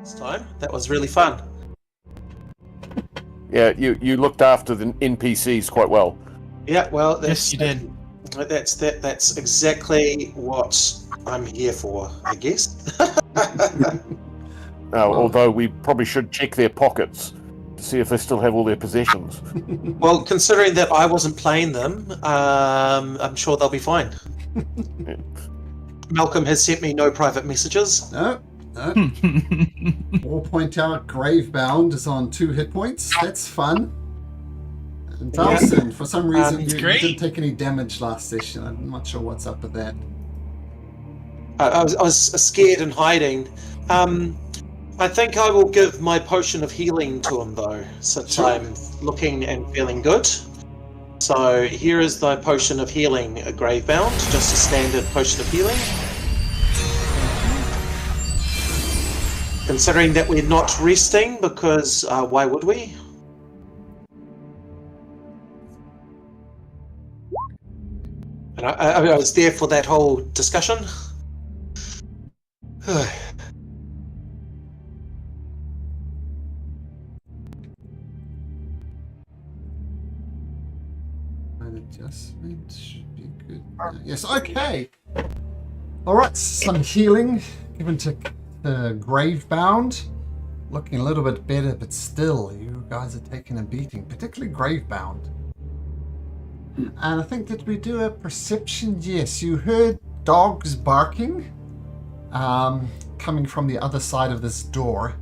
this time. That was really fun. Yeah, you looked after the NPCs quite well. Yeah, well, Yes, you did. That's exactly what I'm here for, I guess. Although we probably should check their pockets to see if they still have all their possessions. Well, considering that I wasn't playing them, I'm sure they'll be fine. Yeah. Malcolm has sent me no private messages. No. We'll point out Gravebound is on 2 hit points. That's fun. And Valson, for some reason, you didn't take any damage last session. I'm not sure what's up with that. I was scared and hiding. I think I will give my potion of healing to him, though, since I'm looking and feeling good. So here is the potion of healing, Gravebound, just a standard potion of healing. Considering that we're not resting, because why would we? And I was there for that whole discussion. An adjustment should be good. Yes, okay. Alright, some healing given to Gravebound. Looking a little bit better, but still, you guys are taking a beating, particularly Gravebound. And I think that we do a perception. Yes, you heard dogs barking coming from the other side of this door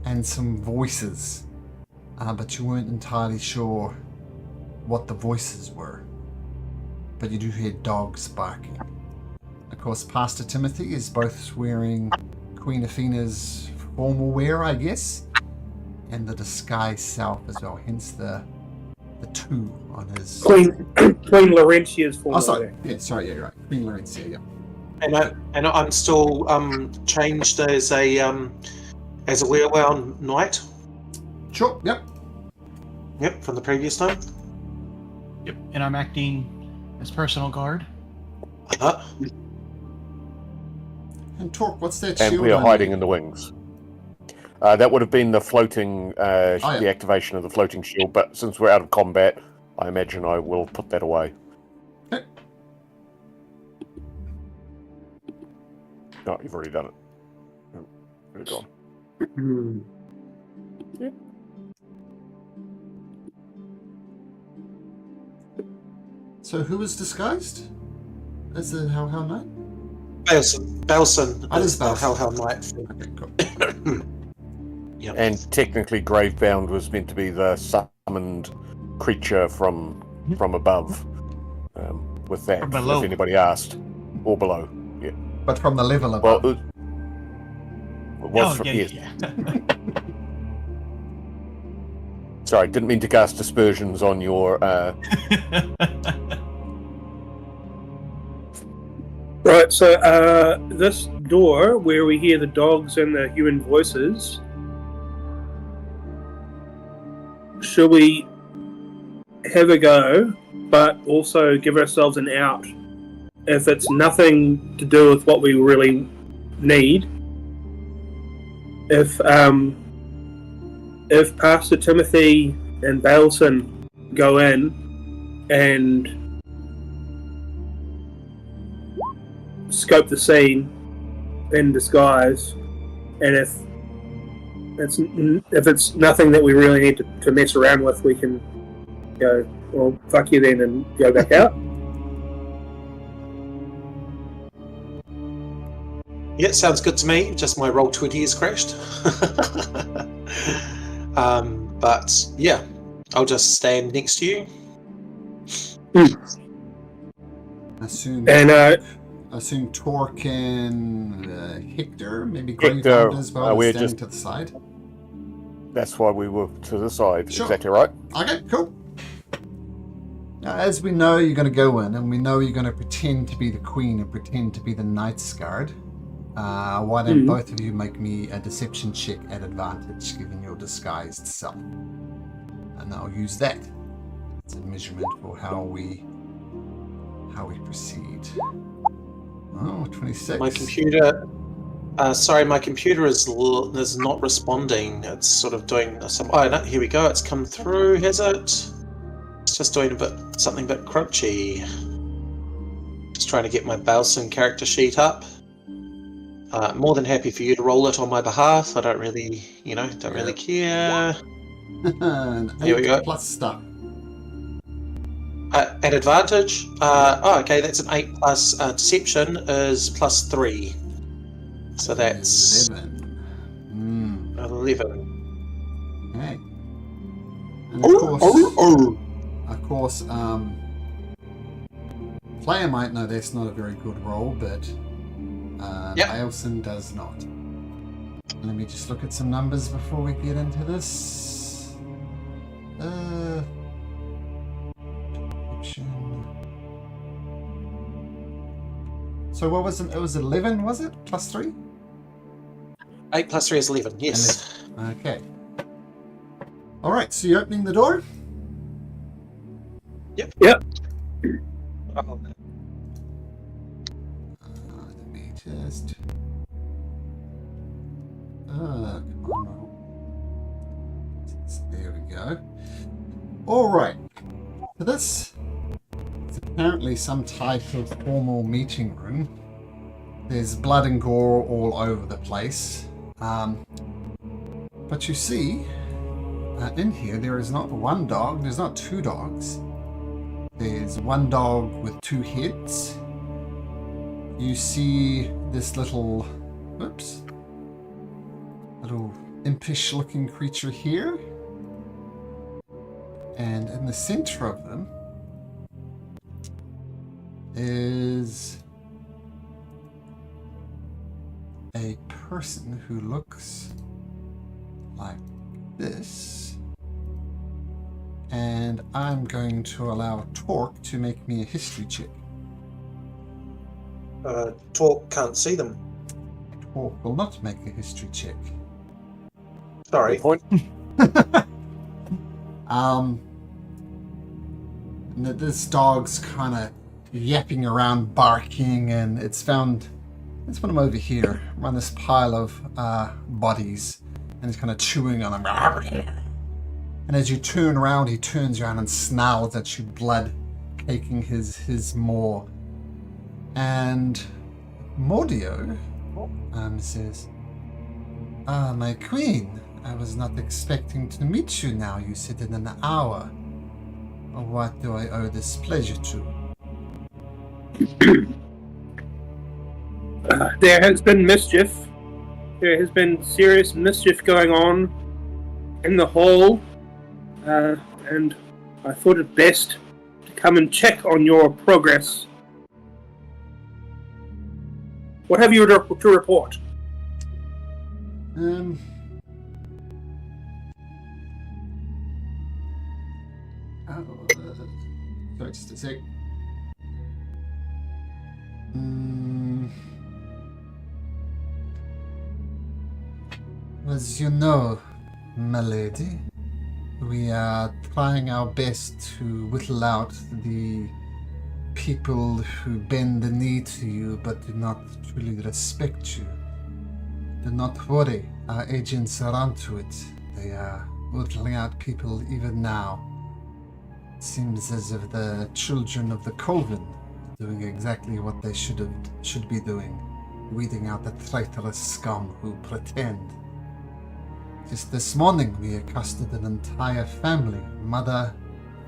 and some voices, but you weren't entirely sure what the voices were. But you do hear dogs barking. Of course, Pastor Timothy is both wearing Queen Athena's formal wear, I guess, and the disguise self as well, hence the 2 on his... Queen Laurentia's formal sorry. wear. Yeah, sorry, yeah, you're right. Queen Laurentia, yeah. And I'm still changed as a Werewound Knight. Sure, yep. Yep, from the previous time. Yep, and I'm acting as personal guard. And Torque, what's that And shield we are on hiding you? in the wings. That would have been the floating, the activation of the floating shield, but since we're out of combat, I imagine I will put that away. Okay. No, you've already done it. It's gone. Yep. So who was disguised as the Hellhound Knight? Balson. That is Balson. Hellhound Knight. Okay, cool. Yep. And technically, Gravebound was meant to be the summoned creature from above. With that, Or below. if anybody asked, or below, yeah. But from the level Well, above. it was from, yeah, yes. yeah. Sorry, didn't mean to cast aspersions on your. Right, so this door where we hear the dogs and the human voices, should we have a go, but also give ourselves an out if it's nothing to do with what we really need? If Pastor Timothy and Balson go in and scope the scene in disguise, and if it's nothing that we really need to mess around with, we can go, well, fuck you then, and go back out. Yeah, sounds good to me. Just my roll 20 has crashed. But yeah, I'll just stand next to you. Assume Torque and Hector, maybe Hector, Gravebound as well, we're standing just- to the side. That's why we were to the side. Sure. Exactly right. Okay, cool. Now, as we know you're going to go in, and we know you're going to pretend to be the Queen and pretend to be the Knight's Guard, why don't both of you make me a deception check at advantage, given your disguised self? And I'll use that as a measurement for how we proceed. Oh, 26. My computer Sorry, my computer is not responding. It's sort of doing some. Oh, no, here we go. It's come through. Has it? It's just doing something a bit crunchy. Just trying to get my Balson character sheet up. More than happy for you to roll it on my behalf. I don't really, don't really care. An Here we 8 go. plus stuff. At advantage. Okay, that's an 8 plus deception is plus 3. So that's 11. 11. Okay. And of course, player might know that's not a very good roll, but Ailson does not. Let me just look at some numbers before we get into this. So what was it? It was 11, was it? Plus 3? 8 plus 3 is 11, yes. 11. Okay. Alright, so you're opening the door? Yep. Oh. Let me just... come on. There we go. Alright. So this is apparently some type of formal meeting room. There's blood and gore all over the place. But you see, in here there is not one dog, there's not two dogs. There's one dog with two heads. You see this little impish looking creature here. And in the center of them is a person who looks like this. And I'm going to allow Torque to make me a history check. Torque can't see them. Torque will not make a history check. Sorry. Good point. This dog's kind of yapping around, barking, and it's found... Let's put him over here, around this pile of bodies, and he's kind of chewing on them. And as you turn around, he turns around and snarls at you, blood caking his maw. And Mordio says, my queen, I was not expecting to meet you now. You said in an hour. What do I owe this pleasure to? There has been mischief. There has been serious mischief going on in the hall, and I thought it best to come and check on your progress. What have you to report? Sorry, just a sec. As you know, my lady, we are trying our best to whittle out the people who bend the knee to you but do not truly respect you. Do not worry, our agents are onto it. They are whittling out people even now. It seems as if the children of the Coven are doing exactly what they should be doing, weeding out the traitorous scum who pretend. Just this morning we accosted an entire family, mother,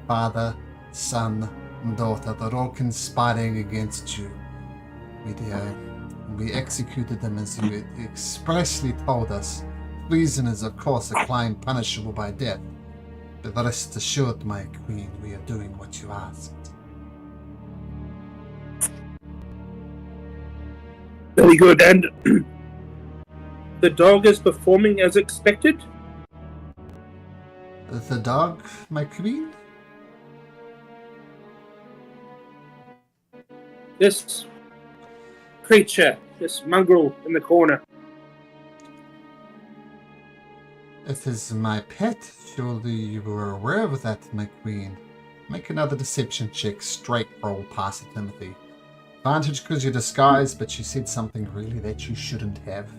father, son, and daughter. They're all conspiring against you. We executed them as you expressly told us. Treason is of course a crime punishable by death. But rest assured, my queen, we are doing what you asked. Very good, and the dog is performing as expected? The dog, my queen? This creature, this mongrel in the corner. It is my pet. Surely you were aware of that, my queen. Make another deception check. Straight roll past it, Timothy. If advantage because you're disguised, but you said something really that you shouldn't have.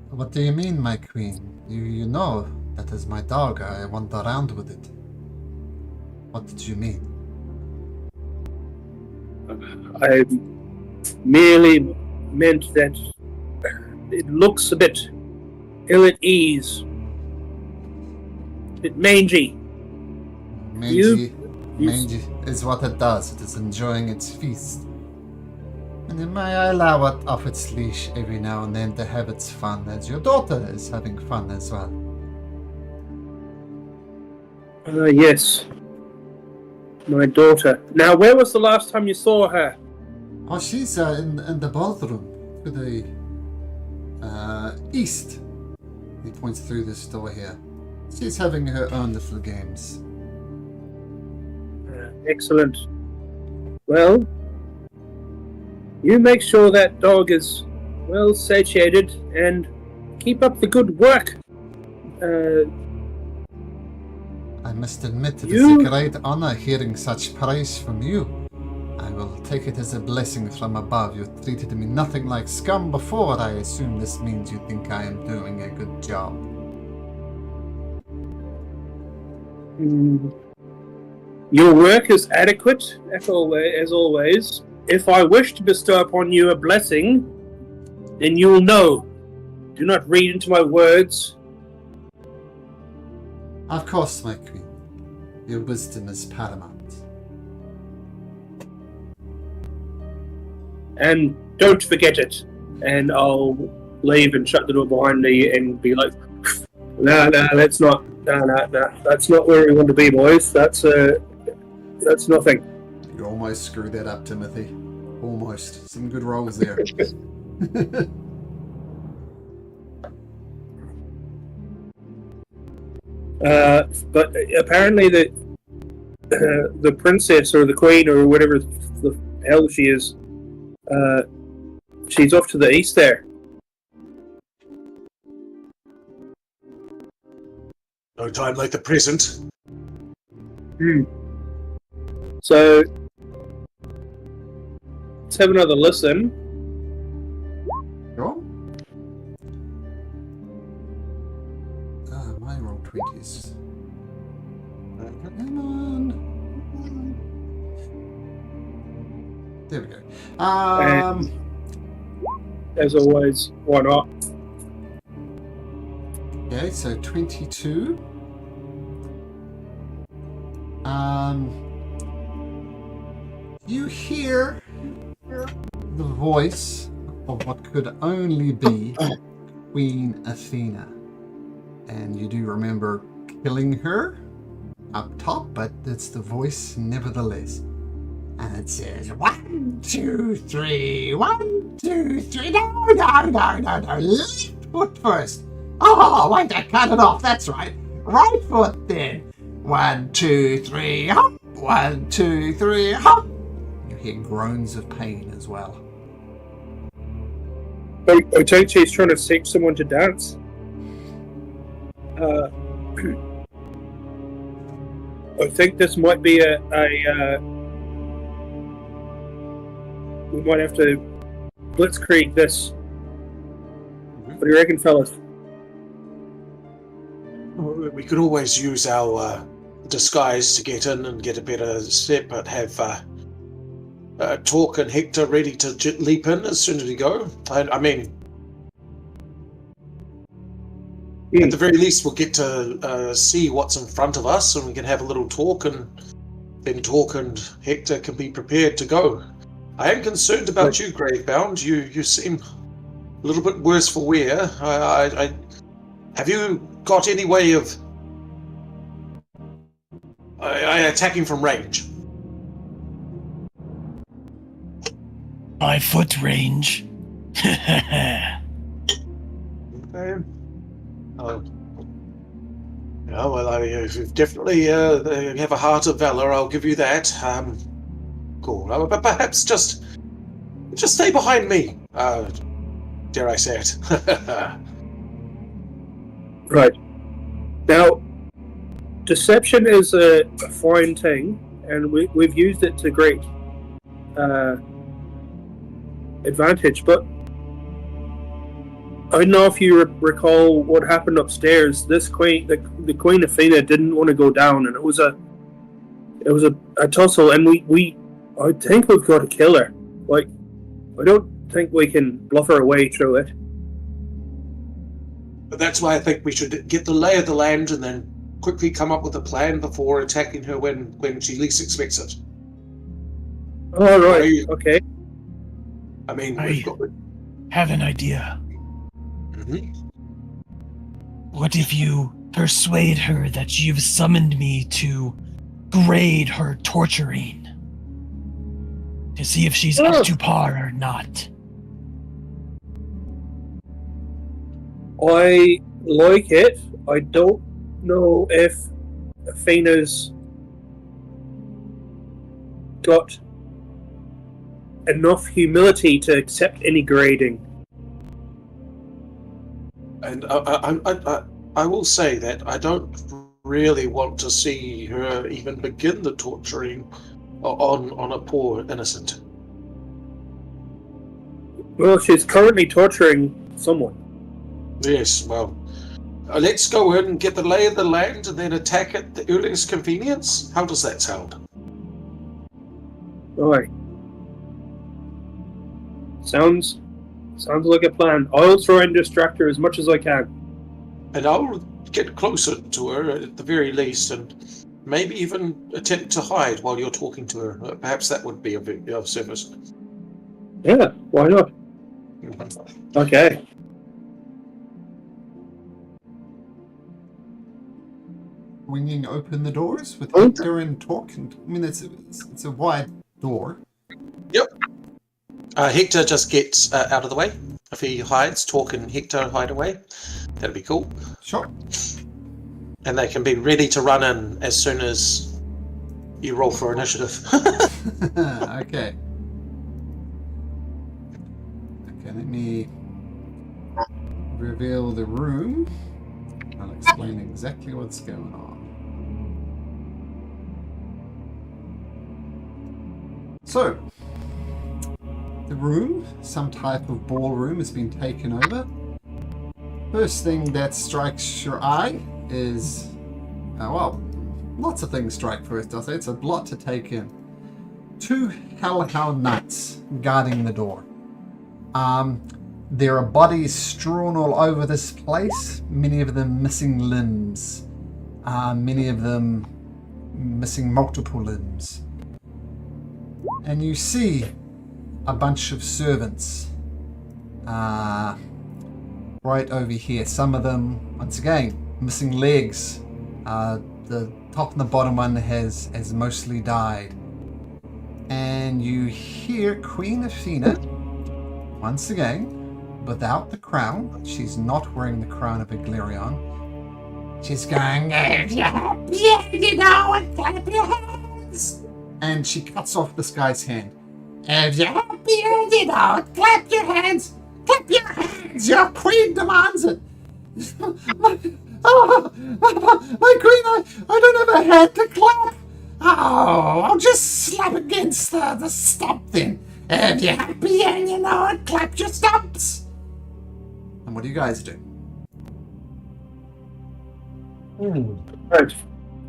What do you mean, my queen? You know that is my dog. I wander around with it. What did you mean? I merely meant that it looks a bit ill at ease. A bit mangy. Mangy is what it does. It is enjoying its feast. And it may allow it off its leash every now and then to have its fun, as your daughter is having fun as well. Yes. My daughter. Now, where was the last time you saw her? Oh, she's in the bathroom to the east. He points through this door here. She's having her own little games. Excellent. Well, you make sure that dog is well satiated and keep up the good work. I must admit, it is a great honor hearing such praise from you. I will take it as a blessing from above. You've treated me nothing like scum before. I assume this means you think I am doing a good job. Your work is adequate, as always. If I wish to bestow upon you a blessing, then you will know. Do not read into my words. Of course, my queen. Your wisdom is paramount. And don't forget it. And I'll leave and shut the door behind me and be like, no, let's not. No, that's not where we want to be, boys. That's nothing. You almost screwed that up, Timothy. Almost. Some good rolls there. But apparently the princess or the queen or whatever the hell she is, she's off to the east there. No time like the present. So let's have another listen. Go on. My roll 20s. Come on. There we go. As always, why not? Okay, so 22. You hear the voice of what could only be Queen Athena. And you do remember killing her up top, but it's the voice nevertheless. And it says, 1, 2, 3, 1, 2, 3, no, left foot first. Oh, wait, I cut it off, that's right. Right foot then. 1, 2, 3, hop. 1, 2, 3, hop. You hear groans of pain as well. I think she's trying to teach someone to dance. I think this might be we might have to blitzkrieg this. What do you reckon, fellas? We could always use our disguise to get in and get a better step, but have Talk and Hector ready to leap in as soon as we go. I mean, at the very least, we'll get to see what's in front of us, and we can have a little talk, and then Talk and Hector can be prepared to go. I am concerned about you, Gravebound. You seem a little bit worse for wear. Have you got any way of attacking from range? 5 foot range. Okay. Yeah, well, I definitely have a heart of valor. I'll give you that. Cool. But perhaps just stay behind me. Dare I say it? Right. Now, deception is a fine thing, and we've used it to great advantage. But I don't know if you recall what happened upstairs. This queen, the Queen Athena, didn't want to go down, and it was a tussle. And I think we've got to kill her. Like, I don't think we can bluff our way through it. But that's why I think we should get the lay of the land and then quickly come up with a plan before attacking her when she least expects it. All right. Okay. I mean, I have an idea. Mm-hmm. What if you persuade her that you've summoned me to grade her torturing? To see if she's up to par or not. I like it. I don't know if Athena's got enough humility to accept any grading. And I will say that I don't really want to see her even begin the torturing on a poor innocent. Well, she's currently torturing someone. Yes, well, let's go ahead and get the lay of the land and then attack at the earliest convenience. How does that sound? Right. Sounds like a plan. I'll try and distract her as much as I can. And I'll get closer to her at the very least, and maybe even attempt to hide while you're talking to her. Perhaps that would be of service. Yeah, why not? Okay. Winging open the doors with Hector and talk. I mean, it's a wide door. Yep. Hector just gets out of the way. If he hides, Talk and Hector hide away. That'd be cool. Sure. And they can be ready to run in as soon as you roll for initiative. Okay. Okay, let me reveal the room. I'll explain exactly what's going on. So, the room, some type of ballroom, has been taken over. First thing that strikes your eye is, well, lots of things strike first, I'll say. It's a lot to take in. 2 hellhound knights guarding the door. There are bodies strewn all over this place, many of them missing limbs, many of them missing multiple limbs. And you see a bunch of servants right over here. Some of them, once again, missing legs. The top and the bottom one has mostly died. And you hear Queen Athena, once again, without the crown. She's not wearing the crown of Iglerion. She's going, if you're happy, you know, and clap your hands. And she cuts off this guy's hand. If you're happy, you know, clap your hands. Clap your hands. Your queen demands it. my queen, I don't have a hand to clap. Oh, I'll just slap against the stump then. If you're happy and you know it, clap your stumps. And what do you guys do? Right.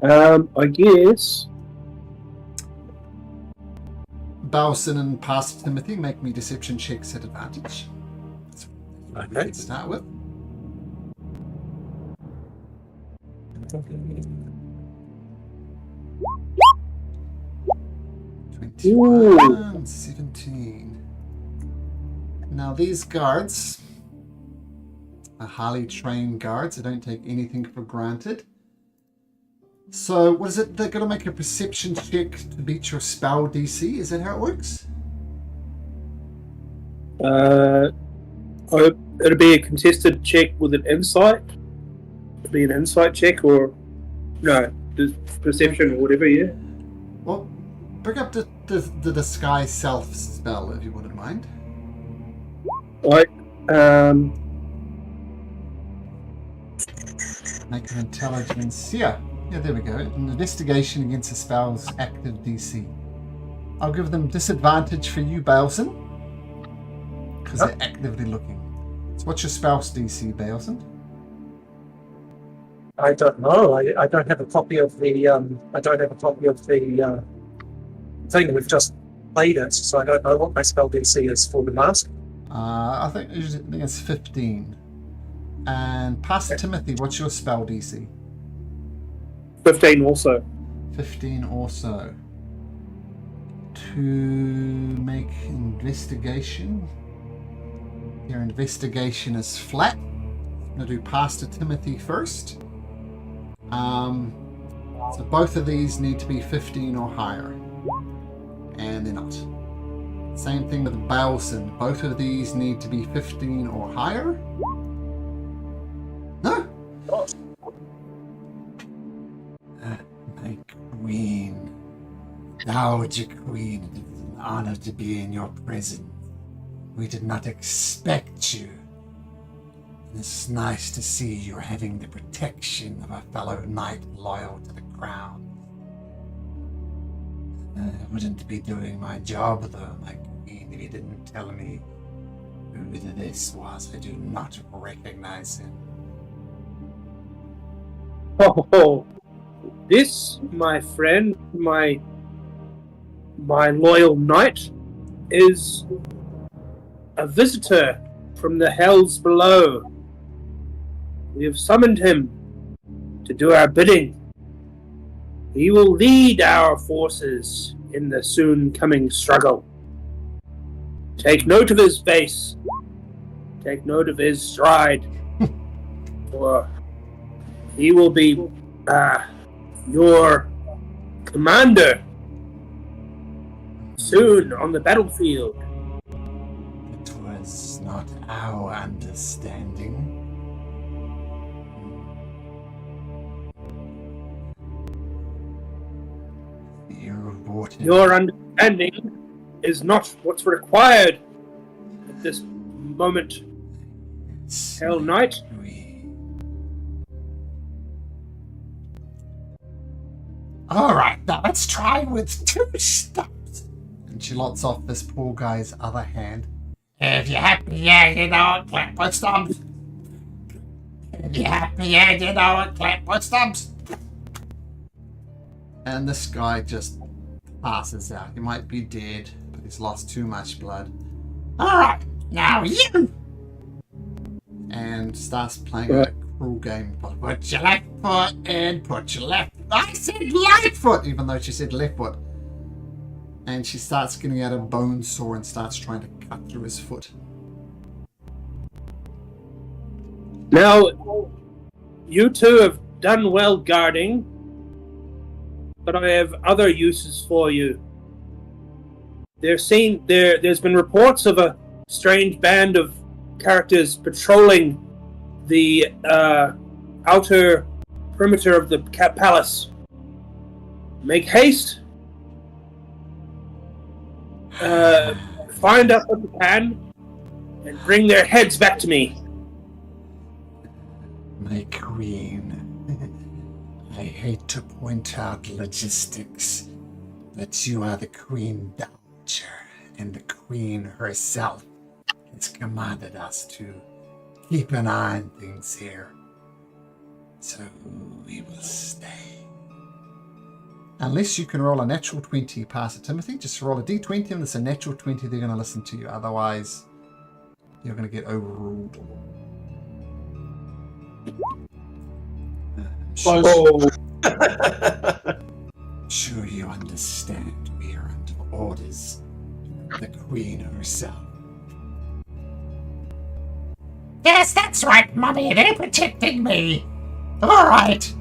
I guess. Bowson and Pastor Timothy, make me deception checks at advantage. Okay. Let's start with. Ooh. 21, 17. Now these guards are highly trained guards. They don't take anything for granted. So what is it? They're going to make a perception check to beat your spell DC. Is that how it works? It'll be a contested check with an insight. It'll be an insight check or no, perception or whatever. Yeah. Well, bring up the disguise self spell if you wouldn't mind. Right. Make an intelligence. Yeah. Yeah, there we go. An investigation against a spell's active DC. I'll give them disadvantage for you, Bailson, because they're actively looking. So what's your spell's DC, Bailson? I don't know. I don't have a copy of the thing. We've just played it, so I don't know what my spell DC is for the mask. I think it's 15. And Pastor Timothy, what's your spell DC? 15 also. 15 also. To make investigation. Your investigation is flat. I'm going to do Pastor Timothy first. So both of these need to be 15 or higher. And they're not. Same thing with Bailson. Both of these need to be 15 or higher. No? My queen. Dowager Queen, it is an honor to be in your presence. We did not expect you. And it's nice to see you're having the protection of a fellow knight loyal to the crown. I wouldn't be doing my job, though, my queen, if you didn't tell me who this was. I do not recognize him. Oh, this, my friend, my loyal knight, is a visitor from the hells below. We have summoned him to do our bidding. He will lead our forces in the soon coming struggle. Take note of his face. Take note of his stride. For he will be your commander soon on the battlefield. It was not our understanding. Your understanding is not what's required at this moment, Hell Knight. Alright, now let's try with 2 stumps. And she lots off this poor guy's other hand. If you're happy, yeah, you know it, clap with stumps. If you're happy, yeah, you know it, clap with stumps. And this guy just passes out. He might be dead, but he's lost too much blood. Alright, now you! And starts playing a cruel game. Put your left foot in, put your left... I said right foot, even though she said left foot. And she starts getting out a bone saw and starts trying to cut through his foot. Now, you two have done well guarding, but I have other uses for you. There's been reports of a strange band of characters patrolling the outer perimeter of the palace. Make haste. Find out what you can and bring their heads back to me. My queen, I hate to point out logistics, but you are the Queen Dowager, and the Queen herself has commanded us to keep an eye on things here. So we will stay. Unless you can roll a natural 20, Pastor Timothy, just roll a d20, and it's a natural 20, they're going to listen to you. Otherwise, you're going to get overruled. Sure you understand we are under orders from the Queen herself. Yes, that's right, Mummy. They're protecting me. All right.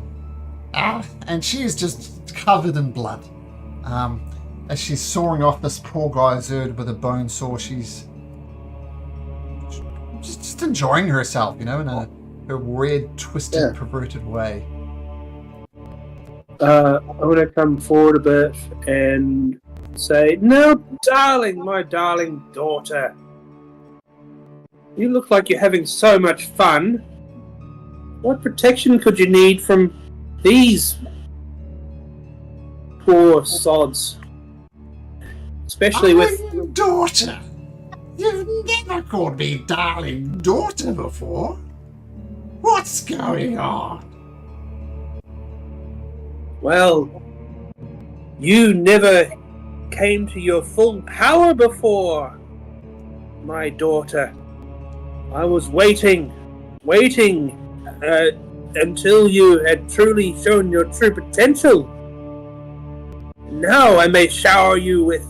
And she is just covered in blood. As she's sawing off this poor guy's Zerd with a bone saw, she's just enjoying herself, you know, in a weird, twisted, perverted way. I want to come forward a bit and say, "Now, darling, my darling daughter, you look like you're having so much fun. What protection could you need from these poor sods. Especially with... Darling daughter! You've never called me darling daughter before. What's going on? Well, you never came to your full power before, my daughter. I was waiting until you had truly shown your true potential. Now I may shower you with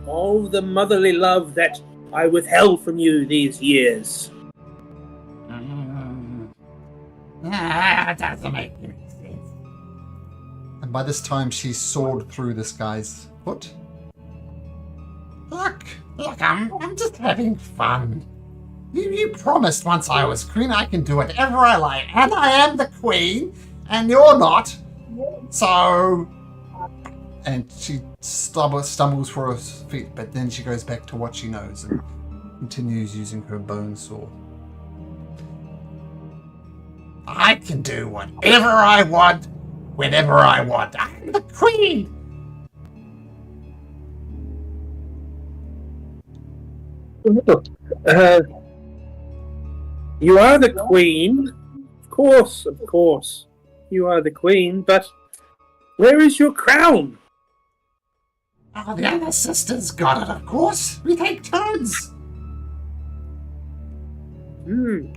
all the motherly love that I withheld from you these years. That doesn't make any sense. And by this time, she's sawed through this guy's foot. Look, I'm just having fun. You promised once I was queen I can do whatever I like, and I am the queen, and you're not. So... And she stumbles for her feet, but then she goes back to what she knows and continues using her bone saw. I can do whatever I want, whenever I want. I'm the queen! You are the queen. Of course. You are the queen, but where is your crown? Oh, the other sisters got it, of course. We take turns. And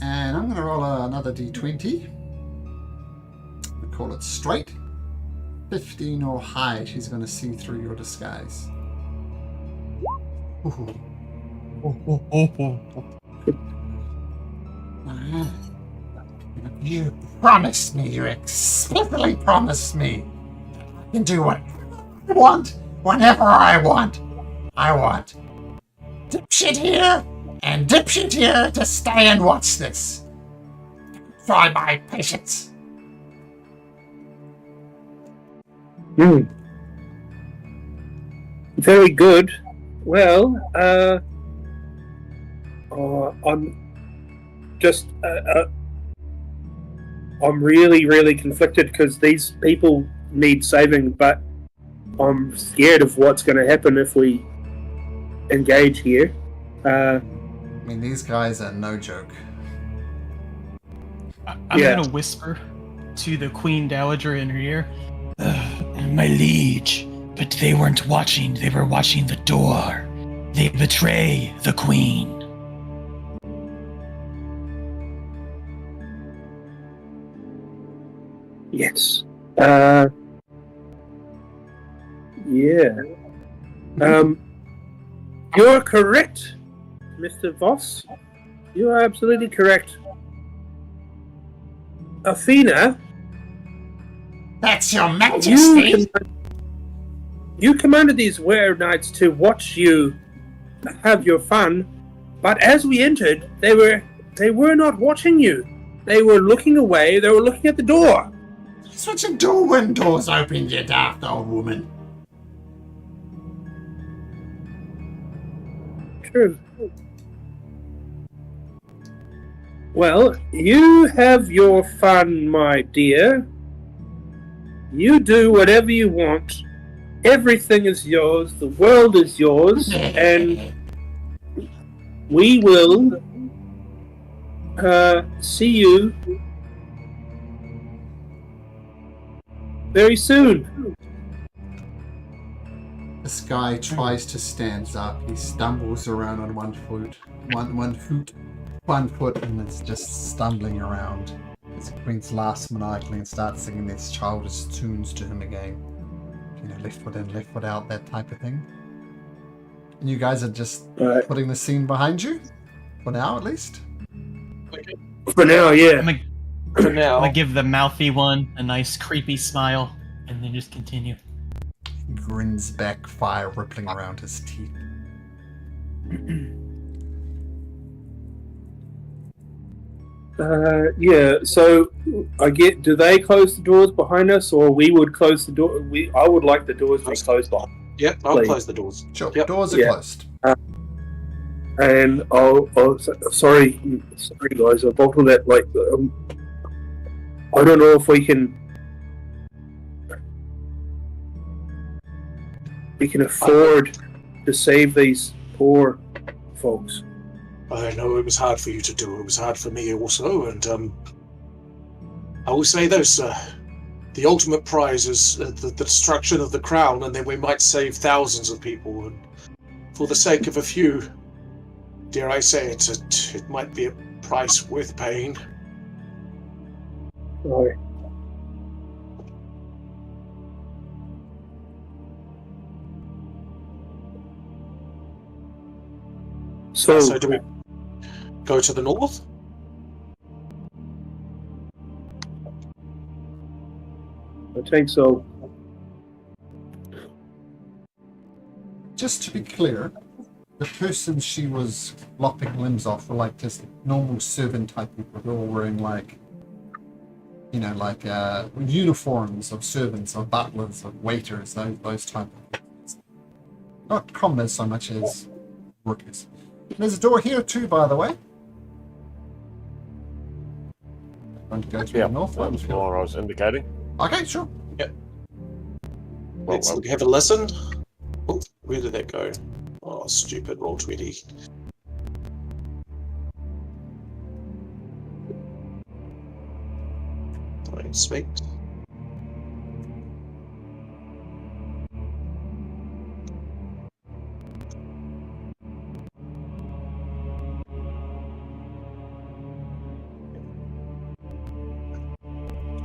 I'm going to roll another d20. We call it straight. 15 or high, she's going to see through your disguise. Ooh. You promised me, you explicitly promised me. I can do what I want, whenever I want. I want dipshit here and dipshit here to stay and watch this. Try my patience. Very good. Well, I'm just, I'm really conflicted because these people need saving, but I'm scared of what's going to happen if we engage here. I mean, these guys are no joke. I'm gonna whisper to the Queen Dowager in her ear. My liege, but they weren't watching. They were watching the door. They betray the Queen. Yes. Yeah. You're correct, Mr. Voss. You are absolutely correct. Athena. That's your majesty. You commanded these were knights to watch you have your fun, but as we entered, they were not watching you. They were looking away. They were looking at the door. That's what you do when doors open, you daft old woman. True. Well, you have your fun, my dear. You do whatever you want. Everything is yours. The world is yours. And we will see you very soon. This guy tries to stand up. He stumbles around on one foot, and is just stumbling around. His queen's laughs maniacally and starts singing these childish tunes to him again. You know, left foot in, left foot out, that type of thing. And you guys are just putting the scene behind you? For now, at least? For now, yeah. I'm gonna give the mouthy one a nice creepy smile, and then just continue. He grins back, fire rippling around his teeth. Yeah, so do they close the doors behind us, or we would close the door? I would like the doors to be closed behind. Yep, I'll close the doors. Sure, Yep. doors are closed. And sorry guys, I bottled that. Like, I don't know if we can we can afford to save these poor folks. I know it was hard for you to do. It was hard for me also, and I will say this: the ultimate prize is the destruction of the crown, and then we might save thousands of people. And for the sake of a few, dare I say it might be a price worth paying. Right. So do we go to the north? I think so. Just to be clear, the person she was lopping limbs off were like just normal servant type people. They're all wearing like, you know, like uniforms of servants, of butlers, of waiters, those type of things. Not commoners so much as workers. There's a door here too, by the way. Going to go to the north. That was what I was indicating. Okay, sure. Let's have a listen. Oh, where did that go? Oh, stupid roll 20. I expect.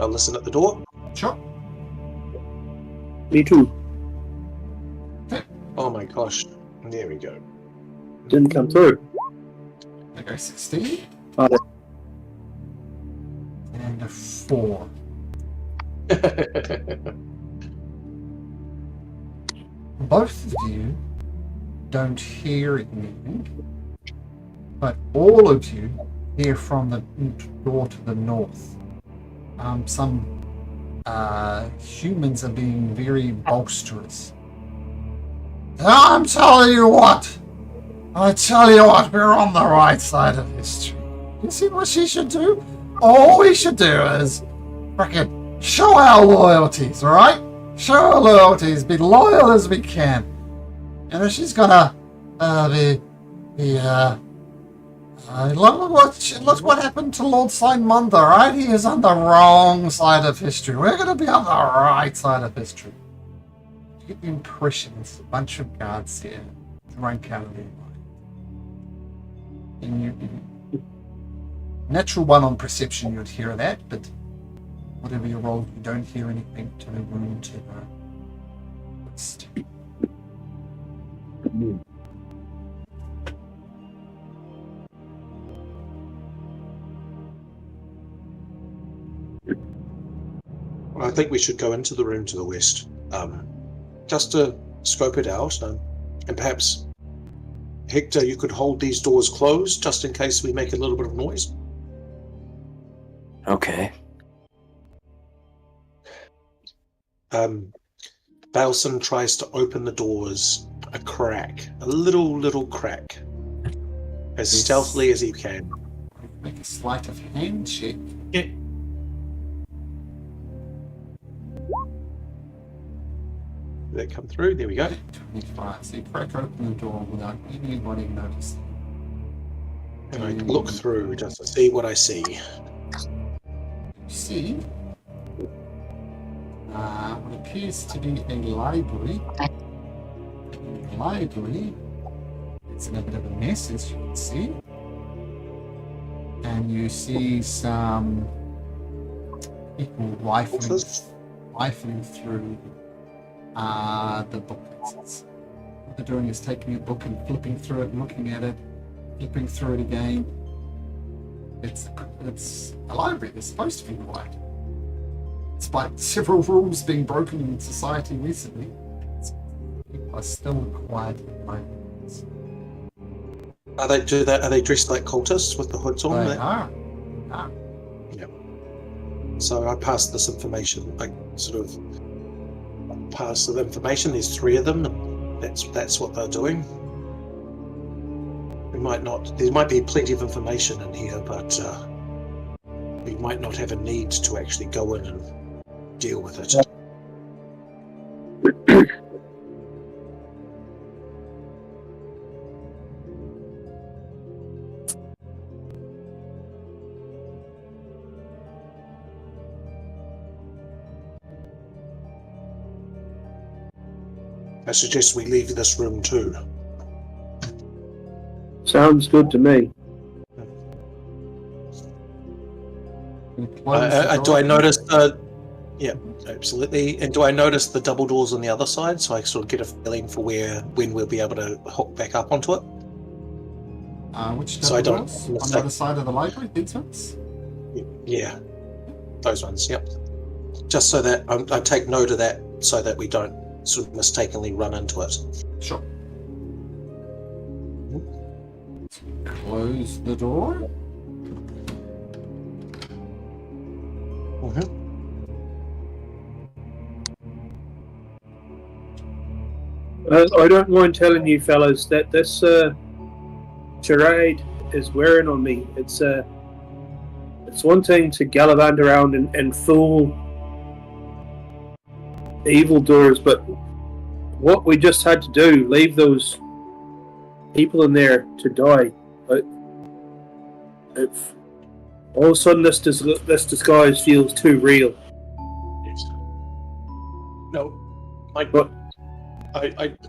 I'll listen at the door. Sure. Me too. Oh my gosh. There we go. Didn't come through. There goes 16. Oh. And a 4. Both of you don't hear anything, but all of you hear from the door to the north. Some humans are being very boisterous. I'm telling you what! I tell you what, we're on the right side of history. You see what she should do? All we should do is frickin' show our loyalties, alright? Show our loyalties, be loyal as we can. And if she's gonna look what happened to Lord Simonda, right? He is on the wrong side of history. We're gonna be on the right side of history. You get the impression there's a bunch of guards here, drunk out of their mind. And you natural one on perception, you'd hear that, but whatever you roll, you don't hear anything to the room to the west. I think we should go into the room to the west, just to scope it out, and perhaps, Hector, you could hold these doors closed, just in case we make a little bit of noise. Okay. Balson tries to open the doors a crack, a little crack, as stealthily as he can. Make a sleight of hand check. Okay. Did that come through? There we go. 25. So you crack open the door without anybody noticing. And I look through just to see what I see. You see what appears to be a library. The library, it's in a bit of a mess, as you can see. And you see some people rifling through the booklets. What they're doing is taking a book and flipping through it, looking at it, flipping through it again. It's a library. It's supposed to be quiet. Despite several rules being broken in society recently, people are still quiet libraries. Are they dressed like cultists with the hoods on? They are. Yeah. So I passed this information. I sort of pass the information. There's 3 of them, and that's what they're doing. There might be plenty of information in here, but we might not have a need to actually go in and deal with it. I suggest we leave this room too. Sounds good to me. Do I notice yeah, absolutely. And do I notice the double doors on the other side, so I sort of get a feeling for when we'll be able to hook back up onto it? Which So I double don't doors? On mistake- the other side of the library? These ones? Yeah, those ones. Yep. Just so that I take note of that, so that we don't sort of mistakenly run into it. Sure. Close the door. I don't mind telling you fellas that this charade is wearing on me. It's one thing to gallivant around and fool evildoers, but what we just had to do, leave those people in there to die. If all of a sudden this disguise feels too real. No, But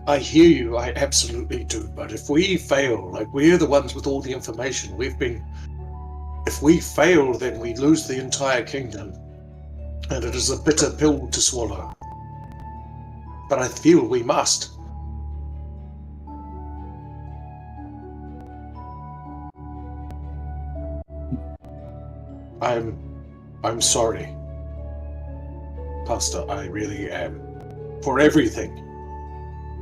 I hear you. I absolutely do. But if we fail, like we're the ones with all the information, if we fail, then we lose the entire kingdom, and it is a bitter pill to swallow. But I feel we must. I'm sorry, Pastor. I really am. For everything.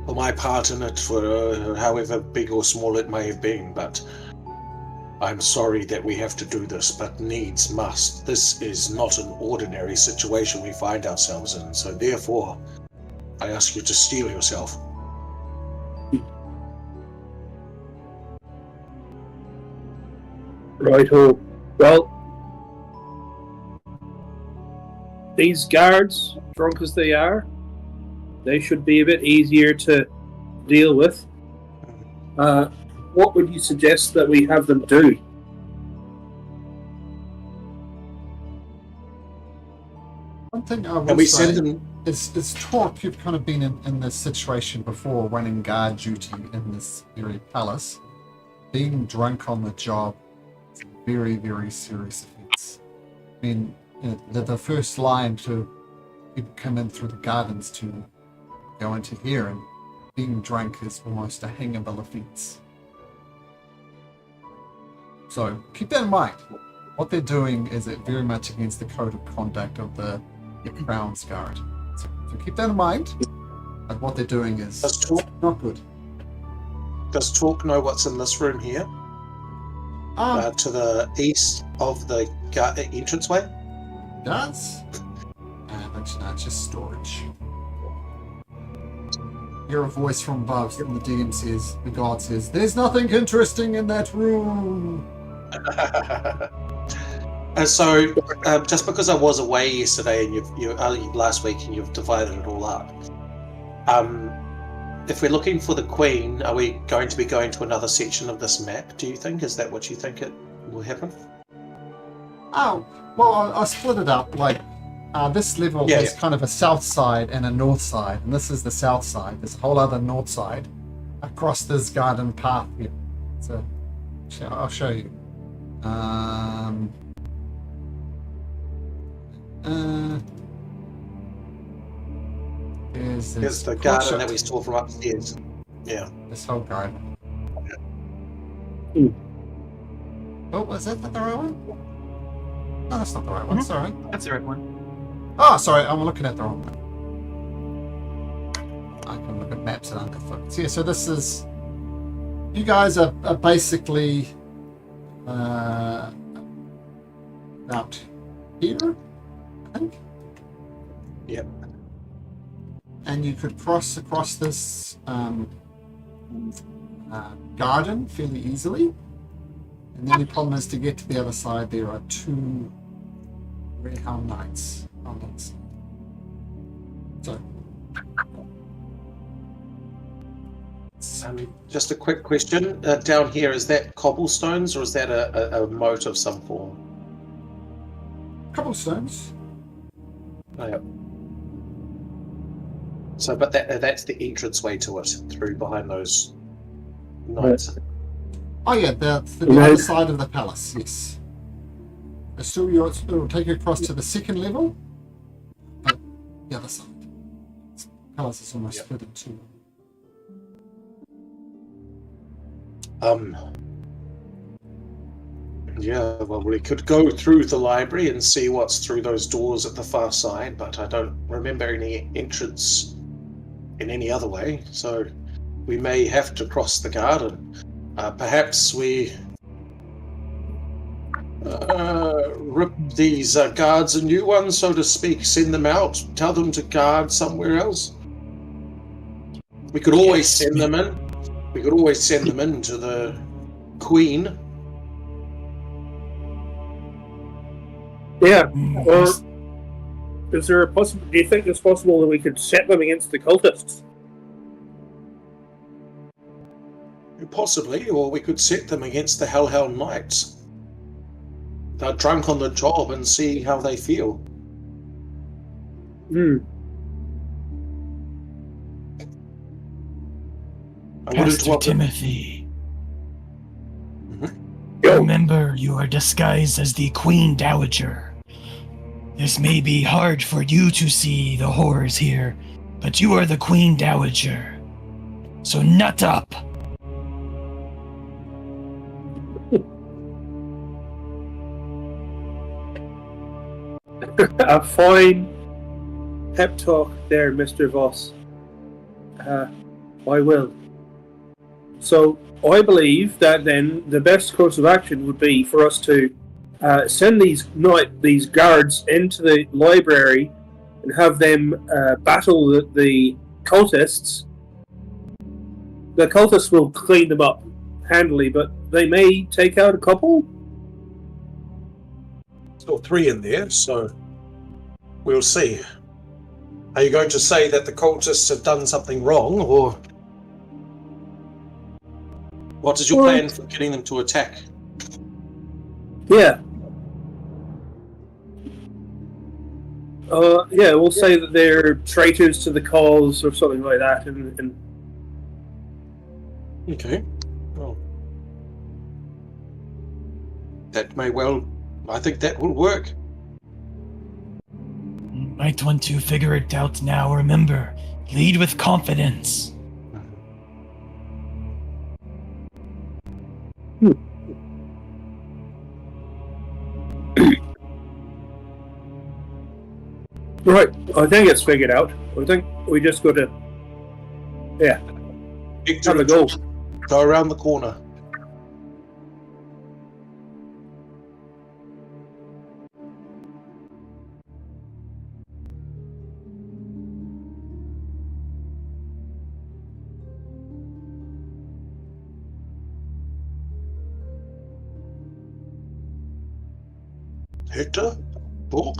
For my part in it, for however big or small it may have been, but I'm sorry that we have to do this, but needs must. This is not an ordinary situation we find ourselves in, so therefore, I ask you to steel yourself. Righto. Well, these guards, drunk as they are, they should be a bit easier to deal with. What would you suggest that we have them do? One thing I will And we say send them. is Torque, you've kind of been in this situation before, running guard duty in this very palace. Being drunk on the job is a very, very serious offence. I mean, you know, the first line to people come in through the gardens to go into here, and being drunk is almost a hangable offence. So keep that in mind. What they're doing is very much against the code of conduct of the Crown's Guard. So keep that in mind. And what they're doing is not good. Does Talk know what's in this room here? To the east of the entranceway? Does? But it's just storage. Hear a voice from above, and the DM says, the god says, "There's nothing interesting in that room." And so, just because I was away yesterday and you last week, and you've divided it all up, if we're looking for the Queen, are we going to be going to another section of this map? Do you think? Is that what you think it will happen? Oh, well, I split it up. Like, this level has kind of a south side and a north side, and this is the south side. There's a whole other north side across this garden path here. So, I'll show you. Here's the garden that we saw from upstairs. Yeah. This whole garden. Oh, was that the right one? No, that's not the right one. Sorry. That's the right one. Oh, sorry. I'm looking at the wrong one. I can look at maps and unconflict. Yeah, so this is... You guys are basically... out here, I think. Yep. And you could cross across this garden fairly easily. And the only problem is to get to the other side, there are two Greyhound Knights on that side. So. Just a quick question. Down here, is that cobblestones or is that a moat of some form? Cobblestones. Oh, yeah. So, but that's the entranceway to it, through behind those knights. Oh yeah, that's the other side of the palace, yes. So it'll take you across to the second level, but the other side. The palace is almost split in two. Yeah, well, we could go through the library and see what's through those doors at the far side, but I don't remember any entrance in any other way, so we may have to cross the garden. Perhaps we rip these guards a new one, so to speak, send them out, tell them to guard somewhere else. We could always send them in. We could always send them in to the Queen. Yeah, or is there do you think it's possible that we could set them against the cultists? Possibly, or we could set them against the Hellhound Knights. They're drunk on the job and see how they feel. Pastor Timothy. Mm-hmm. Remember, you are disguised as the Queen Dowager. This may be hard for you to see the horrors here, but you are the Queen Dowager. So nut up! A fine pep talk there, Mr. Voss. I will. So, I believe that then the best course of action would be for us to send these guards into the library and have them battle the cultists. The cultists will clean them up handily, but they may take out a couple. Still 3 in there, so we'll see. Are you going to say that the cultists have done something wrong, or what is your plan for getting them to attack? Yeah. We'll say that they're traitors to the cause or something like that, and Okay. Well, that may well. I think that will work. Might want to figure it out now. Remember, lead with confidence. Right, I think it's figured out. I think we just got to, have a go. Go around the corner. Hector? Bork?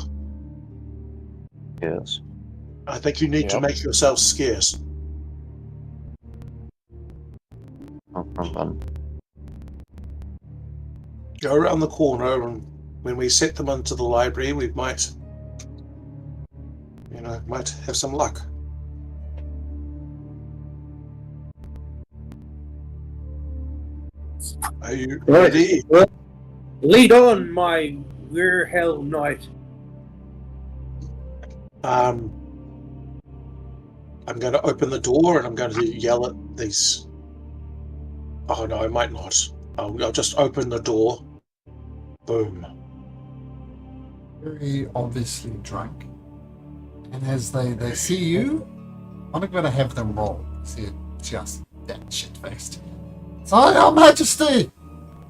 Yes. I think you need to make yourself scarce. Go around the corner, and when we set them into the library, we might have some luck. Are you ready? Lead on, my Weirhell Knight. I'm going to open the door and I'm going to yell at these. Oh no, I might not. I'll just open the door. Boom. Very obviously drunk. And as they see you, I'm not going to have them roll. See it just that shit-faced. So, Your Majesty!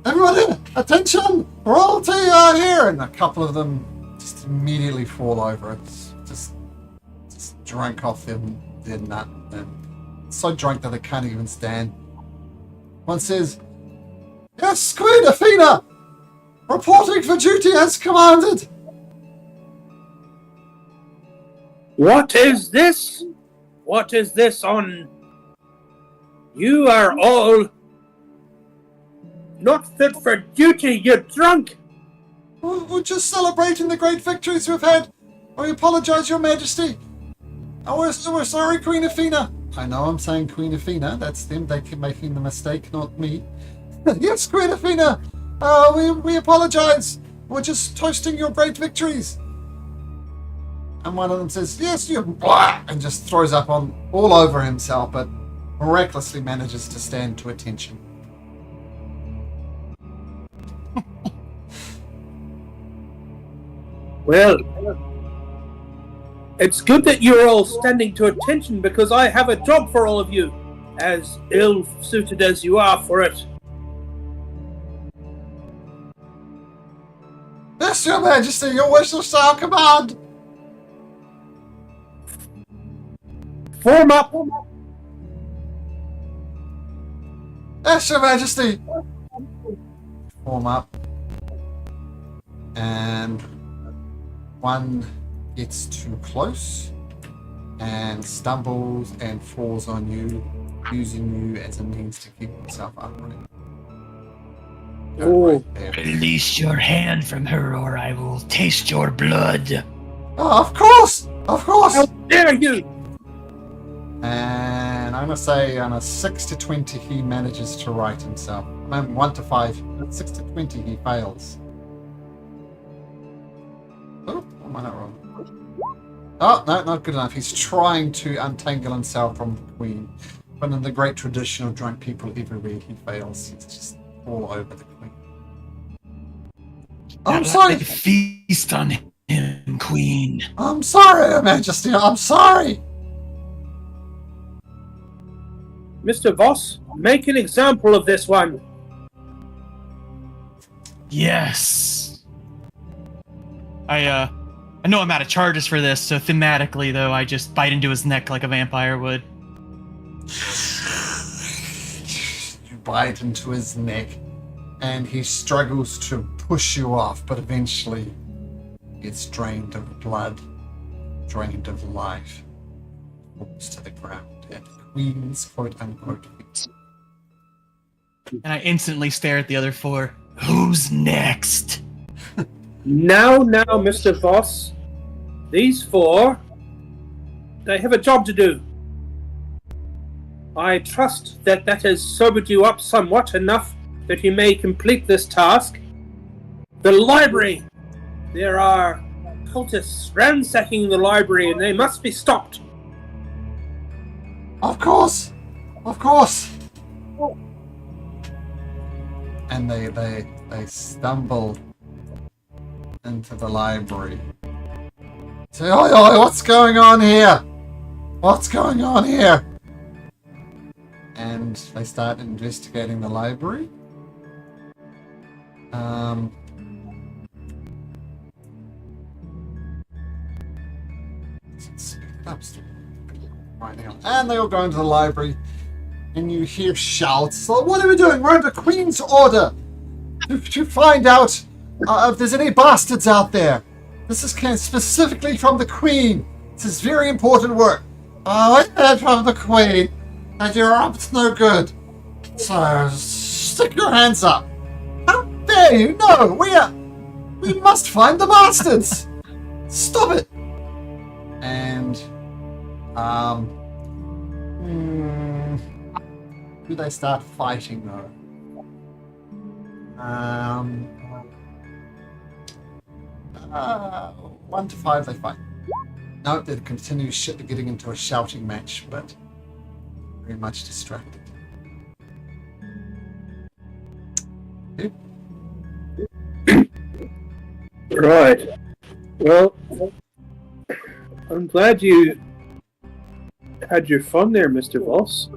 Everybody, attention! Royalty are here! And a couple of them just immediately fall over. It's just drunk off their nut. And so drunk that they can't even stand. One says, "Yes, Queen Athena! Reporting for duty as commanded!" What is this? What is this on? You are all not fit for duty, you're drunk! We're just celebrating the great victories we've had. I apologize, Your Majesty. Oh, we're sorry, Queen Athena. I know I'm saying Queen Athena. That's them. They keep making the mistake, not me. Yes, Queen Athena. We apologize. We're just toasting your great victories. And one of them says, yes, you, blah, and just throws up on all over himself, but miraculously manages to stand to attention. Well, it's good that you're all standing to attention because I have a job for all of you, as ill-suited as you are for it. Yes, Your Majesty, your wish shall command. Form up! Yes, Your Majesty. Form up. And one gets too close and stumbles and falls on you, using you as a means to keep himself upright. Oh. Right there. Release your hand from her, or I will taste your blood. Oh, of course! Of course! How dare you! And I'm going to say on a 6 to 20 he manages to right himself. I mean, 1 to 5. 6 to 20 he fails. Oh, am I not wrong? Oh, no, not good enough. He's trying to untangle himself from the Queen. But in the great tradition of drunk people everywhere, he fails. He's just all over the Queen. I'm sorry! Feast on him, Queen. I'm sorry, Your Majesty. I'm sorry! Mr. Voss, make an example of this one. Yes. I know I'm out of charges for this, so thematically, though, I just bite into his neck like a vampire would. You bite into his neck, and he struggles to push you off, but eventually gets drained of blood, drained of life, falls to the ground, and the Queen's quote-unquote feet. And I instantly stare at the other four. Who's next? Now, Mr. Voss, these four, they have a job to do. I trust that has sobered you up somewhat enough that you may complete this task. The library! There are cultists ransacking the library and they must be stopped. Of course! Of course! And they stumble into the library. Say, oi, oi, what's going on here? What's going on here? And they start investigating the library. Let's pick it up right now. And they all go into the library, and you hear shouts. So what are we doing? We're under Queen's order to find out if there's any bastards out there. This is specifically from the Queen. This is very important work. I heard from the Queen that you're up to no good. So stick your hands up. How dare you? No, we must find the bastards. Stop it. And do they start fighting though? 1 to 5 they fight. No, they continue getting into a shouting match, but very much distracted. Okay. Right. Well, I'm glad you had your fun there, Mr. Voss.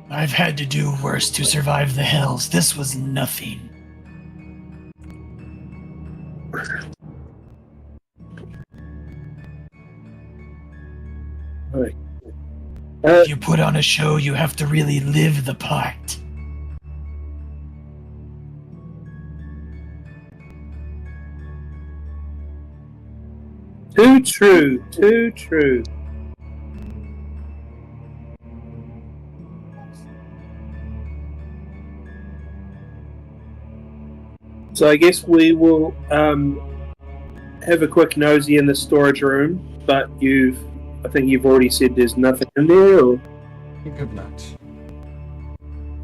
I've had to do worse to survive the hells. This was nothing. Right. If you put on a show, you have to really live the part. Too true, too true. So I guess we will have a quick nosy in the storage room, but I think you've already said there's nothing in there, or Good note.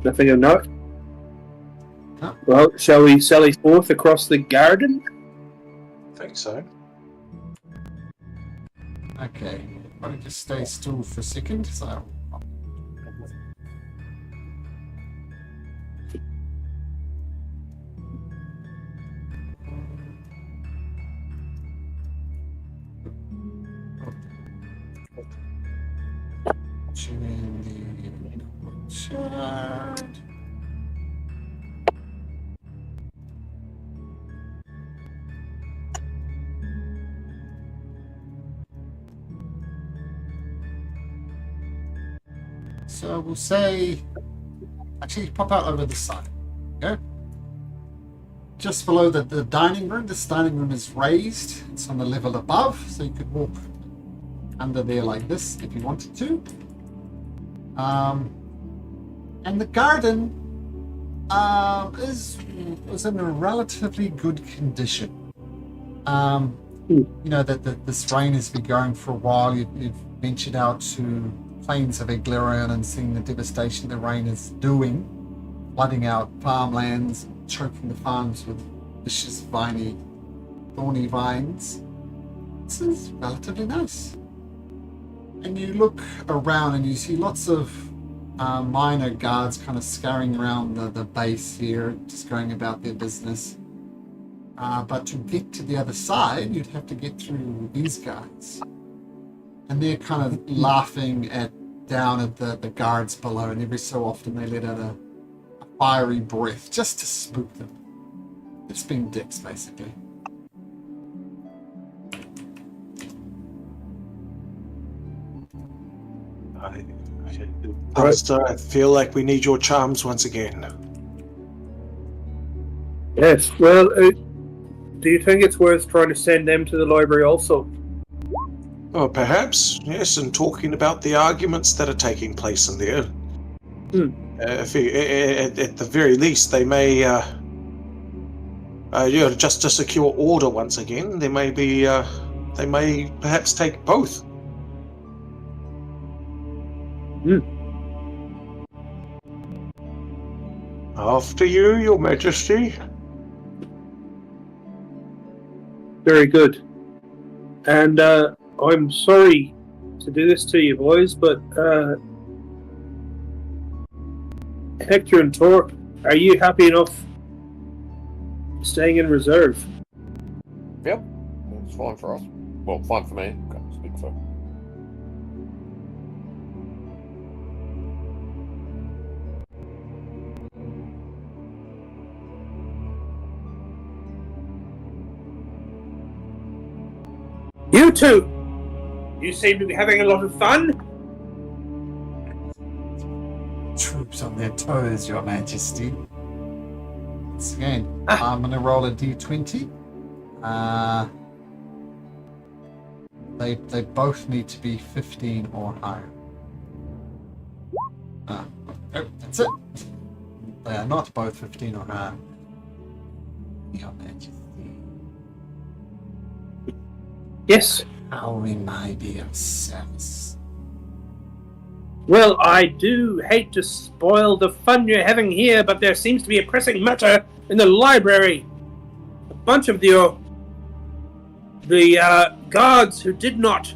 nothing of note. No. Well, shall we sally forth across the garden? I think so. Okay. Why don't you stay still for a second? So. So we'll say, actually pop out over the side. Okay. Just below the dining room. This dining room is raised. It's on the level above, so you could walk under there like this if you wanted to. And the garden was in a relatively good condition. You know that this rain has been going for a while. You've ventured out to plains of Eglarion and seen the devastation the rain is doing, flooding out farmlands, choking the farms with vicious, thorny vines. This is relatively nice. And you look around and you see lots of minor guards kind of scurrying around the base here, just going about their business. But to get to the other side, you'd have to get through these guys. And they're kind of laughing down at the guards below, and every so often they let out a fiery breath just to spook them. It's been dicks, basically. Pastor, I feel like we need your charms once again. Yes, well, do you think it's worth trying to send them to the library also? Well, perhaps, yes, and talking about the arguments that are taking place in there. At the very least, they may, just to secure order once again, they may perhaps take both. After you, Your Majesty. Very good. And I'm sorry to do this to you, boys, but Hector and Torp, are you happy enough staying in reserve? Yep, it's fine for us. Well, fine for me. Can't speak for. You two! You seem to be having a lot of fun. Troops on their toes, Your Majesty. Once again, I'm going to roll a d20. They both need to be 15 or higher. Oh, that's it. They are not both 15 or higher. Your Majesty. Yes. How we may be of service. Well, I do hate to spoil the fun you're having here, but there seems to be a pressing matter in the library. A bunch of the guards who did not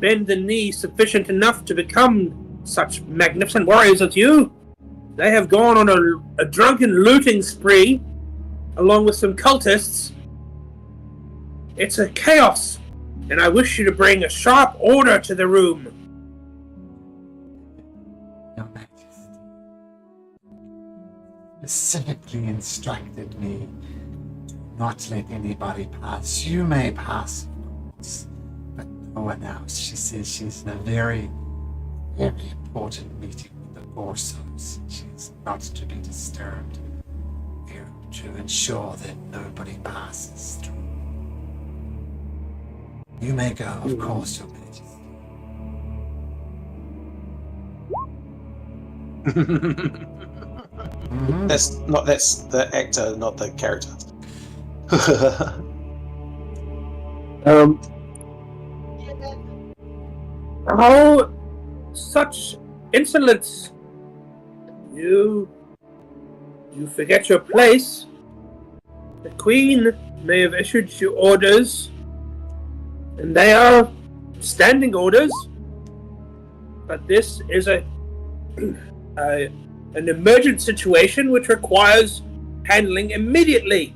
bend the knee sufficient enough to become such magnificent warriors as you, they have gone on a drunken looting spree, along with some cultists. It's a chaos, and I wish you to bring a sharp order to the room. Your Majesty specifically instructed me to not let anybody pass. You may pass, of course, but no one else. She says she's in a very, very important meeting with the Gorsos. She's not to be disturbed. To ensure that nobody passes through. You may go, of course, Your Majesty. That's the actor, not the character. How such insolence? You forget your place. The Queen may have issued you orders, and they are standing orders. But this is an emergent situation which requires handling immediately.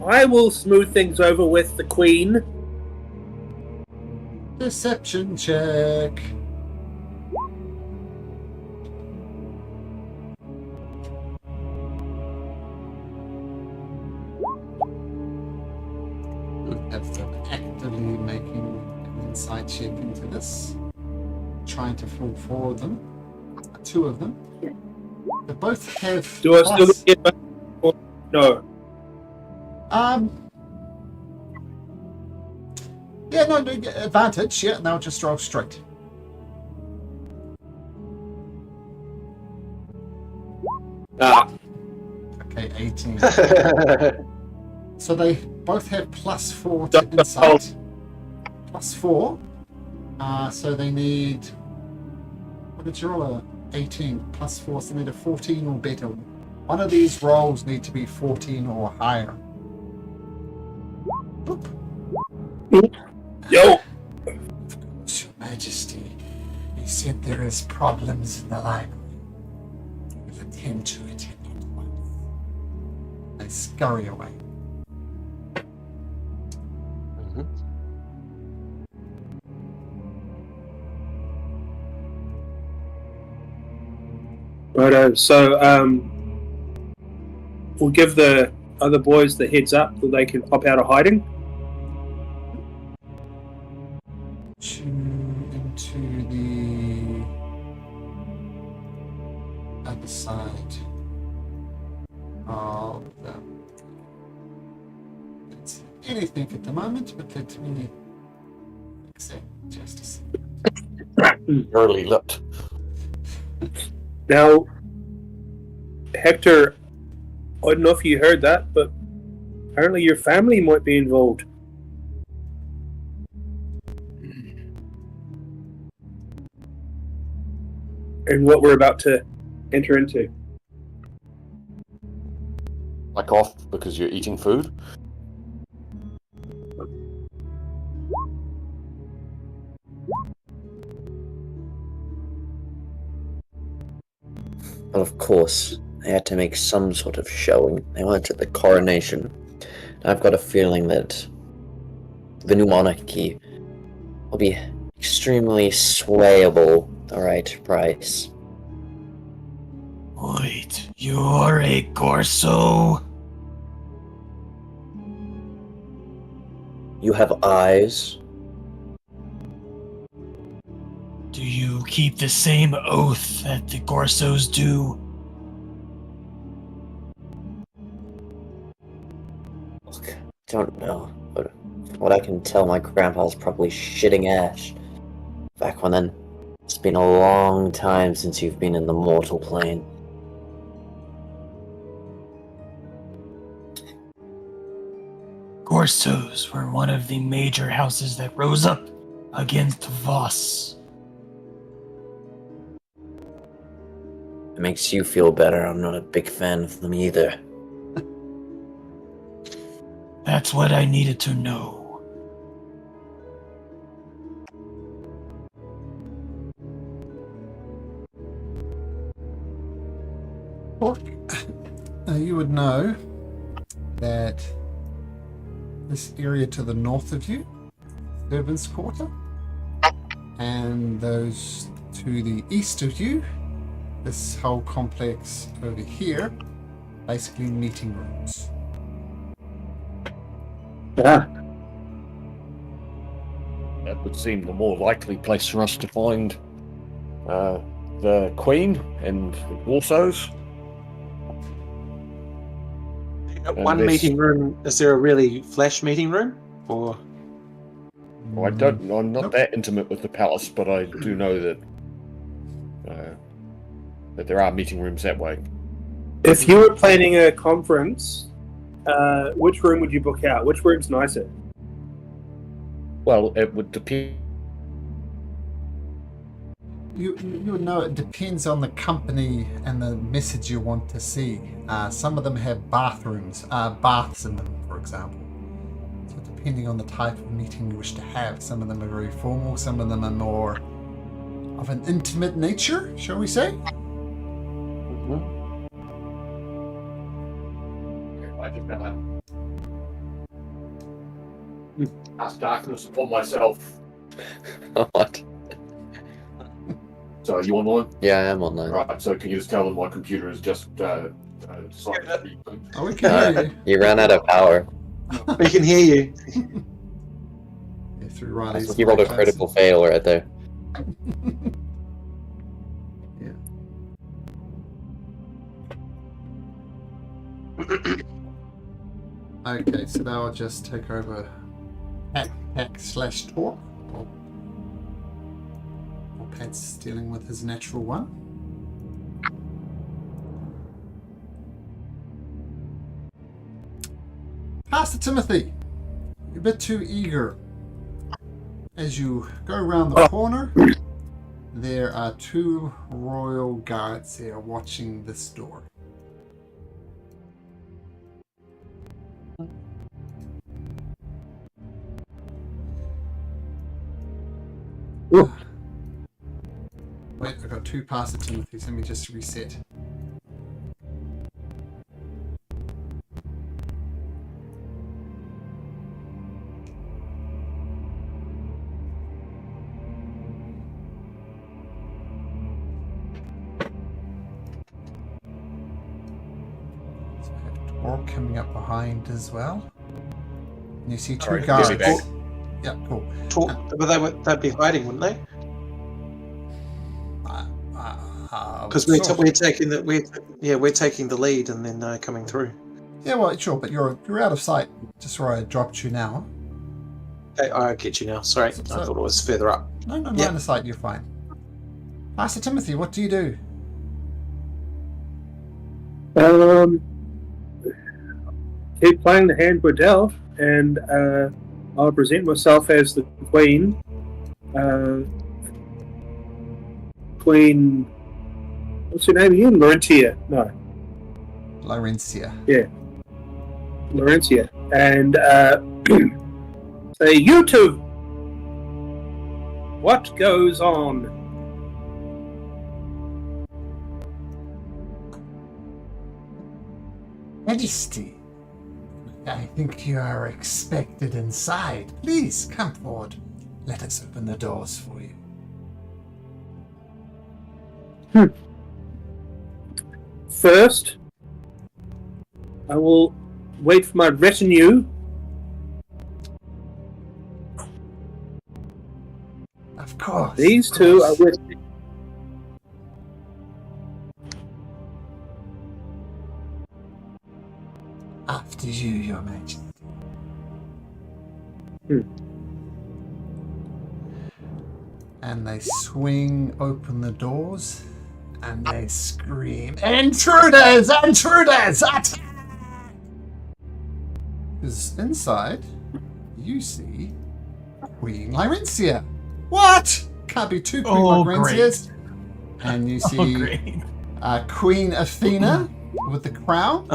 I will smooth things over with the Queen. Deception check. Have them actively making an insight check into this. Trying to fool 4 of them. 2 of them. They both have. Do I still get no? Yeah, no, advantage. Yeah, now just roll straight. Okay, 18. So they both have +4 to insight. +4. So they need. What did you roll? 18 +4, so they need a 14 or better. One of these rolls need to be 14 or higher. Boop. Yo! Your Majesty, you said there is problems in the library. We'll attend to it at once. They scurry away. Righto, so we'll give the other boys the heads up so they can pop out of hiding. Into the other side of the. It's anything at the moment, but let me accept just a second. Early lit. Now, Hector, I don't know if you heard that, but apparently your family might be involved. In what we're about to enter into. Like off because you're eating food? Well, of course, they had to make some sort of showing. They wanted the coronation. I've got a feeling that the new monarchy will be extremely swayable at the right price. Wait, you're a Gorso? You have eyes. Do you keep the same oath that the Gorsos do? Look, I don't know, but from what I can tell, my grandpa's probably shitting ash. Back when then, it's been a long time since you've been in the mortal plane. Gorsos were one of the major houses that rose up against Voss. It makes you feel better. I'm not a big fan of them either. That's what I needed to know. You would know that this area to the north of you, Servants' Quarter, and those to the east of you, this whole complex over here, basically meeting rooms. Yeah. That would seem the more likely place for us to find the Queen and the Warsos. One this- meeting room. Is there a really flash meeting room? Or Well, I'm not that intimate with the palace, but I do know that that there are meeting rooms that way. If you were planning a conference, which room would you book out? Which room's nicer? Well, it would depend. You would know it depends on the company and the message you want to see. Some of them have baths in them, for example. So depending on the type of meeting you wish to have, some of them are very formal, some of them are more of an intimate nature, shall we say? I just cast darkness upon myself. What? So, you online? Yeah, I am online. Right, so can you just tell them my computer is just decided to be... Oh, we can hear you. You ran out of power. We can hear you. Yeah, through Riley's You rolled a microphone. critical fail right there. Okay, so now I'll just take over hack/talk. Or Pat's dealing with his natural one. Pastor Timothy, you're a bit too eager. As you go around the corner, there are 2 royal guards there watching this door. Wait, I've got 2 Pastor Timothys. Let me just reset. So I have Torque coming up behind as well. And you see 2 Alright, guards. get me back. Yeah, cool. But they'd be hiding, wouldn't they? Because we're taking the lead and then coming through. Yeah, well, sure, but you're out of sight, just where I dropped you now. Okay, I get you now. Sorry, I thought it was further up. No, Yep. line of sight, you're fine. Master Timothy, what do you do? Keep playing the hand we're dealt, and I'll present myself as the Queen. Queen. What's her name again? Laurentia. No. Laurencia. Yeah. Laurentia. And say, you two! What goes on? Majesty, I think you are expected inside. Please come forward. Let us open the doors for you. First, I will wait for my retinue. Of course. These of two course. are with me. After you, Your Majesty. And they swing open the doors and they scream, "Intruders! Intruders! Attack!" Because inside, you see Queen Laurencia. What? Can't be 2 Queen Laurencias. And you see Queen Athena with the crown.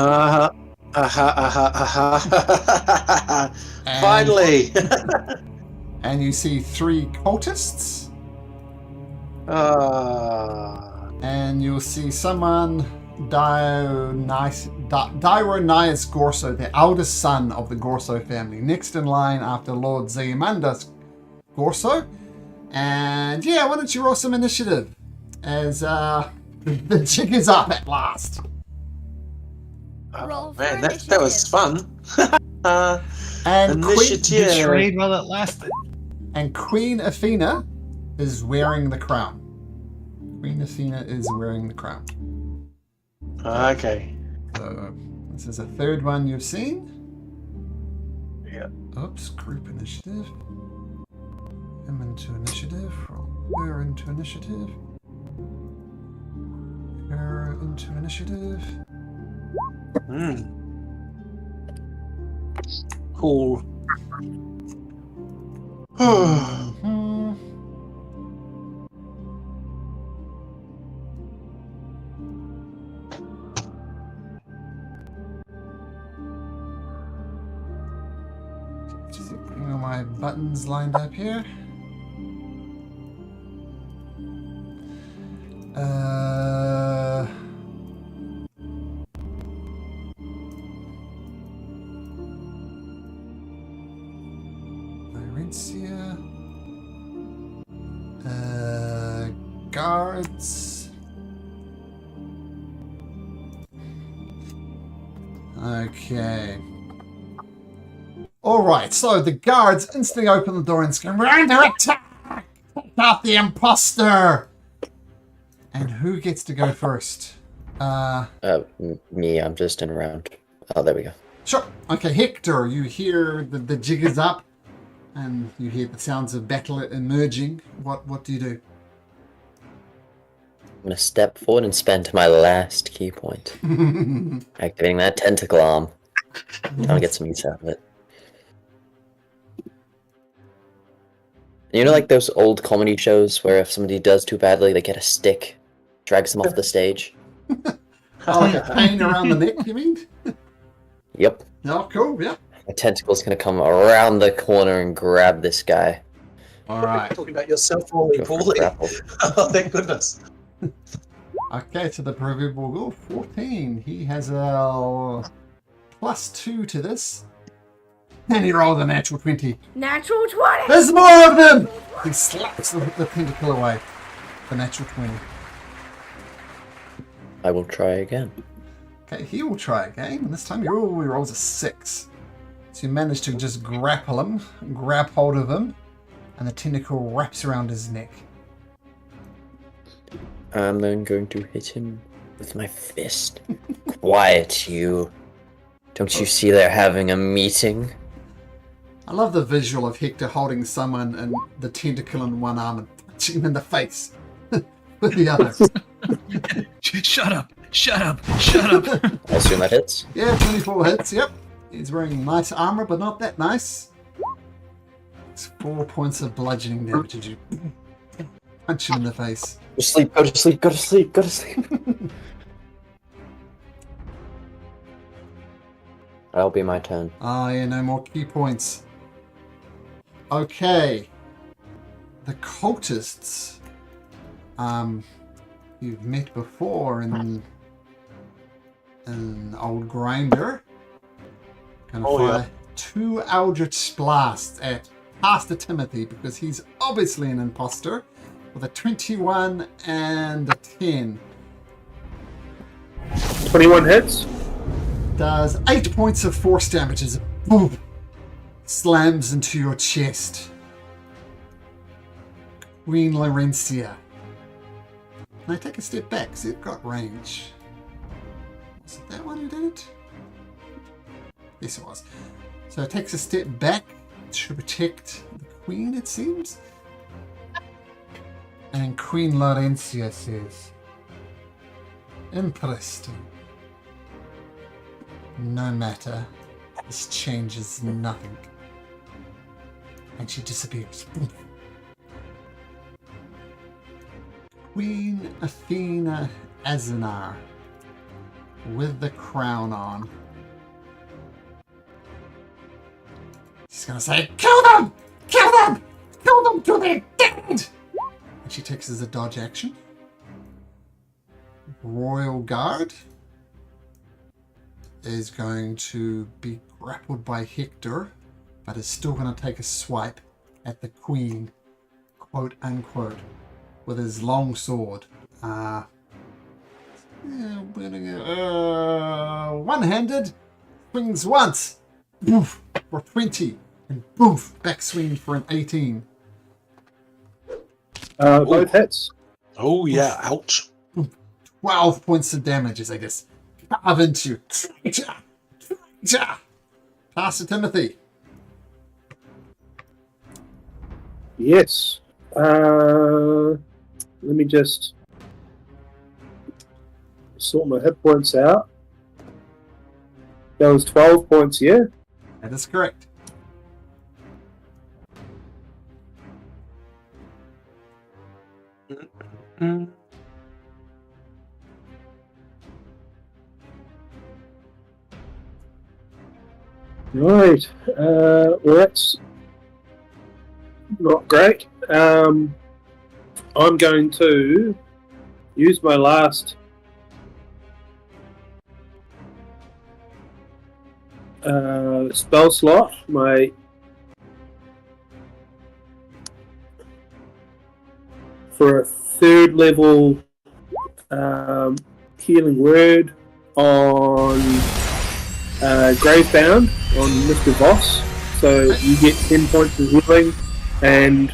Finally. And you see 3 cultists. And you'll see someone, Dionysius Gorso, the eldest son of the Gorso family, next in line after Lord Ziamandas Gorso. And yeah, why don't you roll some initiative as the jig is up at last. Oh, man, that was fun. And Initiative. Betrayed while it lasted. And Queen Athena is wearing the crown. Queen Athena is wearing the crown. Okay. So this is a 3rd one you've seen. Yeah. Oops, group initiative. Him into initiative. Her into initiative. Her into initiative. Cool. Mhm. Just getting all my buttons lined up here. Irencia. Guards. Okay. Alright, so the guards instantly open the door and scream, "We're under attack! Take out the imposter!" And who gets to go first? Me, I'm just in around. Oh, there we go. Sure. Okay, Hector, you hear the jig is up and you hear the sounds of battle emerging. What do you do? I'm gonna step forward and spend my last key point. Activating that tentacle arm. Trying to get some use out of it. You know, like those old comedy shows where if somebody does too badly, they get a stick, drags them off the stage? Oh, like a pain around the neck, you mean? Yep. Oh, cool, yeah. A tentacle's gonna come around the corner and grab this guy. Alright. Talking about yourself, Rolly Go for a Poorly. grapple. Oh, thank goodness. Okay, to the proverbial goal, 14. He has a +2 to this. And he rolled a natural 20. Natural 20! There's more of them! He slaps the tentacle away. The natural 20. I will try again. Okay, he will try again, and this time he rolls a 6. So you manage to just grapple him, grab hold of him, and the tentacle wraps around his neck. I'm then going to hit him with my fist. Quiet, you. Don't you see they're having a meeting? I love the visual of Hector holding someone and the tentacle in one arm and punching him in the face with the other. Shut up! Shut up! Shut up! I assume that hits. Yeah, 24 hits, yep. He's wearing nice armor, but not that nice. It's 4 points of bludgeoning damage as you punch him in the face. Go to sleep, go to sleep, go to sleep, go to sleep. That'll be my turn. Ah, yeah, no more key points. Okay. The cultists. You've met before in Old Grinder. Gonna fire 2 Eldritch Blasts at Pastor Timothy because he's obviously an imposter with a 21 and a 10. 21 hits. Does 8 points of force damage as boom slams into your chest. Queen Laurencia. Can I take a step back? See, it got range. Was it that one who did it? Yes, it was. So it takes a step back to protect the queen, it seems. And Queen Laurencia says, "Interesting. No matter. This changes nothing." And she disappears. Queen Athena Azanar with the crown on. She's gonna say, "Kill them! Kill them! Kill them till they're dead!" And she takes as a dodge action. Royal Guard is going to be grappled by Hector, but is still going to take a swipe at the queen, quote unquote, with his long sword. One-handed, swings once, boof, for 20, and boof, backswing for an 18. Both hits. Oh, yeah, ouch. 12 points of damage as I just carve into you. Pastor Timothy. Yes. Let me just sort my hit points out. That was 12 points, yeah? That is correct. Right. Well, that's not great. I'm going to use my last spell slot. For a third level healing word on Gravebound on Mr. Voss. So you get 10 points of healing and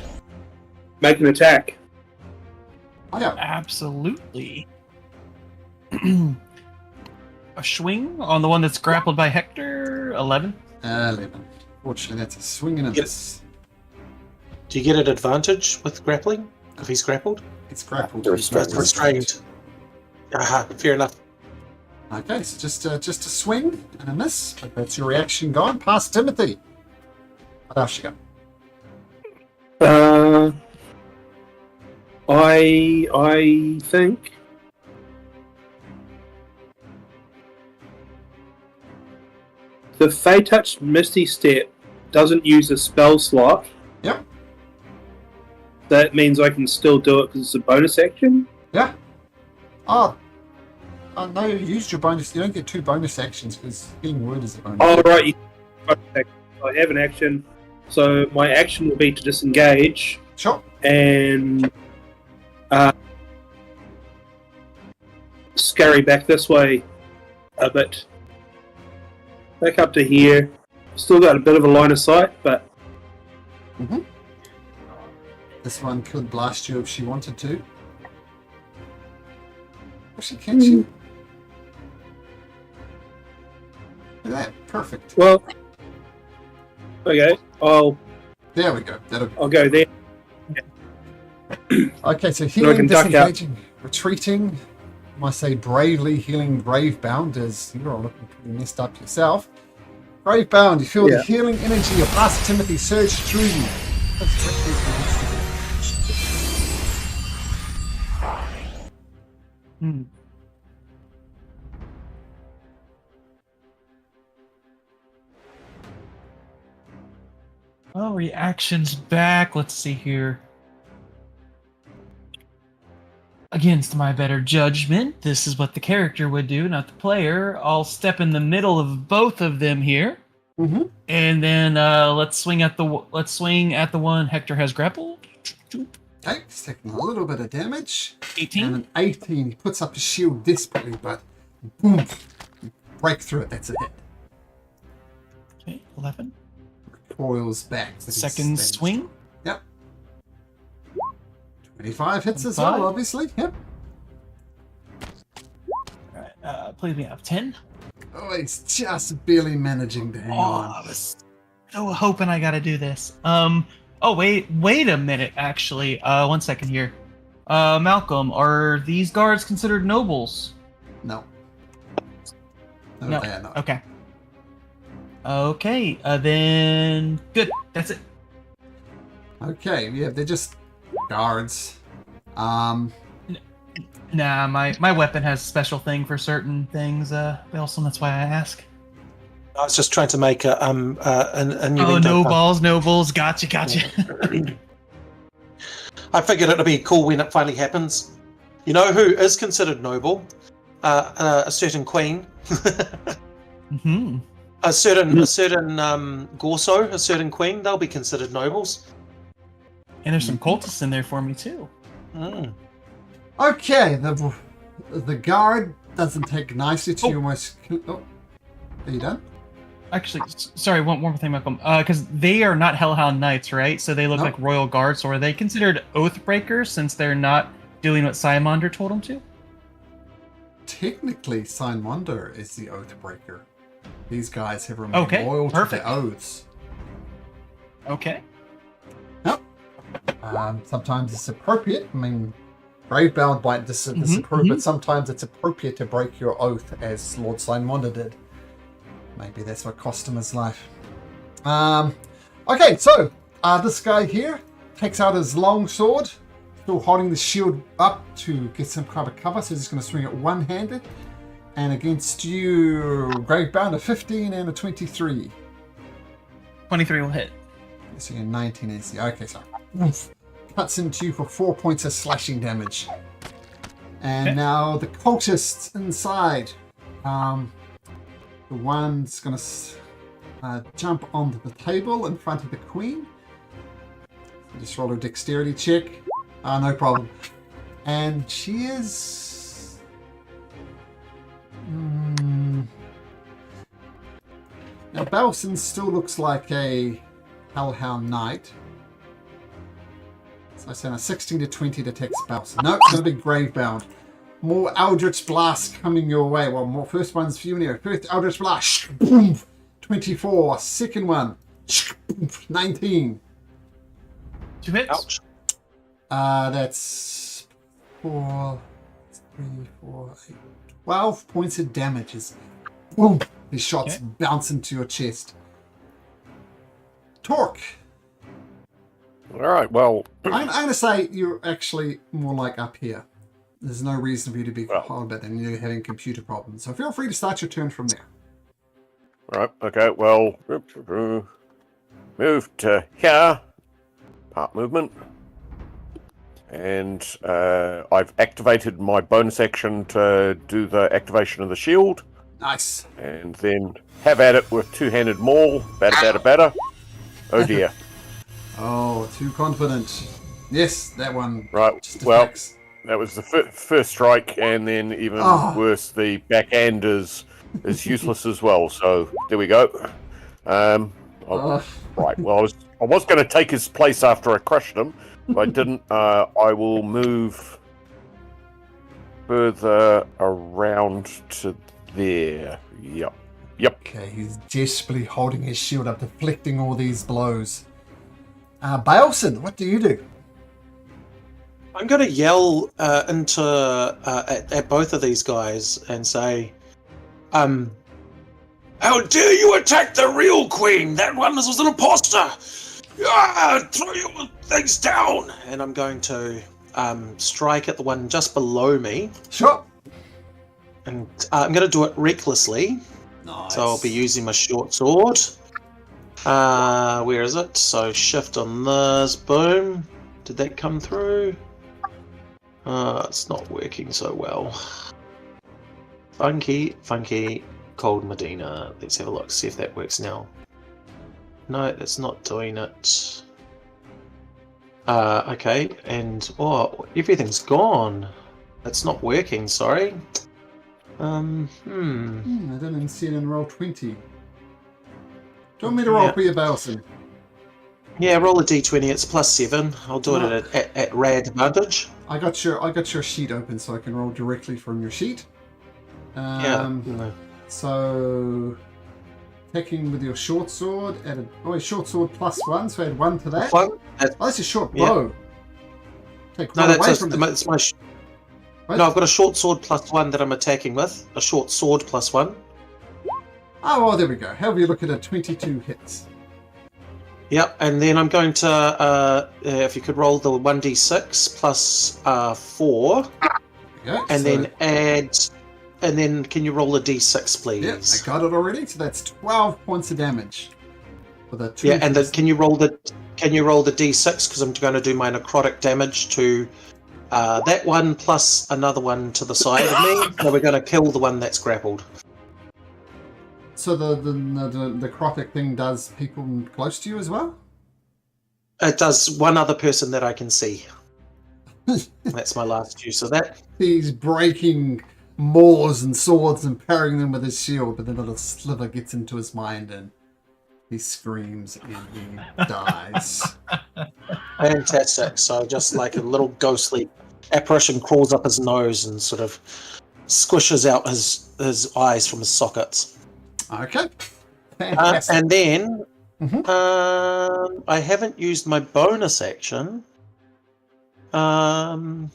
make an attack. Oh, yeah. Absolutely. A swing on the one that's grappled by Hector. 11. 11. Fortunately, that's a swing and a miss. Do you get an advantage with grappling if he's grappled? It's grappled. Restrained. Aha, fair enough. Okay, so just a swing and a miss. But that's your reaction gone. Past Timothy. What else you got? I think the Fey Touch Misty Step doesn't use a spell slot. Yep. That means I can still do it because it's a bonus action. Yeah. Oh, no, you used your bonus. You don't get 2 bonus actions because Healing Word is a bonus. Oh, right. I have an action. So my action will be to disengage. Sure. And scurry back this way a bit. Back up to here. Still got a bit of a line of sight, but... Mm-hmm. This one could blast you if she wanted to. Or she can't shoot. Look at that. Perfect. Well... Okay, There we go. I'll go there. Okay, so healing, duck out. disengaging, retreating. I must say bravely healing Gravebound as you're all looking pretty messed up yourself. Gravebound, you feel the healing energy of Master Timothy surge through you. Oh, reactions back. Let's see here. Against my better judgment, this is what the character would do, not the player. I'll step in the middle of both of them here, Mm-hmm. and then let's swing at the one Hector has grappled. Okay, he's taking a little bit of damage. 18. And an 18. He puts up his shield desperately, but boom, you break through it. That's a hit. Okay, 11. Coils back. Second swing. Yep. 25 hits as well, obviously. Yep. Alright, please me up 10. Oh, he's just barely managing to hang on. I was so hoping I gotta do this. Oh wait a minute, actually. 1 second here. Malcolm, are these guards considered nobles? No. No. They are not. Okay. Okay, then good. That's it. Okay, yeah, they're just guards. Nah, my weapon has a special thing for certain things, Bilson, that's why I ask. I was just trying to make a new Oh, nobles, gotcha. I figured it'd be cool when it finally happens. You know who is considered noble? A certain queen. Mm-hmm. A certain Gorso, a certain queen, they'll be considered nobles. And there's some cultists in there for me too. Mm. Okay, the guard doesn't take nicely to you almost. Oh, are you done? Actually, sorry, one more thing, Malcolm. Because they are not Hellhound Knights, right? So they look like royal guards. So are they considered Oathbreakers since they're not doing what Simonder told them to? Technically, Simonder is the Oathbreaker. These guys have remained loyal to their oaths. Okay. Yep. Sometimes it's appropriate. I mean, Gravebound might disapprove, but sometimes it's appropriate to break your oath, as Lord Simonder did. Maybe that's what cost him his life. Okay, so this guy here takes out his long sword, still holding the shield up to get some kind of cover, so he's going to swing it one-handed. And against you, Gravebound, a 15 and a 23. 23 will hit. So you're 19 AC. Okay, so oof, cuts into you for 4 points of slashing damage. And Okay. now the cultists inside. The one's going to jump onto the table in front of the queen. So just roll a dexterity check. No problem. And she is... Now, Belson still looks like a Hellhound Knight. So I say a 16 to 20 detects Belson. No, it's going to be Gravebound. More Eldritch Blast coming your way. Well, more first one's for you, Neo. First Eldritch Blast. Boom. 24. Second one. 19. 2 hits. Ouch. That's 4, 3, 4, 8, 12 points of damage. Boom. These shots bounce into your chest. Torque. All right. Well, I'm going to say you're actually more like up here. There's no reason for you to be hard about than you're having computer problems. So feel free to start your turn from there. all right. Okay. Well, move to here. Part movement. And I've activated my bonus action to do the activation of the shield. Nice. And then have at it with two-handed maul. Batter. Oh dear. Oh, too confident. Yes, that one. Right. Just Well, affects. that was the first strike, and then even worse, the backhand is useless as well. So there we go. Right. Well, I was going to take his place after I crushed him, but I didn't. I will move further around to there. Yep. Okay, he's desperately holding his shield up, deflecting all these blows. Bailson, what do you do? I'm going to yell at both of these guys and say, how dare you attack the real queen? That one was an imposter. Throw your things down. And I'm going to strike at the one just below me. Sure. And I'm going to do it recklessly. Nice. So I'll be using my short sword. Where is it? So shift on this. Boom. Did that come through? It's not working so well. Funky, Cold Medina. Let's have a look, see if that works now. No, that's not doing it. Okay, and everything's gone. It's not working, sorry. I didn't see it in roll 20. Do you want me to roll for you, Bailson? Yeah, roll a d20, it's +7. I'll do it at rad advantage. I got your sheet open so I can roll directly from your sheet. No. So attacking with your short sword, short sword +1, so add 1 to that. That's a short bow. Take one away from it. It's my. No, I've got a short sword +1 that I'm attacking with. A short sword +1. Oh, well, there we go. However you look at it, 22 hits. Yep, and then I'm going to, if you could roll the 1d6 +4, and then can you roll a d6, please? Yeah, I got it already. So that's 12 points of damage. For the two and then can you roll the d6 because I'm going to do my necrotic damage to that one plus another one to the side of me. So we're going to kill the one that's grappled. So the necrotic thing does people close to you as well? It does one other person that I can see. That's my last use of that. He's breaking maws and swords and parrying them with his shield, but then a little sliver gets into his mind and he screams and he dies. Fantastic. So just like a little ghostly apparition crawls up his nose and sort of squishes out his eyes from his sockets. Okay. Fantastic. And then I haven't used my bonus action. I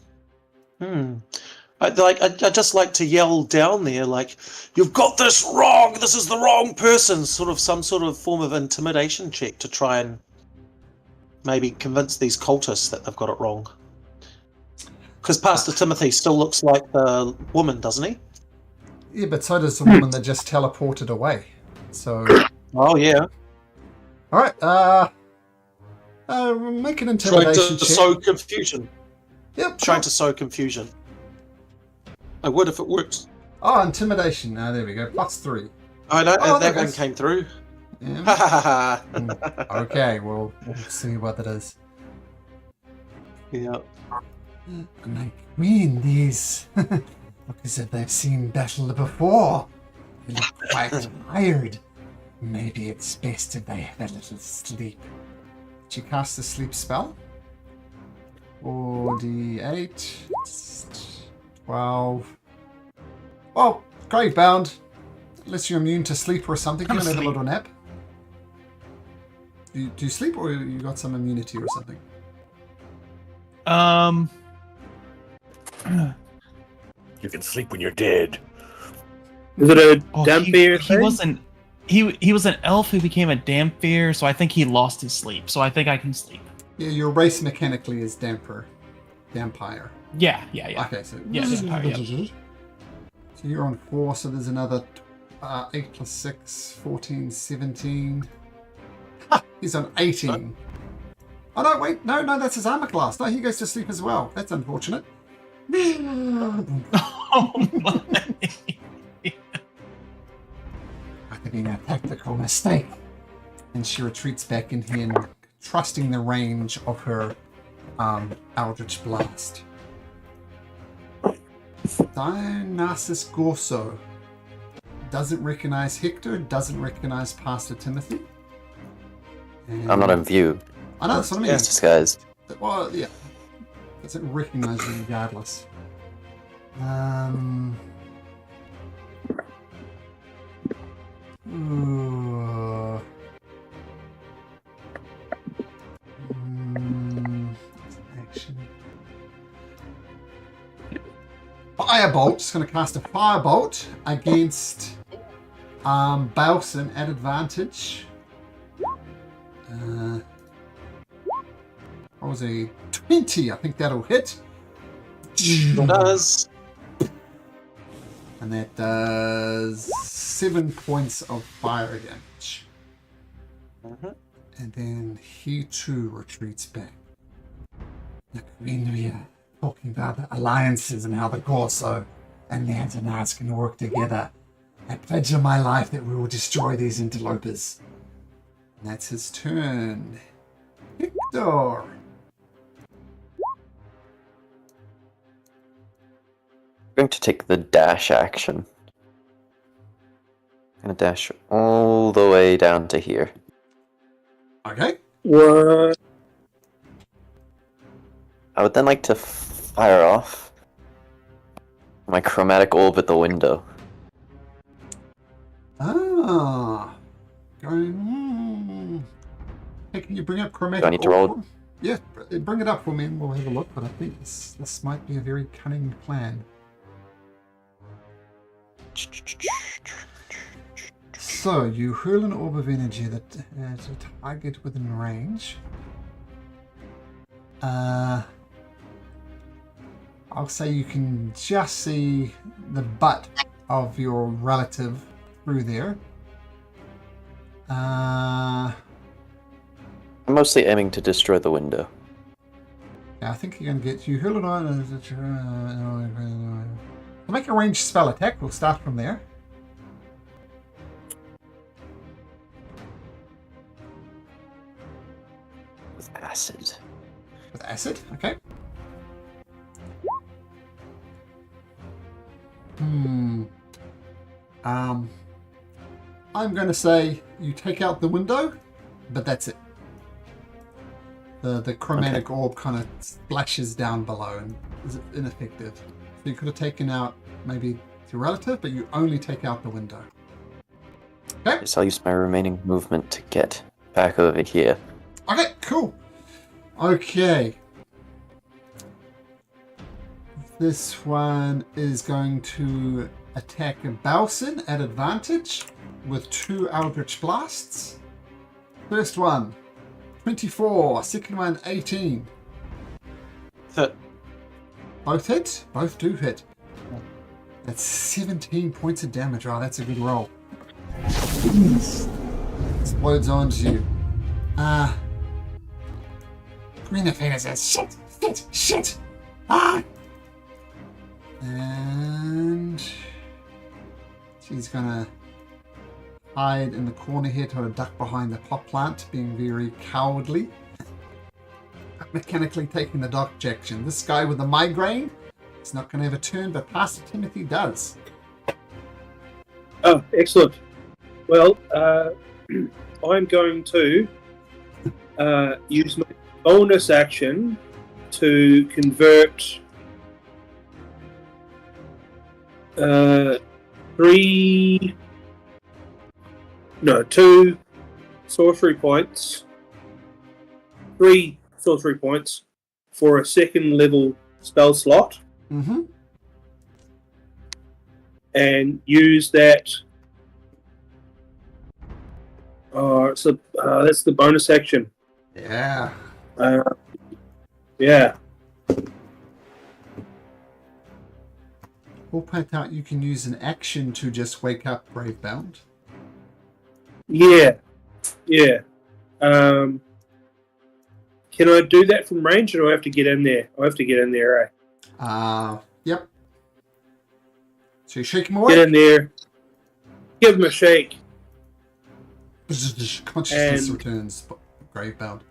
just like to yell down there, like, "You've got this wrong. This is the wrong person." Sort of some sort of form of intimidation check to try and maybe convince these cultists that they've got it wrong. Because Pastor Timothy still looks like the woman, doesn't he? Yeah, but so does the woman that just teleported away. So. Oh yeah. All right. Make an Trying intimidation to check. sow confusion. Yep. Trying to sow confusion. I would if it worked. Oh, intimidation. There we go. +3. I know, Oh, and there that one goes. came through. Yeah. Ha ha ha ha. Okay, we'll see what that is. Yeah. My queen, these look as if they've seen battle before. They look quite tired. Maybe it's best if they have a little sleep. Did you cast a sleep spell? 4d8, 12. Well, Gravebound. Unless you're immune to sleep or something, you I'm can have a asleep. little nap. Do you sleep or you got some immunity or something? You can sleep when you're dead. Is it a Oh, Dampier he thing? wasn't. He was an elf who became a Dampier, so I think he lost his sleep. So I think I can sleep. Yeah, your race mechanically is Dampire. Yeah. Okay, so Yeah, Dampire, yeah. So you're on 4, so there's another 8 plus 6, 14, 17. Ha! He's on 18. Oh no, wait, no, that's his armor class. No, he goes to sleep as well. That's unfortunate. Oh my! Might have been a tactical mistake. And she retreats back in here, trusting the range of her Eldritch Blast. Dionysus Gorso doesn't recognize Hector, doesn't recognize Pastor Timothy. And I'm not in view. I know, that's what I mean. It's disguised. Well, yeah. Doesn't recognize you regardless. Ooh. Action. Firebolt. Just going to cast a firebolt against Balson at advantage. What was a 20? I think that'll hit. It does. And that does 7 points of fire damage. Mhm. And then he too retreats back. Look, we are talking about the alliances and how the Corso and the Antonars can work together. I pledge on my life that we will destroy these interlopers. And that's his turn. Hector! I'm going to take the dash action. I'm going to dash all the way down to here. Okay. What? I would then like to fire off my chromatic orb at the window. Ah. Going. Hey, can you bring up chromatic? Do I need to roll? orb? Yeah, bring it up for me and we'll have a look. But I think this might be a very cunning plan. So you hurl an orb of energy that has a target within range. I'll say you can just see the butt of your relative through there. I'm mostly aiming to destroy the window. Yeah, I think you're going to get you hurl it on. To make a ranged spell attack, we'll start from there. With acid. With acid, okay. I'm going to say you take out the window, but that's it. The chromatic orb kind of splashes down below and is ineffective. So you could have taken out maybe your relative, but you only take out the window. Okay. So I'll use my remaining movement to get back over here. Okay, cool. Okay. This one is going to attack Balson at advantage with 2 Eldritch Blasts. First one, 24. Second one, 18. Hit. Both hit? Both do hit. That's 17 points of damage. Oh, that's a good roll. Explodes onto you. Greenafina says, shit. And she's gonna hide in the corner here, try to duck behind the pot plant, being very cowardly. Mechanically taking the dark projection. This guy with the migraine is not going to have a turn, but Pastor Timothy does. Oh, excellent. Well, I'm going to use my bonus action to convert 2 sorcery points. 3 sorcery points for a second level spell slot. Mm-hmm. And use that. So that's the bonus action. Yeah. Yeah. We'll point out you can use an action to just wake up Bravebound. Yeah. Can I do that from range, or do I have to get in there? I have to get in there, Yep. So you shake him away. Get in there. Give him a shake. Consciousness returns, Gravebound.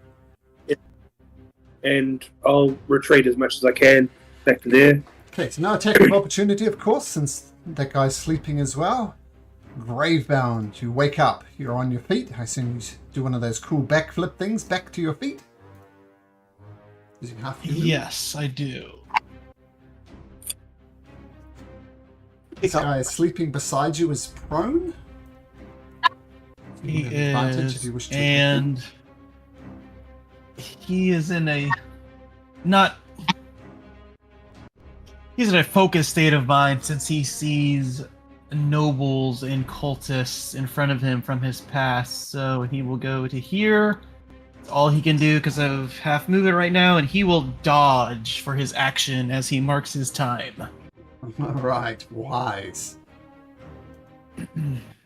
And I'll retreat as much as I can back to there. Okay, so now attack of opportunity, of course, since that guy's sleeping as well. Gravebound, you wake up. You're on your feet. I assume you do one of those cool backflip things back to your feet. Using half your movement. Yes, I do. This guy is sleeping beside you is prone. He You have advantage if you is, wish to and he is in a not. He's in a focused state of mind since he sees nobles and cultists in front of him from his past. So he will go to here. It's all he can do because of half movement right now, and he will dodge for his action as he marks his time. Alright, wise.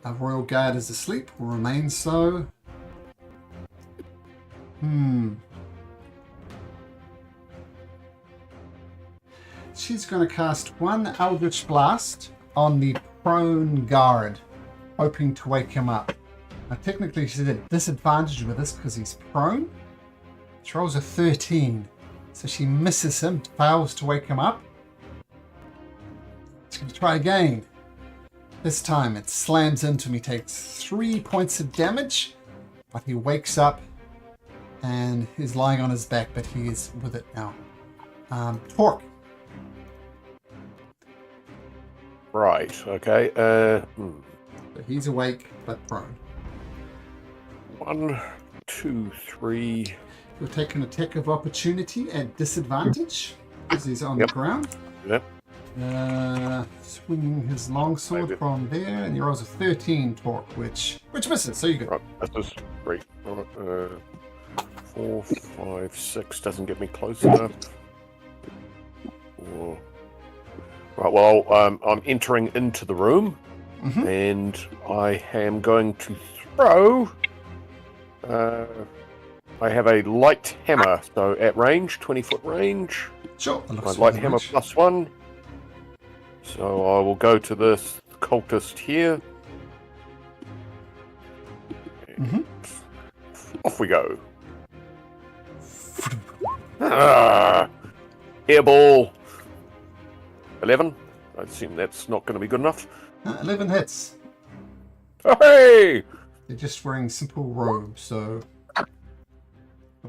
Our royal guard is asleep, will remain so. She's going to cast one Eldritch Blast on the prone guard, hoping to wake him up. Now, technically, she's at disadvantage with this because he's prone. She rolls a 13, so she misses him, fails to wake him up. She's going to try again. This time it slams into him. He takes 3 points of damage, but he wakes up and is lying on his back, but he is with it now. Torque. Right, okay. So he's awake, but prone. 1, 2, 3. He'll take an attack of opportunity at disadvantage because he's on the ground. Yep. Swinging his longsword from there, and he rolls a 13 torque, which misses. So you go. Right, this is great. 4, 5, 6 doesn't get me close enough. 4. Right, well, I'm entering into the room, and I am going to throw. I have a light hammer, so at range, 20-foot range. Sure. My light hammer +1. So I will go to this cultist here. And off we go. Airball. 11. I assume that's not going to be good enough. 11 hits. Hey! They're just wearing simple robes, so got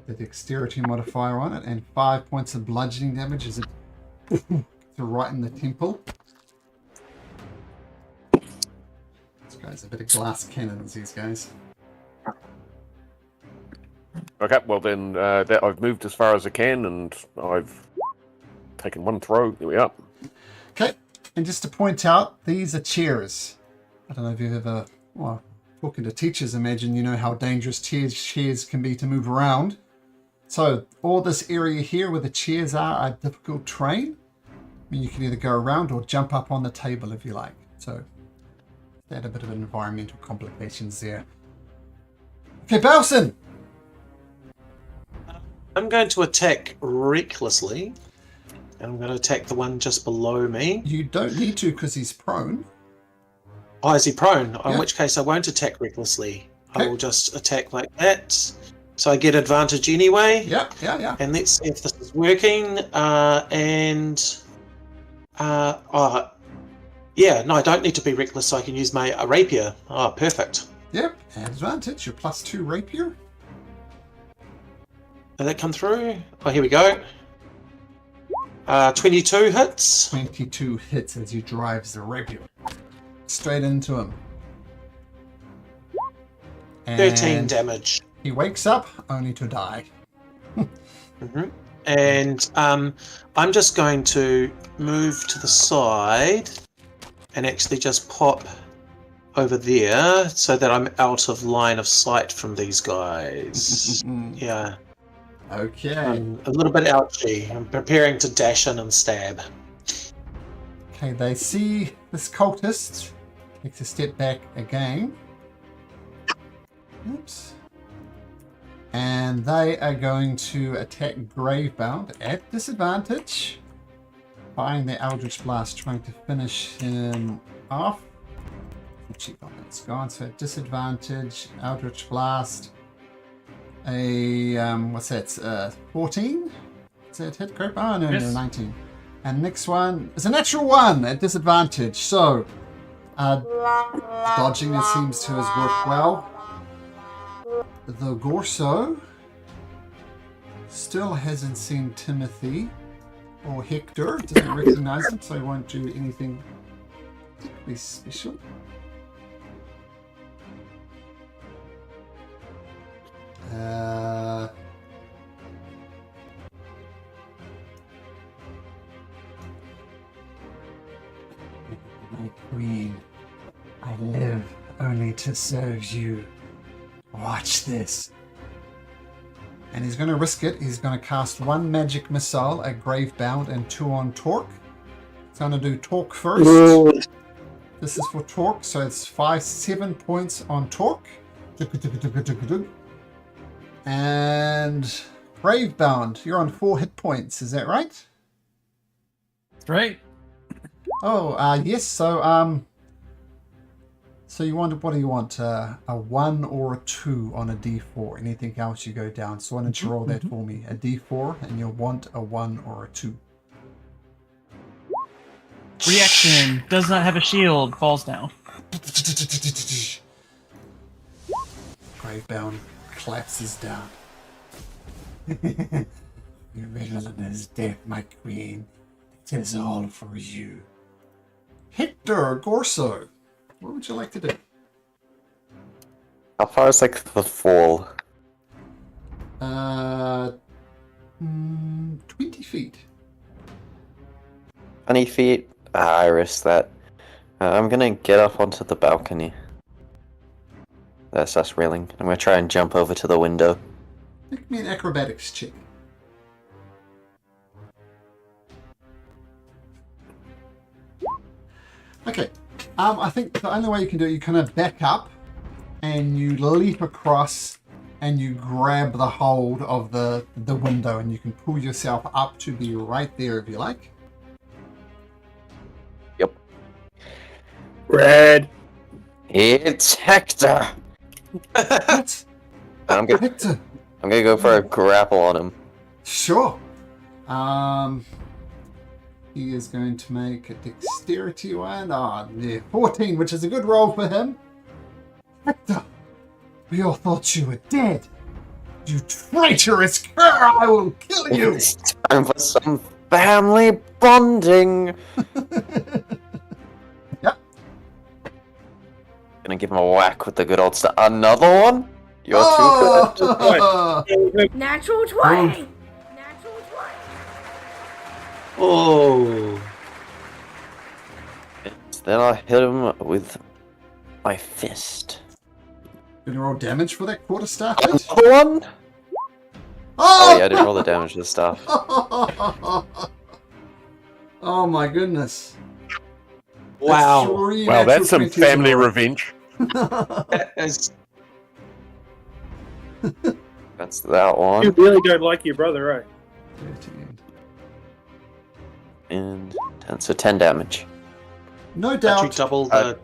the dexterity modifier on it, and 5 points of bludgeoning damage as it to right in the temple. This guy's a bit of glass cannons, these guys. Okay, well then that I've moved as far as I can, and I've taken one throw. There we are. Okay, and just to point out, these are chairs. I don't know if you've ever, well, talking to teachers, imagine you know how dangerous chairs can be to move around. So all this area here where the chairs are difficult terrain. I mean, you can either go around or jump up on the table if you like. So they had a bit of environmental complications there. Okay, Bowson, I'm going to attack recklessly. And I'm going to attack the one just below me. You don't need to because he's prone. Oh, is he prone? Yeah. In which case I won't attack recklessly. Okay. I will just attack like that. So I get advantage anyway. Yeah. And let's see if this is working. Yeah, no, I don't need to be reckless, so I can use my rapier. Oh, perfect. Yep. Advantage. Your +2 rapier. Did that come through? Oh, here we go. 22 hits. 22 hits as you drives the rapier straight into him. 13 And damage. he wakes up only to die. Mm-hmm. And I'm just going to move to the side and actually just pop over there so that I'm out of line of sight from these guys. Yeah. Okay. A little bit ouchy. I'm preparing to dash in and stab. Okay, they see this cultist. Takes a step back again. Oops. And they are going to attack Gravebound at disadvantage. Firing their Eldritch Blast, trying to finish him off. Check on that's gone. So at disadvantage, Eldritch Blast. What's that? 14? Is that hit correct? Oh, no, Yes. no, 19. And next one is a natural 1 at disadvantage. So, dodging it seems to has worked well. The Gorso still hasn't seen Timothy or Hector. Doesn't recognize him, so he won't do anything particularly special. My queen, I live only to serve you. Watch this. And he's going to risk it. He's going to cast 1 magic missile at Gravebound and 2 on Torque. He's going to do Torque first. This is for Torque, so it's 7 points on Torque. And Gravebound, you're on 4 hit points, is that right? Right. Oh, yes, so you want, what do you want? A 1 or a 2 on a d4. Anything else you go down. So why don't you roll that for me? A d4, and you'll want a 1 or a 2. Reaction does not have a shield. Falls down. Gravebound collapses down. Your villain is dead, my queen. It is all for you. Hector Gorso, what would you like to do? How far is like the fall? 20 feet. 20 feet? I risk that. I'm gonna get up onto the balcony. That's us railing. I'm gonna try and jump over to the window. Make me an acrobatics check. Okay. I think the only way you can do it, you kind of back up and you leap across and you grab the hold of the window and you can pull yourself up to be right there if you like. Yep. Red. It's Hector! What? I'm gonna Hector. go for a grapple on him. Sure. He is going to make a dexterity one. Yeah, 14, which is a good roll for him. Hector, we all thought you were dead. You traitorous cur! I will kill you! It's time for some family bonding! Yep. Gonna give him a whack with the good old stuff. Another one? You're too good. Natural 20! Natural 20! Oh. Then I'll hit him with my fist. Gonna roll damage for that quarterstaff hit? Another one? Oh! Oh yeah, I didn't roll the damage to the staff. Oh my goodness. Wow. Wow, that's some family revenge. That is... That's that one. You really don't like your brother, right? 13. And 10, so 10 damage. No Did you doubt. double the?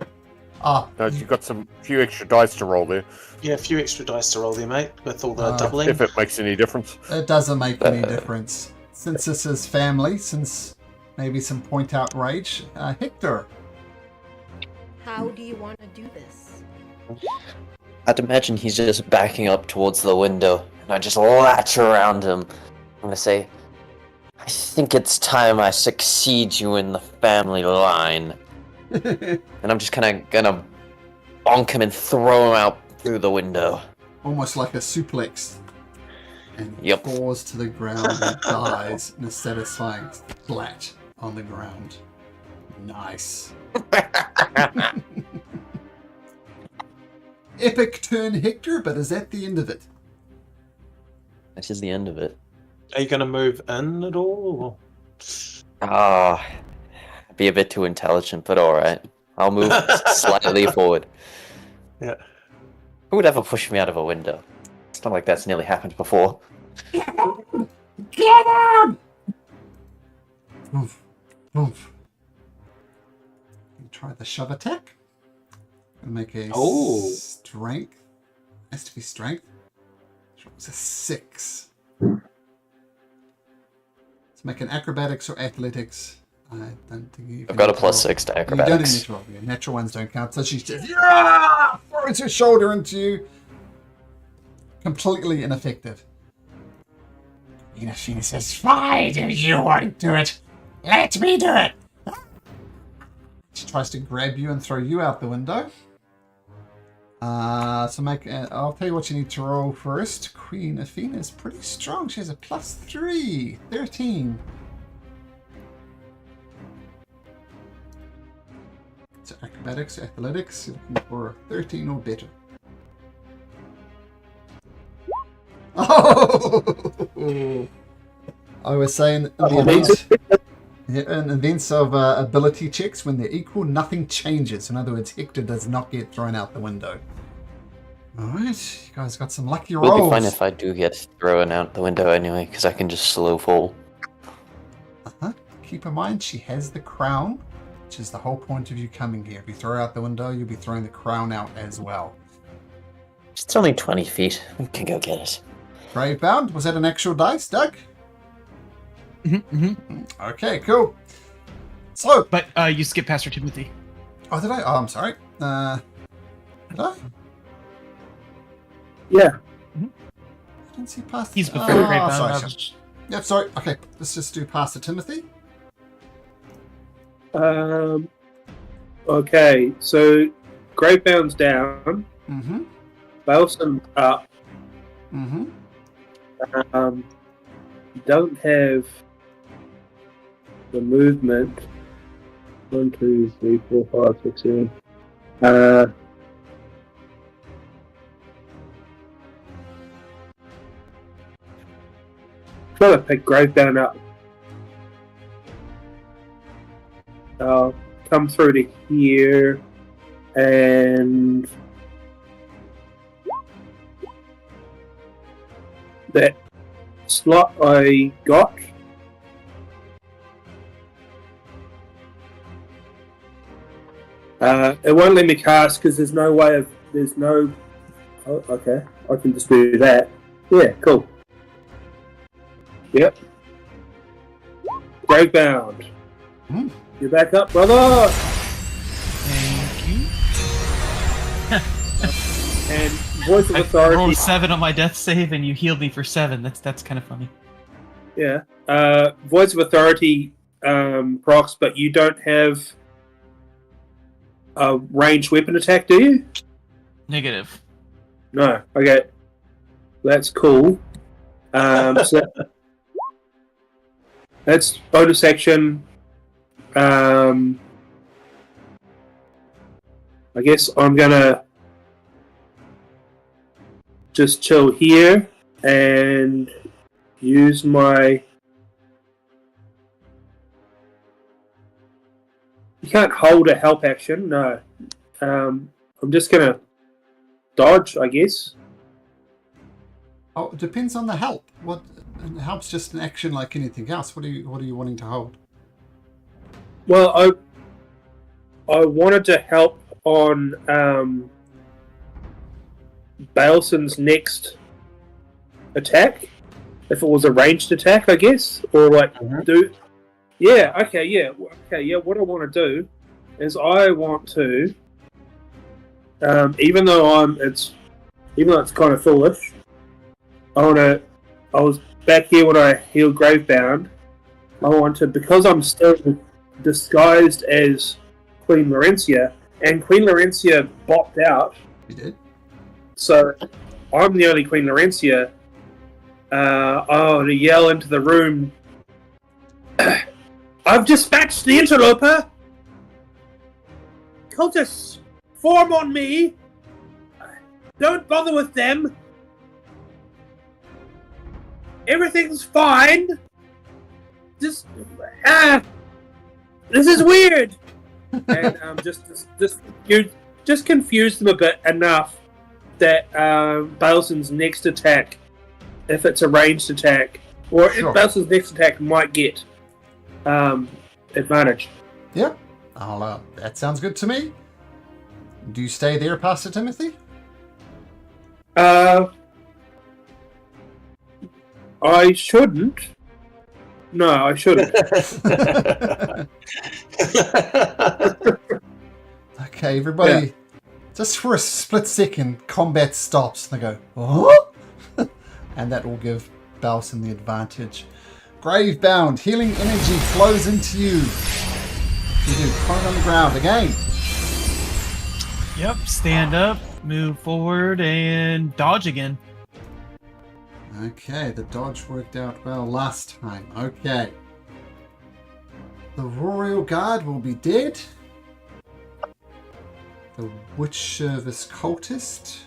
You've got some few extra dice to roll there, Yeah, a few extra dice to roll there, mate, with all the doubling. if it makes any difference. It doesn't make any difference. Since this is family, since maybe some point out rage, Hector. How do you want to do this? I'd imagine he's just backing up towards the window, and I just latch around him. I'm gonna say, I think it's time I succeed you in the family line. And I'm just kind of gonna bonk him and throw him out through the window. Almost like a suplex. And he falls to the ground and dies in a satisfying splat on the ground. Nice. Epic turn, Hector, but is that the end of it? That is the end of it. Are you going to move in at all? Ah, be a bit too intelligent, but alright. I'll move slightly forward. Yeah. Who would ever push me out of a window? It's not like that's nearly happened before. Get him! Oof. Oof. Try the shove attack. And make a strength. Has to be strength. It was a 6. Let's make an acrobatics or athletics. I don't think you can. I've got a +6 to acrobatics. You don't need to roll. Yeah, natural ones don't count. So she just throws her shoulder into you. Completely ineffective. She says, "Fine, if you won't do it, let me do it." She tries to grab you and throw you out the window. So I'll tell you what you need to roll first. Queen Athena is pretty strong. She has a +3, 13. So acrobatics, athletics, you're looking for 13 or better. Oh! I was saying in events of ability checks, when they're equal, nothing changes. In other words, Hector does not get thrown out the window. Alright, you guys got some lucky rolls. It'll be fine if I do get thrown out the window anyway, because I can just slow fall. Keep in mind, she has the crown, which is the whole point of you coming here. If you throw her out the window, you'll be throwing the crown out as well. It's only 20 feet. We can go get it. Gravebound, was that an actual dice, Doug? Mm-hmm. Okay, cool. So, But you skipped Pastor Timothy. oh, did I? Oh, I'm sorry. Did I? Yeah. I didn't see Pastor. He's before Sorry, Gravebound. sorry. Yep, sorry. Okay, let's just do Pastor Timothy. Okay, so Gravebound's down. Mm-hmm. Balsam's up. Mm-hmm. Don't have the movement. 1, 2, 3, 4, 5, 6, 7. Try to pick Gravebound up. I'll come through to here and that slot I got. It won't let me cast because there's no way of. There's no. Oh, okay, I can just do that. Yeah, cool. Yep. Gravebound. You're back up, brother. Thank you. And voice of I authority. rolled 7 on my death save, and you healed me for 7. That's kind of funny. Yeah. Voice of authority procs, but you don't have a ranged weapon attack, do you? Negative. No. Okay. That's cool. So that's bonus action. I guess I'm gonna just chill here and use my. You can't hold a help action, no. I'm just gonna dodge, I guess. Oh, it depends on the help. What help's just an action like anything else. What are you wanting to hold? Well, I wanted to help on Baleson's next attack, if it was a ranged attack, I guess, or like do. Yeah. Okay. Yeah. Okay. Yeah. What I want to do is I want to, even though it's kind of foolish. I was back here when I healed Gravebound. I want to, because I'm still disguised as Queen Laurentia, and Queen Laurentia bopped out. You did? So I'm the only Queen Laurentia. To yell into the room, I've dispatched the interloper! Cultists, form on me! Don't bother with them! Everything's fine! This is weird! And just confuse them a bit enough that Baleson's next attack, if it's a ranged attack, or if Baleson's next attack might get advantage. Yeah. That sounds good to me. Do you stay there, Pastor Timothy? I shouldn't. No, I shouldn't. Okay, everybody. Just for a split second, combat stops and they go, oh? And that will give Baleson the advantage. Gravebound, healing energy flows into you. You do prone on the ground again. Yep, stand up, move forward, and dodge again. Okay, the dodge worked out well last time. Okay. The Royal Guard will be dead. The Witch Service Cultist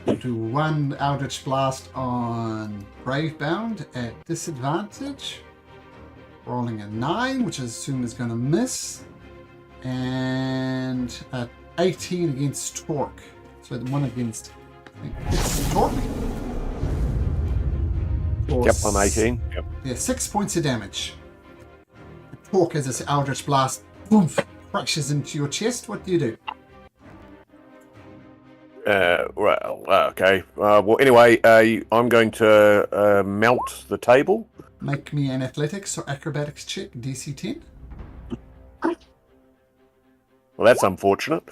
will do one Eldritch Blast on Gravebound at disadvantage. Rolling a 9, which I assume is going to miss. And 18 against Torque. So the one against... It's Torque. Yep, I'm 18. Yep. Yeah, 6 points of damage. Torque as this Eldritch Blast boom, crashes into your chest. What do you do? Okay. Well, anyway, I'm going to mount the table. Make me an athletics or acrobatics check, DC 10. Well, that's unfortunate.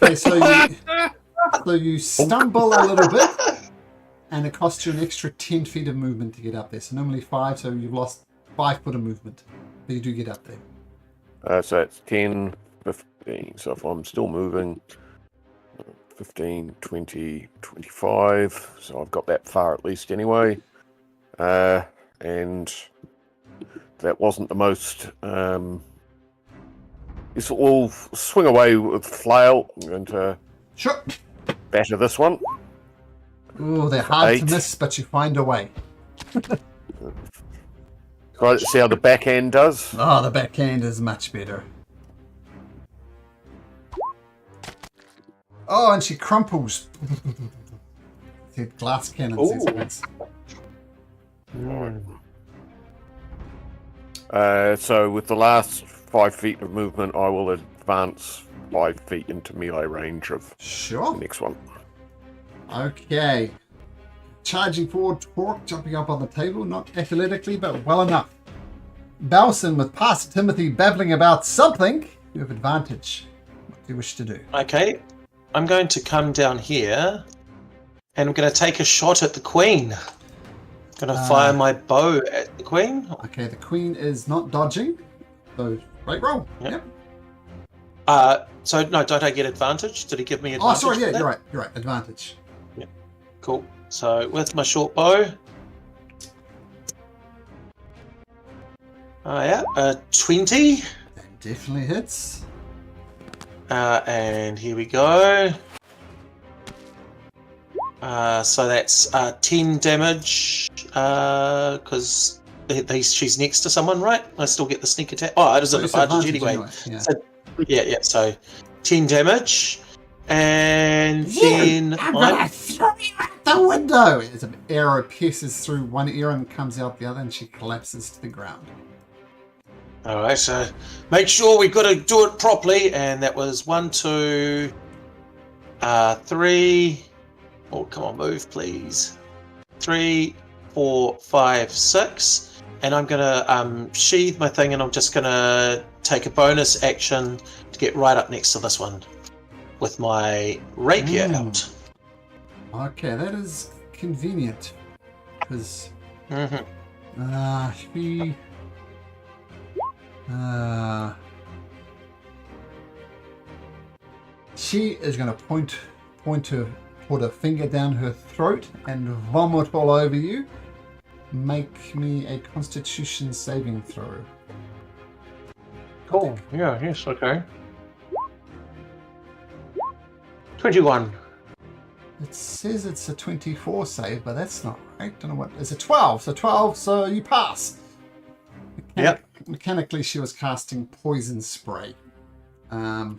Okay, so you stumble a little bit, and it costs you an extra 10 feet of movement to get up there. So normally 5, so you've lost 5 foot of movement. But you do get up there. So it's 10, 15. So if I'm still moving, 15, 20, 25. So I've got that far at least anyway. And that wasn't the most... We'll swing away with flail. I'm going to batter this one. Oh, they're hard 8. to miss, but you find a way. Right, let's see how the backhand does. Oh, the backhand is much better. Oh, and she crumples. The glass cannons. So with the last 5 feet of movement, I will advance 5 feet into melee range of the next one. Okay. Charging forward, Torque, jumping up on the table, not athletically, but well enough. Balson with Pastor Timothy babbling about something. You have advantage. What do you wish to do? Okay, I'm going to come down here, and I'm going to take a shot at the Queen. I'm going to fire my bow at the Queen. Okay, the Queen is not dodging. So, right roll. Yep. So, no, don't I get advantage? Did he give me advantage? Oh, sorry, yeah, you're right. Advantage. Yeah, cool. So, with my short bow. 20. That definitely hits. And here we go. So that's 10 damage, because she's next to someone, right? I still get the sneak attack. Oh, it is an advantage anyway. Yeah. So 10 damage. And then I'm gonna throw the window! As an arrow pierces through one ear and comes out the other, and she collapses to the ground. All right, so make sure we've got to do it properly. And that was 1, 2, 3. Oh, come on, move, please. 3, 4, 5, 6. And I'm gonna sheathe my thing, and I'm just gonna take a bonus action to get right up next to this one with my rapier out. Okay, that is convenient. Because she is going to put a finger down her throat and vomit all over you. Make me a Constitution saving throw. Cool. Yeah. Yes. Okay. 21. It says it's a 24 save, but that's not right. Don't know what. It's a 12. So 12. So you pass. Yep. Mechanically, she was casting poison spray. But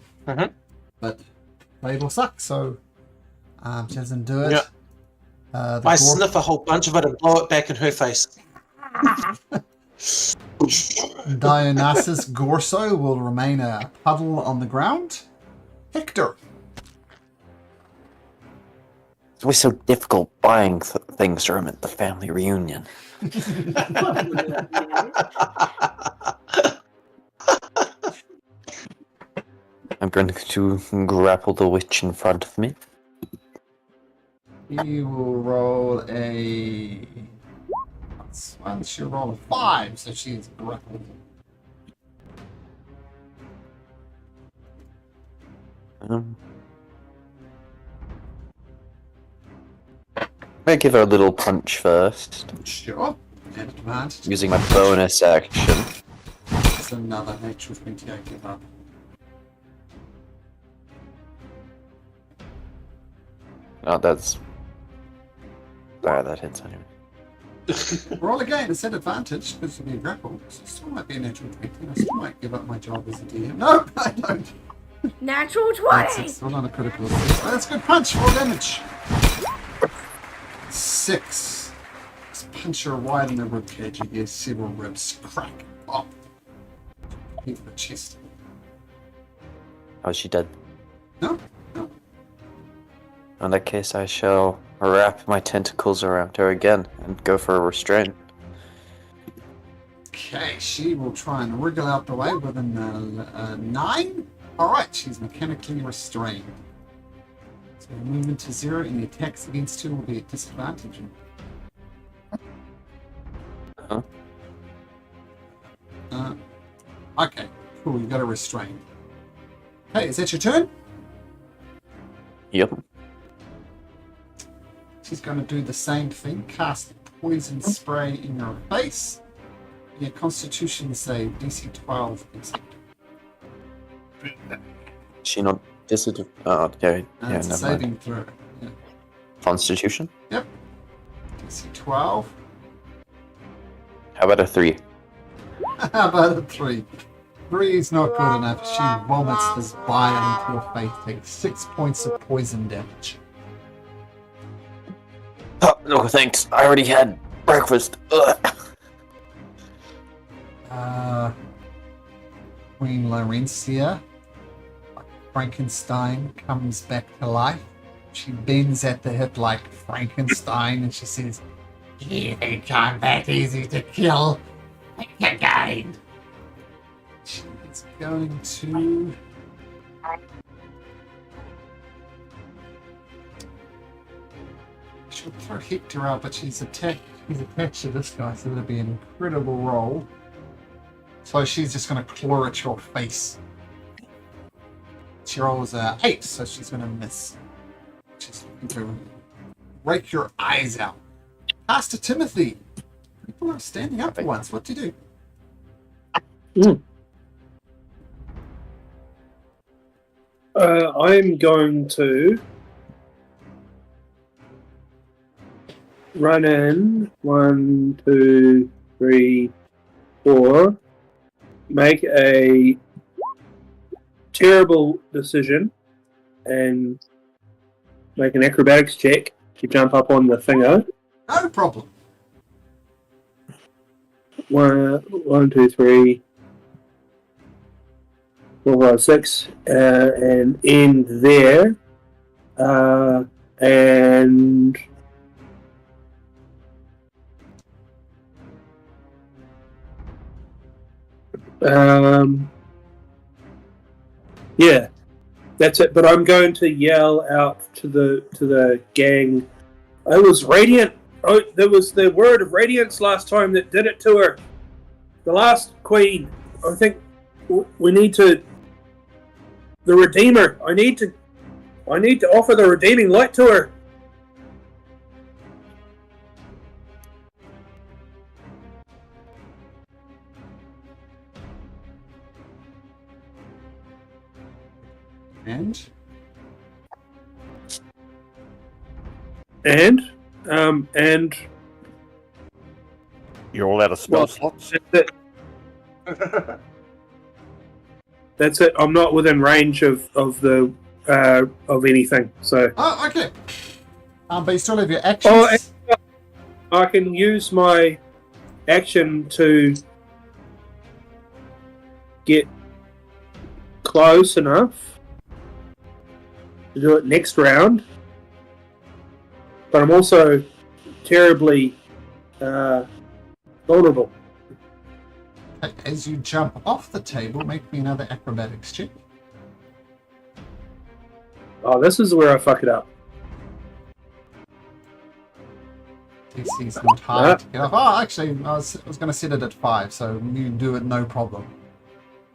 they will suck, so she doesn't do it. Yep. I sniff a whole bunch of it and blow it back in her face. Dionysus Gorso will remain a puddle on the ground. Hector. It's always so difficult buying things for him at the family reunion. I'm going to grapple the witch in front of me. He will roll a... Once she'll roll a 5, so she's grappled. I'll give her a little punch first. Sure. And advantage. Using my bonus action. That's another natural 20 I give up. Oh, that's... Ah, that hits anyway. Roll again, it's at advantage, because it'll be a grapple. So it still might be a natural 20. I still might give up my job as a DM. No, I don't. Natural 20! It's still not a critical hit. Oh, that's a good punch, 4 damage. 6. Just punch her wide in the ribcage. You hear several ribs crack up. Into the chest. Oh, is she dead? No, no. In that case, I shall wrap my tentacles around her again and go for a restraint. Okay, she will try and wriggle out the way with a 9. Alright, she's mechanically restrained. So movement to 0, any attacks against her will be at disadvantage. Huh? Okay, cool, you got her restrained. Hey, is that your turn? Yep. She's going to do the same thing, cast poison spray in your face. Yeah, Constitution save, DC 12. She not disadvantage? Oh, okay. Yeah, It's a never mind. saving throw. Yeah. Constitution? Yep. DC 12. How about a 3? How about a 3? 3 is not good enough. She vomits this bile into her face, takes 6 points of poison damage. Oh, no thanks. I already had breakfast. Ugh. Queen Laurencia, like Frankenstein, comes back to life. She bends at the hip like Frankenstein and she says, "You think I'm that easy to kill? Think again." She is going to... She'll throw Hector out, but he's attached to this guy, so it'll be an incredible roll. So she's just going to claw at your face. She rolls 8, so she's going to miss. She's looking to rake your eyes out. Pastor Timothy, people are standing up for once. What do you do? I'm going to run in 1, 2, 3, 4. Make a terrible decision and make an acrobatics check to jump up on the thingo. No problem. 1, 2, 3, 4, 5, 6, and end there. And yeah, that's it. But I'm going to yell out to the gang. I was radiant. Oh, there was the word of radiance last time that did it to her. The last queen. I think we need to. The Redeemer. I need to offer the redeeming light to her. And And You're all out of spell well, slots. that's it. That's it. I'm not within range of anything. So oh, okay. But you still have your actions. Oh, I can use my action to get close enough to do it next round. But I'm also terribly vulnerable. As you jump off the table, make me another acrobatics check. Oh, this is where I fuck it up. DC's not hard to get off. Oh, actually, I was going to set it at 5, so you do it no problem.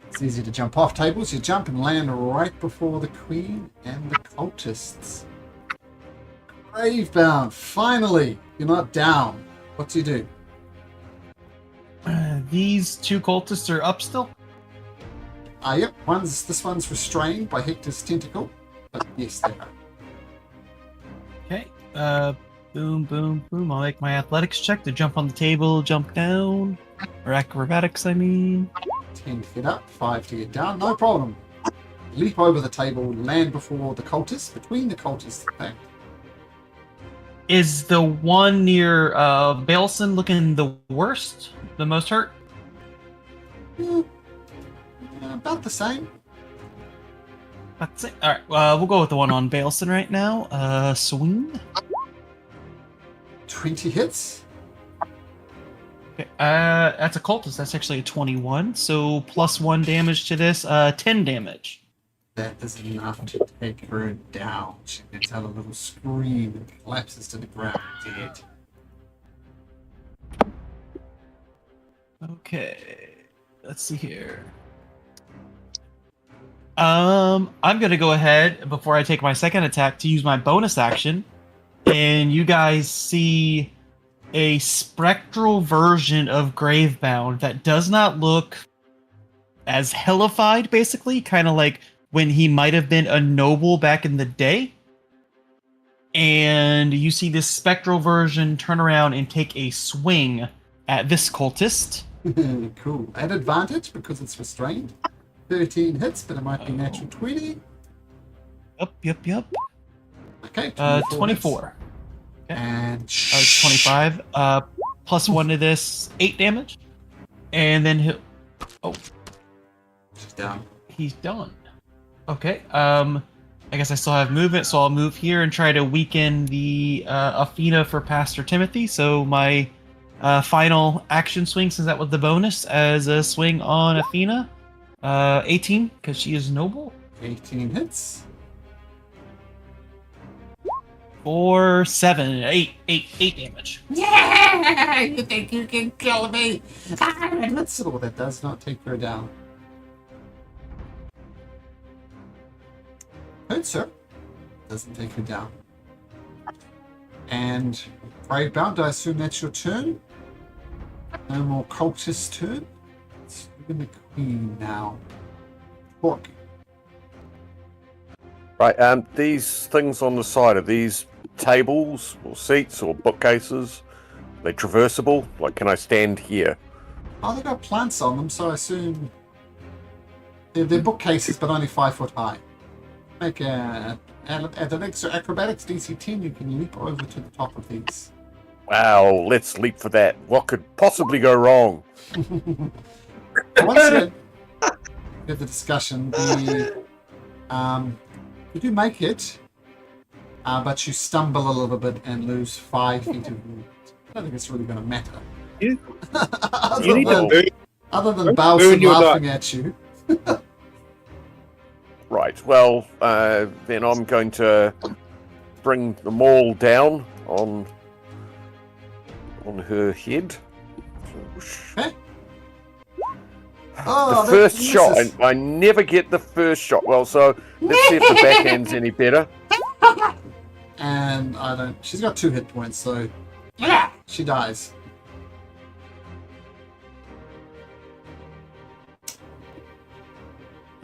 It's easy to jump off tables. You jump and land right before the Queen and the cultists. Gravebound, finally! You're not down. What do you do? These two cultists are up still? Yep. This one's restrained by Hector's tentacle, but yes, they are. Okay. Boom, boom, boom. I'll make my athletics check to jump on the table, jump down. Or acrobatics, I mean. 10 to get up, 5 to get down, no problem. Leap over the table, land before the cultists, between the cultists, in fact. Is the one near Baleson looking the worst? The most hurt? Yeah, about the same. That's it. Alright, we'll go with the one on Baleson right now. Swing. 20 hits. Okay, that's a cultist. That's actually a 21. So plus 1 damage to this. 10 damage. That is enough to take her down. She lets out a little scream and collapses to the ground dead. Okay. Let's see here. I'm gonna go ahead before I take my second attack to use my bonus action. And you guys see a spectral version of Gravebound that does not look as hellified, basically, kind of like when he might have been a noble back in the day. And you see this spectral version turn around and take a swing at this cultist. Cool. At advantage because it's restrained. 13 hits, but it might be natural 20. Yep. Okay, 24. Okay. And 25. Plus 1 to this, 8 damage. And then he'll... Oh. She's down. He's done. Okay. I guess I still have movement, so I'll move here and try to weaken the Athena for Pastor Timothy. So my final action swing, since that was the bonus, as a swing on Athena. 18, because she is noble. 18 hits. 4, 7, 8 damage. Yeah! You think you can kill me? That's all. That does not take her down. Good, sir. Doesn't take her down. And Gravebound, I assume that's your turn? No more cultist turn? It's even the Queen now. Pork. Right, these things on the side, are these tables or seats or bookcases? Are they traversable? Like, can I stand here? Oh, they've got plants on them, so I assume they're bookcases, but only 5 foot high. Make an And at an extra acrobatics DC 10, you can leap over to the top of these. Wow, let's leap for that. What could possibly go wrong? Once again, we have the discussion. You do make it, but you stumble a little bit and lose 5 feet of movement. I don't think it's really going to matter. You other, need than, to burn, other than burn Balsam your laughing at you. Right, well, then I'm going to bring the maul down on her head. Okay. Oh, The first shot, I never get the first shot. Well, so let's see if the backhand's any better. And I don't. She's got 2 hit points, so she dies.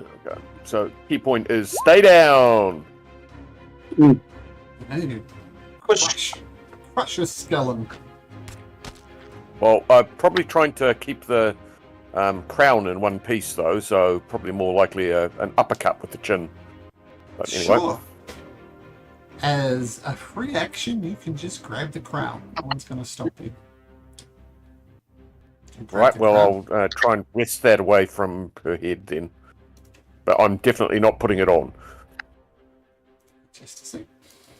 Okay. So key point is stay down. And you Push. crush your skeleton. Well, I'm probably trying to keep the crown in one piece, though, so probably more likely an uppercut with the chin. But anyway. Sure. As a free action, you can just grab the crown. No one's going to stop you. Right, well, I'll try and wrest that away from her head then. But I'm definitely not putting it on. Just a sec.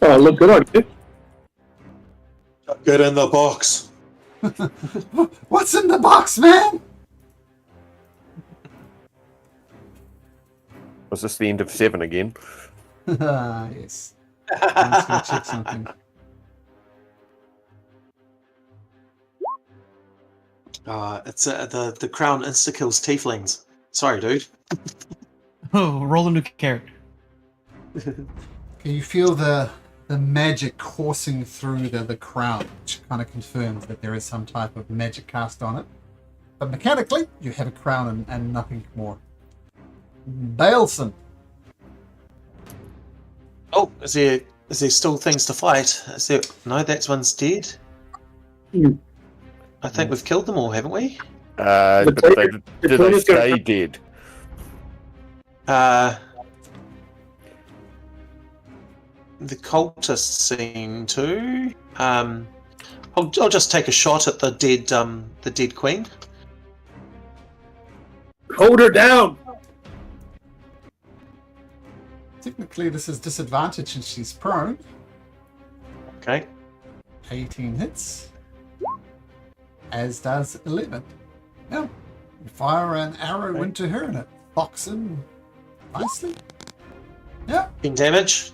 oh, look good on you. Get in the box. What's in the box, man? Was this the end of 7 again? Yes. I'm just going to check something. It's the crown insta kills tieflings. Sorry, dude. Oh, roll a new character. Can you feel the magic coursing through the crown, which kind of confirms that there is some type of magic cast on it. But mechanically, you have a crown and nothing more. Baleson. Oh, is there still things to fight? Is there? No, that one's dead. I think we've killed them all, haven't we? But did they stay dead? The cultists seem to. I'll just take a shot at the dead queen. Hold her down. Technically, this is disadvantage and she's prone. Okay. 18 hits. As does 11. Yeah. You fire an arrow into her and it locks in nicely. Yeah. 10 damage.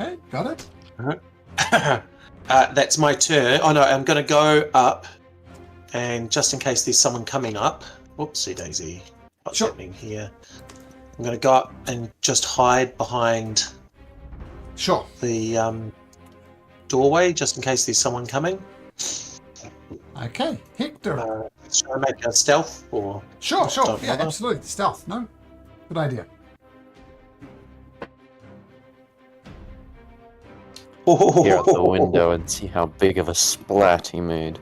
Okay, got it. That's my turn. Oh no, I'm going to go up, and just in case there's someone coming up. Whoopsie daisy. What's happening here? I'm going to go up and just hide behind Sure. the doorway, just in case there's someone coming. Okay, Hector. Should I make a stealth or? Sure. don't Yeah, bother? absolutely. Stealth. No. Good idea. Peer out the window and see how big of a splat he made.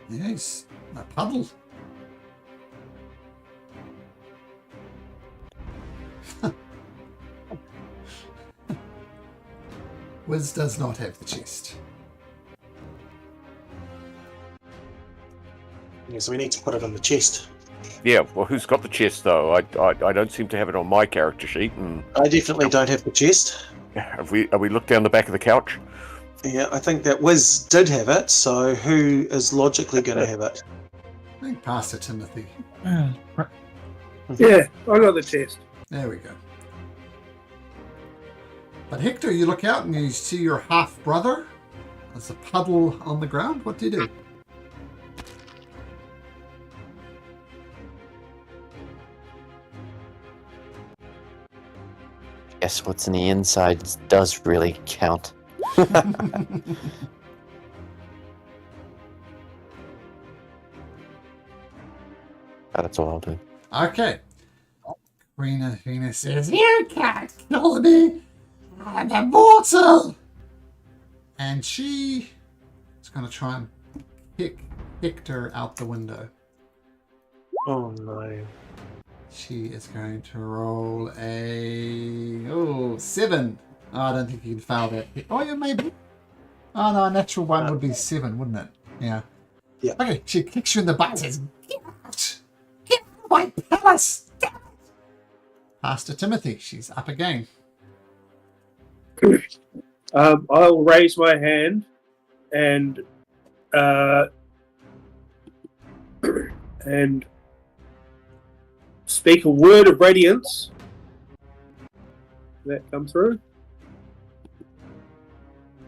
Yeah, he's a puddle. Wiz does not have the chest. Yeah, so we need to put it on the chest. Yeah, well, who's got the chest, though? I don't seem to have it on my character sheet. And I definitely don't have the chest. have we looked down the back of the couch? Yeah, I think that Wiz did have it, so who is logically going to have it? I think Pastor Timothy. Yeah, I got the chest. There we go. But Hector, you look out and you see your half-brother. There's a puddle on the ground. What do you do? Guess what's in the inside does really count. That's all I'll do. Okay. Queen Athena says, "You can't kill me! I'm immortal!" And she is going to try and kick Hector out the window. Oh no. She is going to roll a 7. Oh, I don't think you can fail that. Oh, yeah, maybe. Oh no, a natural 1 would be 7, wouldn't it? Yeah. Yeah. Okay, she kicks you in the butt and says, "Get out! Get out of my palace! Damn it!" Pastor Timothy, she's up again. I'll raise my hand and and speak a word of radiance. Did that come through?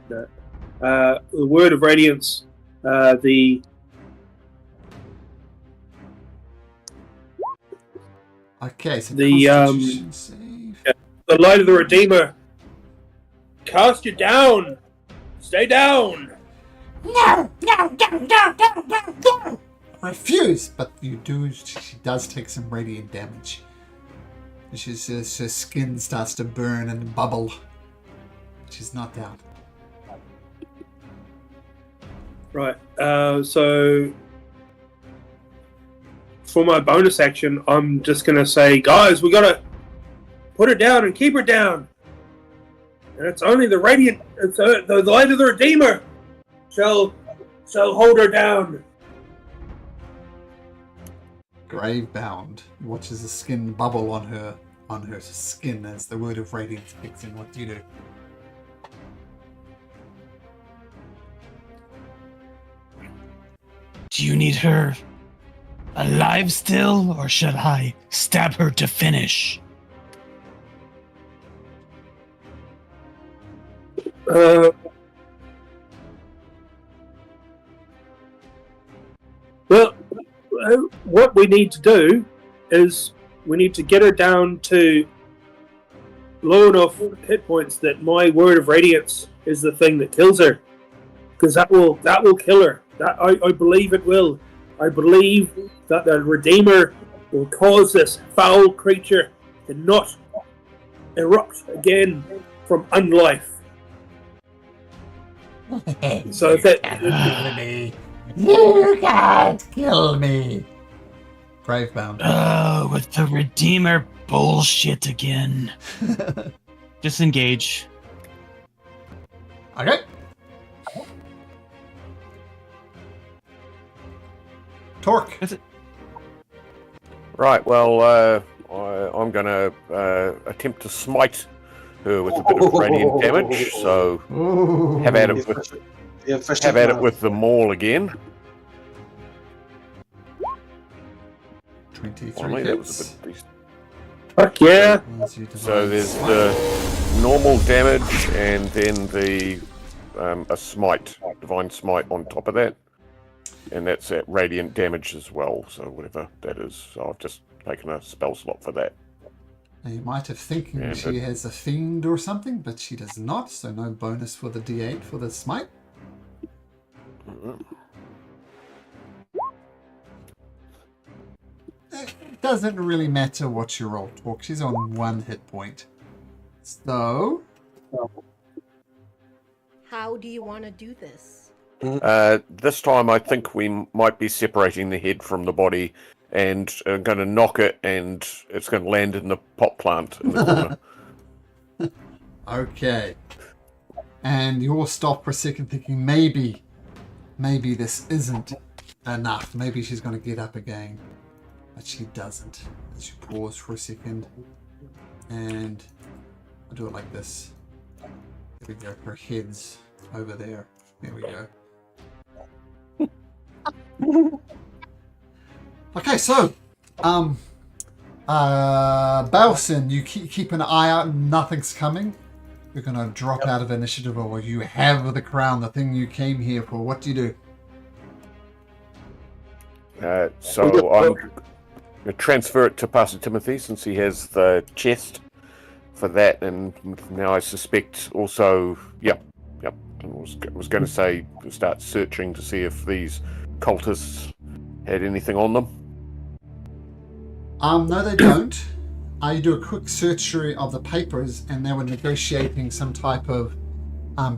No. The word of radiance. Okay, so The, Constitution save. The light of the Redeemer. Cast you down. Stay down. No! Refuse! But you do. She does take some radiant damage. Her skin starts to burn and bubble. She's knocked out. Right. So for my bonus action, I'm just gonna say, guys, we gotta put her down and keep her down. And it's only the radiant, it's the light of the Redeemer shall hold her down. Gravebound watches the skin bubble on her skin as the word of radiance kicks in. What do you do? Do you need her alive still, or should I stab her to finish? Well, what we need to do is we need to get her down to low enough hit points that my word of radiance is the thing that kills her, because that will kill her. That I believe it will. I believe that the Redeemer will cause this foul creature to not erupt again from unlife. So that You can't kill me. Gravebound. Oh, with the Redeemer bullshit again. Disengage. Okay. Torque. Right, well, I'm going to attempt to smite her with a bit of radiant damage, so Ooh. have at it with the maul again. 23 Finally, that was hits. a bit decent. fuck yeah. So there's the normal damage and then the a smite, divine smite on top of that. And that's at radiant damage as well, so whatever that is. So I've just taken a spell slot for that. Now you might have thinking Yeah, she has a fiend or something, but she does not, so no bonus for the D8 for the smite. It doesn't really matter what you roll, Torque. She's on 1 hit point. So... How do you want to do this? This time I think we might be separating the head from the body and going to knock it and it's going to land in the pot plant in the corner. Okay. And you all stop for a second thinking, maybe this isn't enough. Maybe she's going to get up again. But she doesn't. As you pause for a second. And I'll do it like this. There we go. Her head's over there. There we go. Okay, so, Balson, you keep an eye out, nothing's coming. You're going to drop out of initiative, or you have the crown, the thing you came here for. What do you do? So I'm going to transfer it to Pastor Timothy since he has the chest for that, and now I suspect also, yep. I was going to say start searching to see if these cultists had anything on them. No, they don't. You do a quick searchery of the papers, and they were negotiating some type of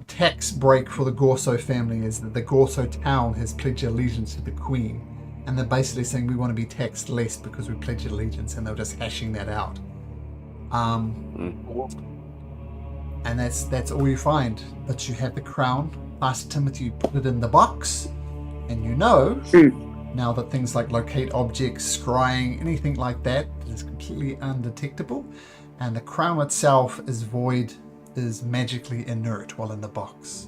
tax break for the Gorso family, as the Gorso town has pledged allegiance to the Queen. and they're basically saying we want to be taxed less because we pledge allegiance, and they're just hashing that out. And that's all you find. But you have the crown. Pastor Timothy, you put it in the box, and you know now that things like locate objects, scrying, anything like that is completely undetectable, and the crown itself is void, is magically inert while in the box.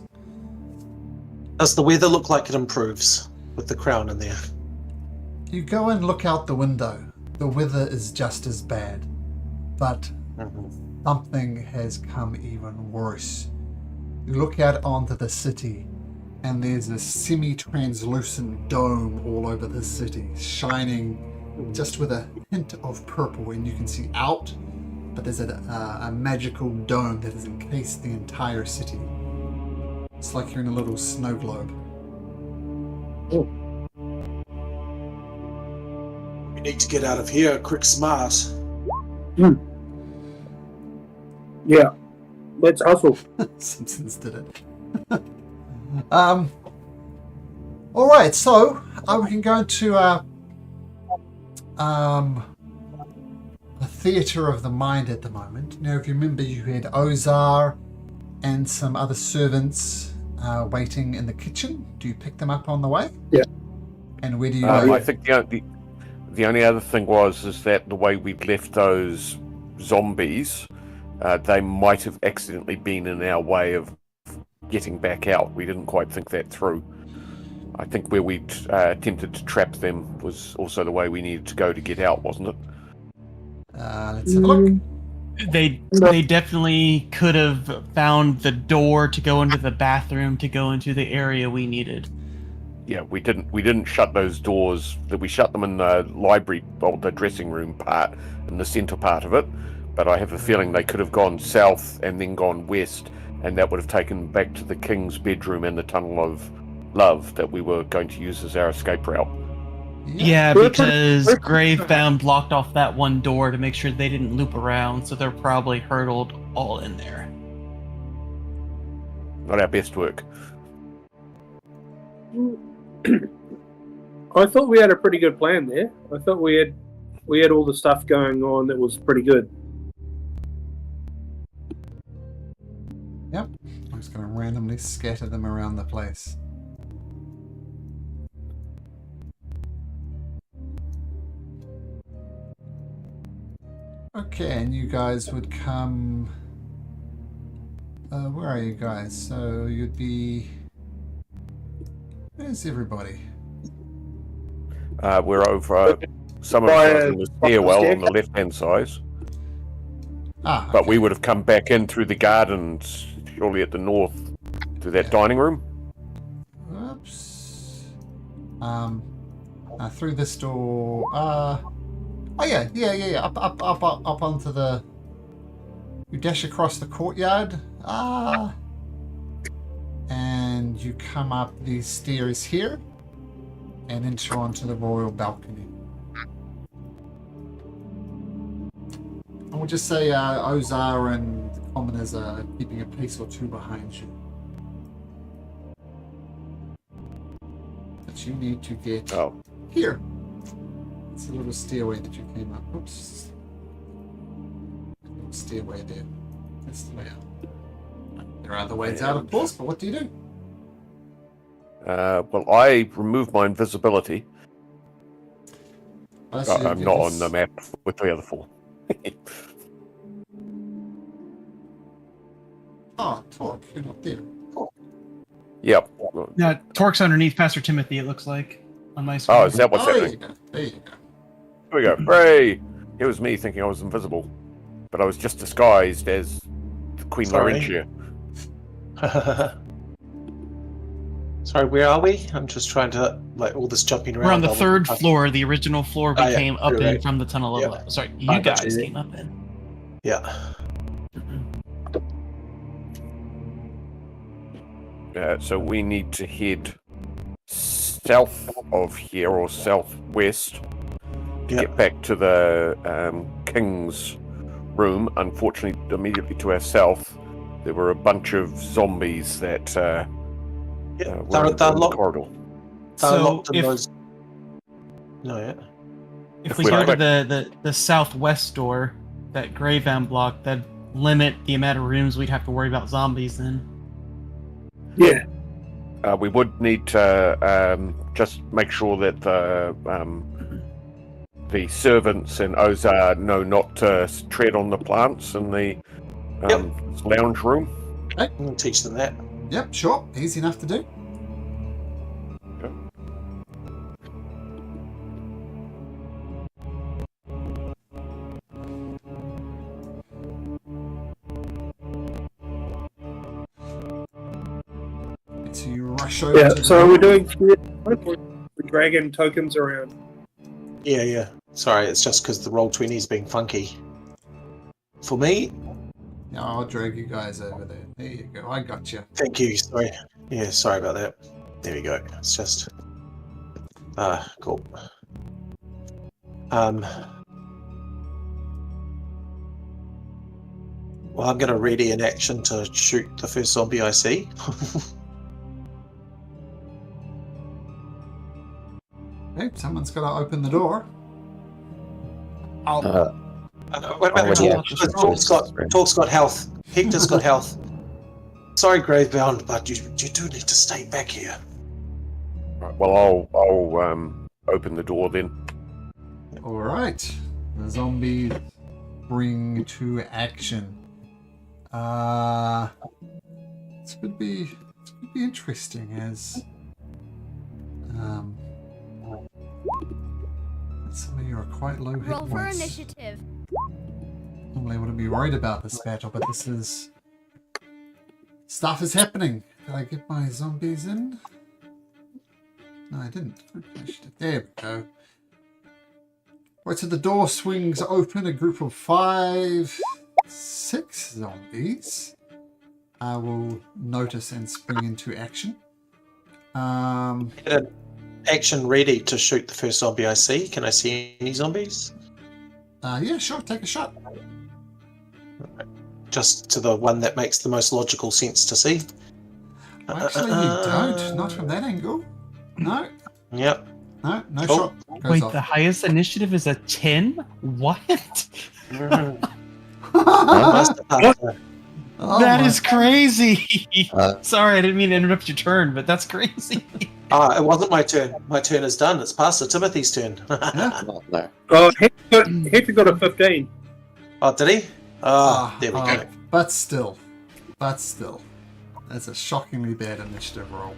Does the weather look like it improves with the crown in there? You go and look out the window. The weather is just as bad, but something has come even worse. You look out onto the city, and there's a semi-translucent dome all over the city, shining just with a hint of purple, and you can see out, but there's a magical dome that has encased the entire city. It's like you're in a little snow globe. We need to get out of here quick smart. Yeah, let's hustle. Simpsons did it. All right, so we can go into a theatre of the mind at the moment. Now, if you remember, you had Ozar and some other servants waiting in the kitchen. Do you pick them up on the way? Yeah. And where do you go? I think the only other thing is that the way we'd left those zombies, they might have accidentally been in our way of getting back out. We didn't quite think that through. I think where we'd attempted to trap them was also the way we needed to go to get out, wasn't it? Let's have a look. They definitely could have found the door to go into the bathroom to go into the area we needed. Yeah, we didn't shut those doors. That we shut them in the library, or the dressing room part, in the centre part of it. But I have a feeling they could have gone south and then gone west, and that would have taken back to the king's bedroom and the tunnel of love that we were going to use as our escape route. Yeah, because Gravebound blocked off that one door to make sure they didn't loop around, so they're probably hurdled all in there. Not our best work. I thought we had a pretty good plan there. I thought we had all the stuff going on that was pretty good. Yep. I'm just going to randomly scatter them around the place. Okay, and you guys would come... where are you guys? So you'd be... Where's everybody? We're over some of us in the stairwell on the left-hand side. Ah, But okay. we would have come back in through the gardens, surely at the north, through that dining room. Oops. Through this door. Oh yeah. Up onto the. You dash across the courtyard. And you come up these stairs here, and enter onto the royal balcony. And we'll just say Ozar and the commoners are keeping a pace or two behind you. But you need to get here. It's a little stairway that you came up. Oops. A little stairway there. That's the way out. There are other ways out, of course, but what do you do? Well, I removed my invisibility. I'm not on the map with the other four. Torque, you're not there. Yep. No, Torque's underneath Pastor Timothy, it looks like, on my screen. Oh, is that what's happening? There you go. Here we go. Hooray! It was me thinking I was invisible, but I was just disguised as Queen Laurentia. Sorry, where are we? I'm just trying to, all this jumping around. We're on the third floor, the original floor we came up in right. from the tunnel of love. Sorry, you guys came up in. Yeah. So we need to head south of here, or southwest, to get back to the king's room. Unfortunately, immediately to our south, there were a bunch of zombies that were in the corridor. So No, yeah. If we we go like- to the southwest door, that Greybound block, that'd limit the amount of rooms we'd have to worry about zombies in. Yeah. We would need to just make sure that the servants and Ozar know not to tread on the plants in the lounge room. We'll teach them that. Yep, sure. Easy enough to do. So you rush over Yeah. to So the we're doing the dragon tokens around. Yeah. Sorry, it's just because the Roll20's being funky. For me, Yeah, I'll drag you guys over there. There you go. I got you. thank you. Sorry. Yeah, sorry about that. There we go. It's just... cool. Well, I'm going to ready an action to shoot the first zombie I see. Okay, someone's got to open the door. What What about the Talk? Talk's got health. Hector's got health. Sorry, Gravebound, but you do need to stay back here. Right, well, I'll open the door then. All right. The zombies bring to action. This could be interesting as some of you are quite low hit Roll for points. initiative. Normally I wouldn't be worried about this battle, but this is... Stuff is happening. Did I get my zombies in? No, I didn't. There we go. Right, so the door swings open. A group of 6 zombies will notice and spring into action. Get an action ready to shoot the first zombie I see. Can I see any zombies? Yeah, sure. Take a shot. Just to the one that makes the most logical sense to see. Actually, you don't. Not from that angle. No. Yep. No Cool. shot. Goes Wait, off. the highest initiative is a 10? What? Oh That my- is crazy! Uh, Sorry, I didn't mean to interrupt your turn, but that's crazy. It wasn't my turn. My turn is done. It's Pastor Timothy's turn. Yeah. no. Oh, Hector got a 15. Oh, did he? Oh, there we go. But still. That's a shockingly bad initiative roll.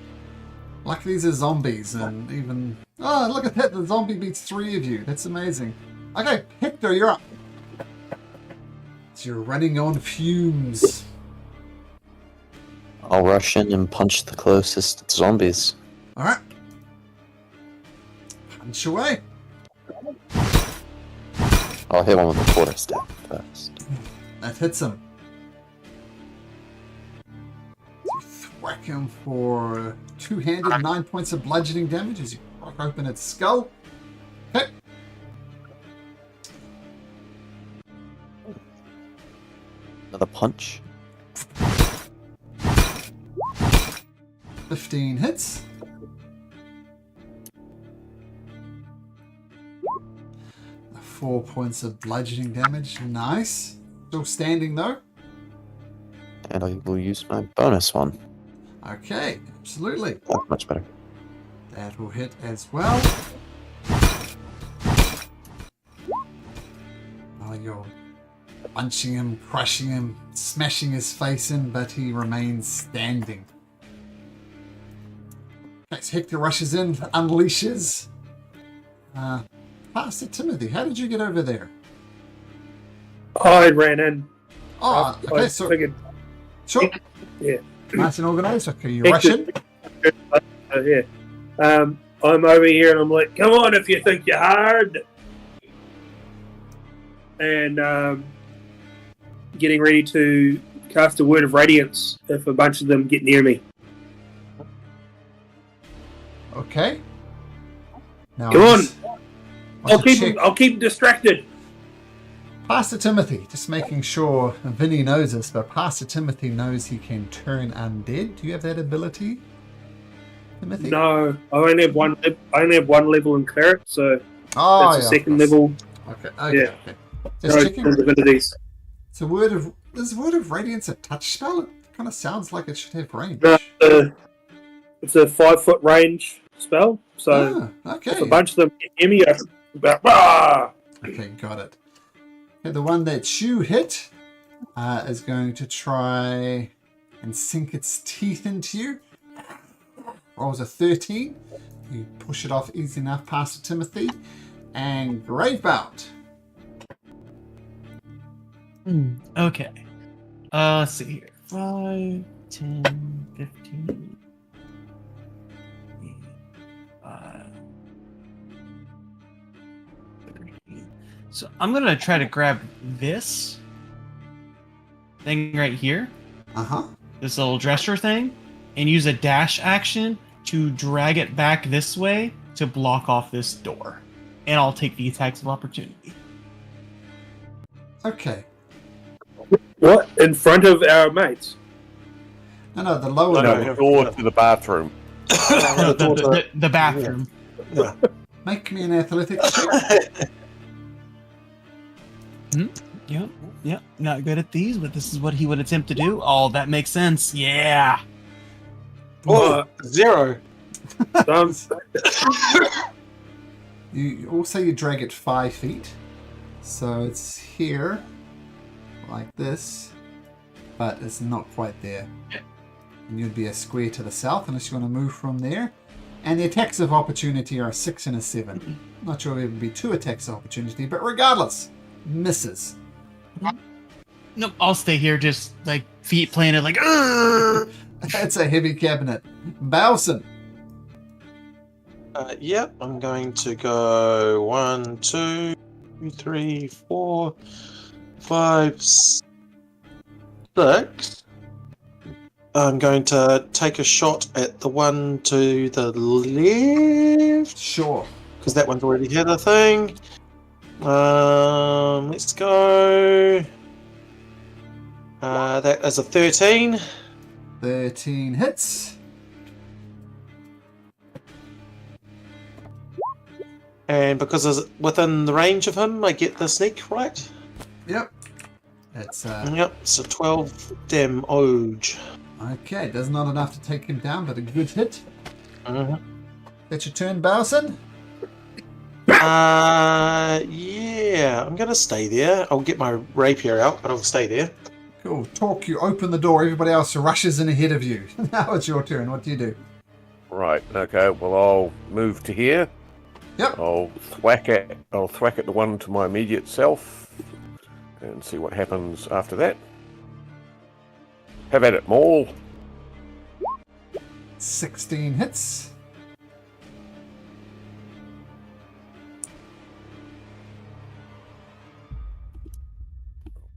Like these are zombies and even... Oh, look at that. The zombie beats 3 of you. That's amazing. Okay, Hector, you're up. So you're running on fumes. I'll rush in and punch the closest zombies. Alright. Punch away. I'll hit one with the quarterstaff first. That hits him. You thwack him for 2-handed 9 points of bludgeoning damage as you crack open its skull. Okay. Another punch. 15 hits. Four points of bludgeoning damage. Nice. Still standing though. And I will use my bonus one. Okay, absolutely. Oh, much better. That will hit as well. Oh, you're punching him, crushing him, smashing his face in, but he remains standing. Next, Hector rushes in, unleashes. Pastor Timothy, how did you get over there? I ran in. Oh, okay, I so figured. sure. Yeah. Nice and organised. Okay, you rush in. Yeah. I'm over here and I'm like, come on if you think you're hard. And getting ready to cast a word of radiance if a bunch of them get near me. Oh, Okay. Now Come on. on. I'll keep distracted. Pastor Timothy, just making sure Vinny knows this, but Pastor Timothy knows he can turn undead. Do you have that ability, Timothy? No, I only have one level in cleric, so Oh, That's yeah. a second of course. level. Okay. Yeah. Okay. Just checking. Abilities. It's a is Word of Radiance a touch spell? It kind of sounds like it should have range. It's a 5-foot range spell. So okay. if a bunch of them hear me, I about bah! Okay, got it. Okay, the one that you hit is going to try and sink its teeth into you. Rolls a 13. You push it off easy enough past Timothy. And Gravebound. Okay. Let's see here. 5, 10, 15. 13. So I'm gonna try to grab this thing right here, this little dresser thing, and use a dash action to drag it back this way to block off this door. And I'll take the attacks of opportunity. Okay. What? In front of our mates? No, the lower No, door. the door to the bathroom. No, the bathroom. Yeah. Make me an athletics check. Yep. Not good at these, but this is what he would attempt to do. Oh, that makes sense. Yeah. Oh, 0. You also you drag it 5 feet. So it's here, like this, but it's not quite there. And you'd be a square to the south unless you want to move from there. And the attacks of opportunity are a 6 and a 7. Not sure it would be 2 attacks of opportunity, but regardless, misses. Nope, I'll stay here, just like feet planted, like. Urgh! That's a heavy cabinet. Bowson. Yep, I'm going to go 1, 2, 3, 4, 5, 6. I'm going to take a shot at the one to the left. Sure. Because that one's already hit a thing. Let's go. That is a 13. 13 hits. And because it's within the range of him, I get the sneak, right? Yep. It's Yep, so 12 damage. okay. There's not enough to take him down, but a good hit. Mm-hmm. That's your turn, Bowson. Yeah, I'm gonna stay there. I'll get my rapier out, but I'll stay there. Cool. Talk. You open the door. Everybody else rushes in ahead of you. Now it's your turn. What do you do? Right. Okay. Well, I'll move to here. Yep. I'll thwack at the one to my immediate self, and see what happens after that. Have at it, Maul. 16 hits.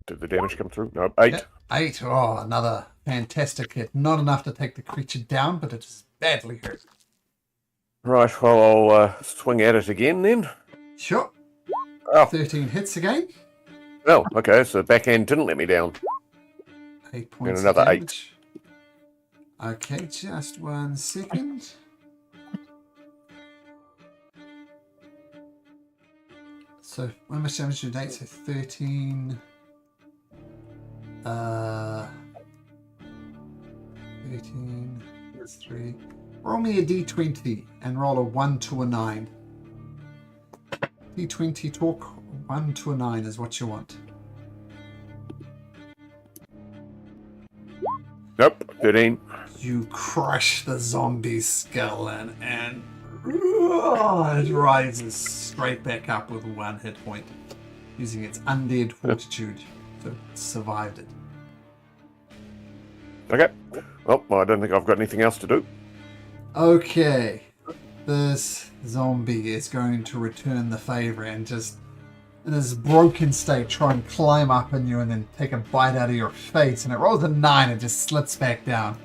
Did the damage come through? No, 8. Yep. 8. Oh, another fantastic hit. Not enough to take the creature down, but it is badly hurt. Right. Well, I'll swing at it again then. Sure. Oh. 13 hits again. Oh, okay. So the backhand didn't let me down. 8 points. And another of damage. 8. Okay, just 1 second. So, when much damage did 8? So 13. 13. That's 3. Roll me a d20 and roll a 1 to a 9. d20 talk 1 to a 9 is what you want. Nope. 13. You crush the zombie's skull and it rises straight back up with 1 hit point, using its undead fortitude to survived it. Okay. Well, I don't think I've got anything else to do. Okay, this zombie is going to return the favor and just, in this broken state, try and climb up on you and then take a bite out of your face. And it rolls a 9 and just slips back down.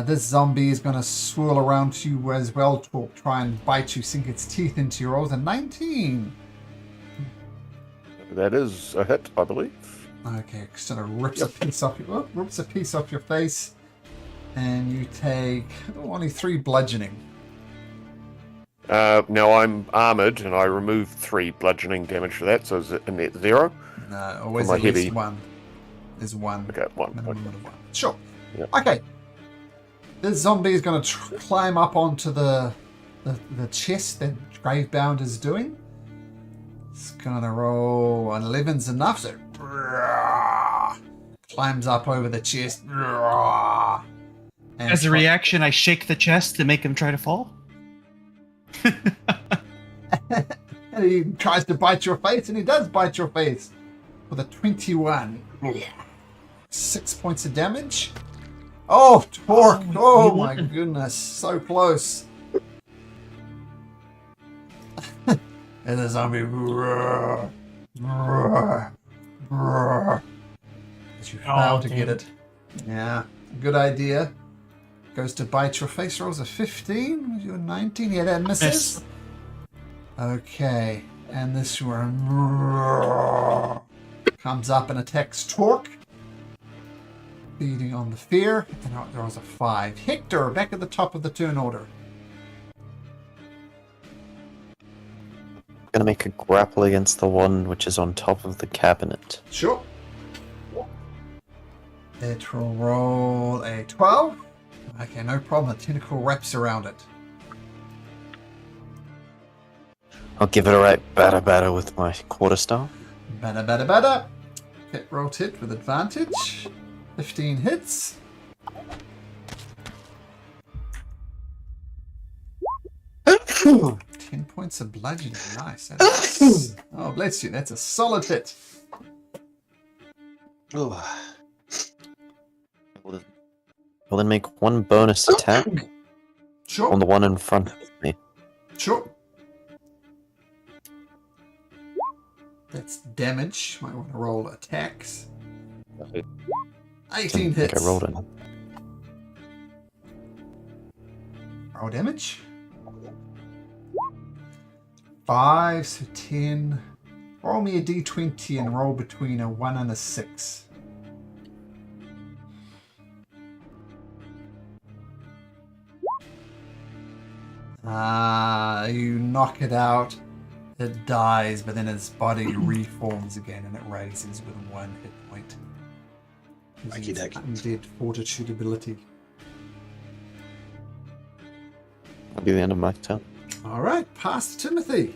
This zombie is going to swirl around to you as well, to try and bite you, sink its teeth into you. Rolls a 19. That is a hit, I believe. Okay, sort of rips a piece off your face, and you take only 3 bludgeoning. Now I'm armored, and I removed 3 bludgeoning damage for that, so is it a net 0? No, always my at least heavy. one. There's one. Okay, 1. Minimum of one. Sure. Yep. Okay. This zombie is going to climb up onto the chest that Gravebound is doing. It's going to roll. 11's enough, so climbs up over the chest. And As a reaction, I shake the chest to make him try to fall. and he tries to bite your face, and he does bite your face with a 21. 6 points of damage. Oh, Torque! Oh my goodness, so close. And the zombie. As you fail to get it. Yeah, good idea. Goes to bite your face. Rolls a 15. You're 19. Yeah, that misses. Miss. Okay, and this one comes up and attacks Torque. Feeding on the fear. And there was a 5. Hector, back at the top of the turn order. Gonna make a grapple against the one which is on top of the cabinet. Sure. It will roll a 12. Okay, no problem. The tentacle wraps around it. I'll give it a right batter with my quarterstaff. Bada. Hit rolled hit with advantage. 15 hits. Ooh, 10 points of bludgeoning. Nice. Oh, bless you. That's a solid hit. Oh. Well, then make one bonus attack Sure. on the one in front of me. Sure. That's damage. Might want to roll attacks. 18 I think hits. I rolled it. Roll damage. 5, so 10. Roll me a d20 and roll between a 1 and a 6. You knock it out. It dies, but then its body reforms again and it raises with 1 hit point. Okey dokey. Undead fortitude ability. That'll be the end of my turn. All right, past Timothy.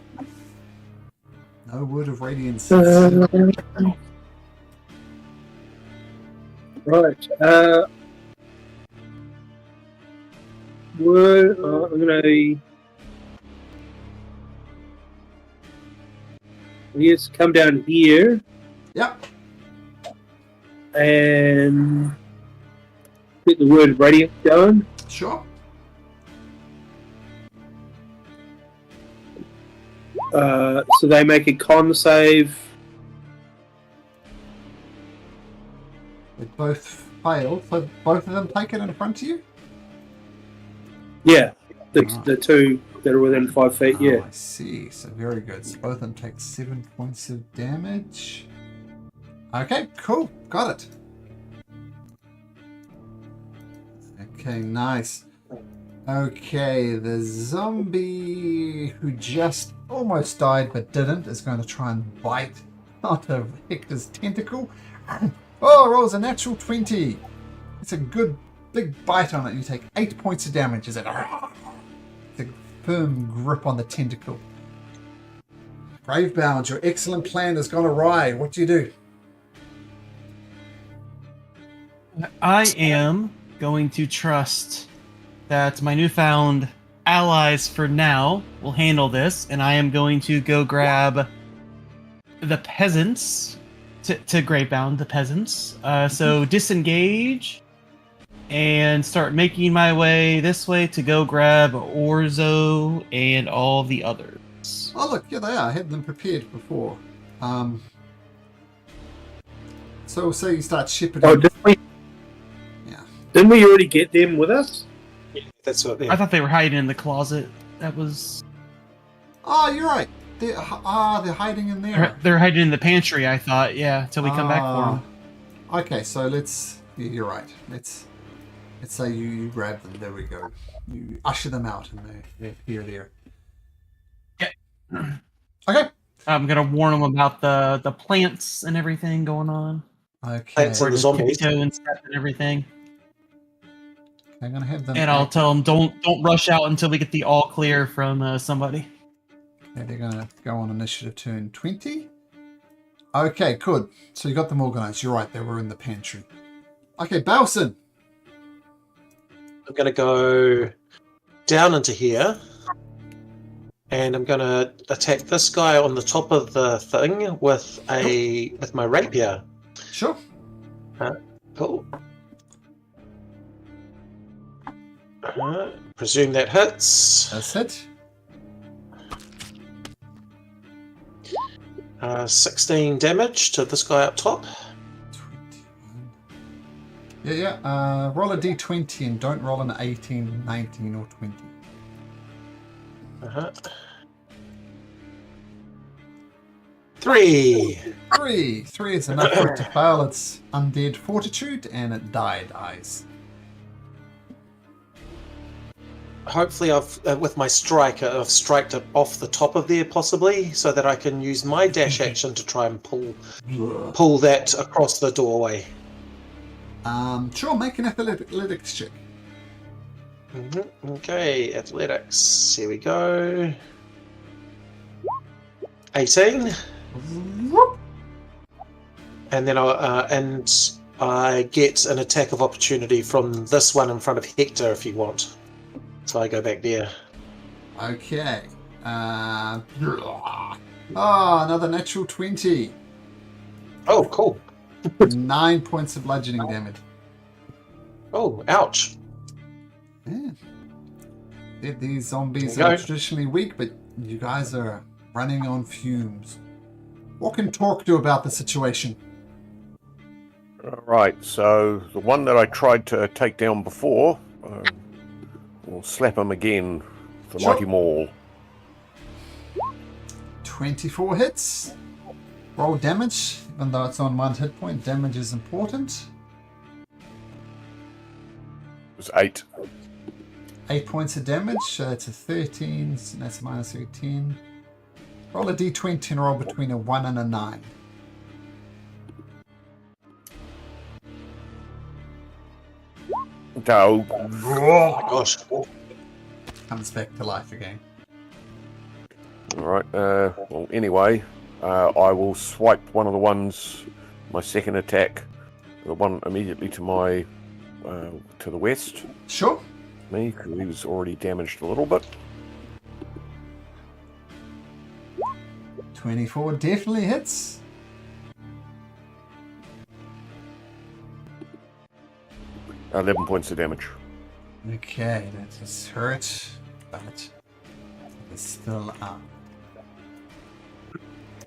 No word of radiance. Right. I'm gonna. Yes, come down here Yep. and get the word radiant going. Sure. So they make a con save. They both failed, so both of them take it in front of you? Yeah, the two that are within 5 feet. Yeah. Oh, I see. So very good. So both of them take 7 points of damage. Okay, cool. Got it. Okay, nice. Okay, the zombie who just almost died but didn't is going to try and bite out of Hector's tentacle. Oh, rolls a natural 20. It's a good big bite on it. You take 8 points of damage. Is it? The firm grip on the tentacle. Gravebound, your excellent plan has gone awry. What do you do? I am going to trust that my newfound allies for now will handle this, and I am going to go grab the peasants to Gravebound the peasants. So disengage and start making my way this way to go grab Orzo and all the others. Oh, look, here they are. I had them prepared before. So say you start shepherding. Oh, didn't we? Yeah. Didn't we already get them with us? That's what. I thought they were hiding in the closet. That was... Oh, you're right. They're hiding in there. They're hiding in the pantry, I thought. Yeah, till we come back for them. Okay, so let's... You're right. Let's say you grab them. There we go. You usher them out and they appear there. Okay. I'm gonna warn them about the plants and everything going on. Okay. Plants Where and the to zombies. tiptoe and step and everything. I'm gonna have them. And I'll tell them don't rush out until we get the all clear from somebody. Okay, they're gonna go on initiative turn 20. Okay, good. So you got them organized. You're right. They were in the pantry. Okay, Balson. I'm going to go down into here, and I'm going to attack this guy on the top of the thing with my rapier. Sure. Cool. Presume that hits. That's it. 16 damage to this guy up top. 21. Yeah. Roll a d20 and don't roll an 18, 19, or 20. Uh-huh. 3. 3. 3 is enough for it to fail its undead fortitude, and it dies. Hopefully, with my strike, I've striked it off the top of there, possibly, so that I can use my dash action to try and pull that across the doorway. Sure, make an athletics check. Okay, athletics. Here we go. 18. And then I get an attack of opportunity from this one in front of Hector if you want. So I go back there. Okay. Another natural 20. Oh, cool. 9 points of bludgeoning damage. Oh, ouch. Yeah. These zombies There you are go. traditionally weak, but you guys are running on fumes. What can Torque do about the situation? Right, so the one that I tried to take down before, we'll slap him again for Sure. Mighty Maul. 24 hits. Roll damage, even though it's on 1 hit point. Damage is important. It was 8. 8 points of damage. That's a 13. So that's minus 18. Roll a d20 and roll between a 1 and a 9. No. Oh my gosh. Comes back to life again. Alright, well, anyway, I will swipe one of the ones, my second attack, the one immediately to my, to the west, Sure. me, because he was already damaged a little bit. 24 definitely hits. Uh, 11 points of damage. Okay, that is hurt, but it's still up.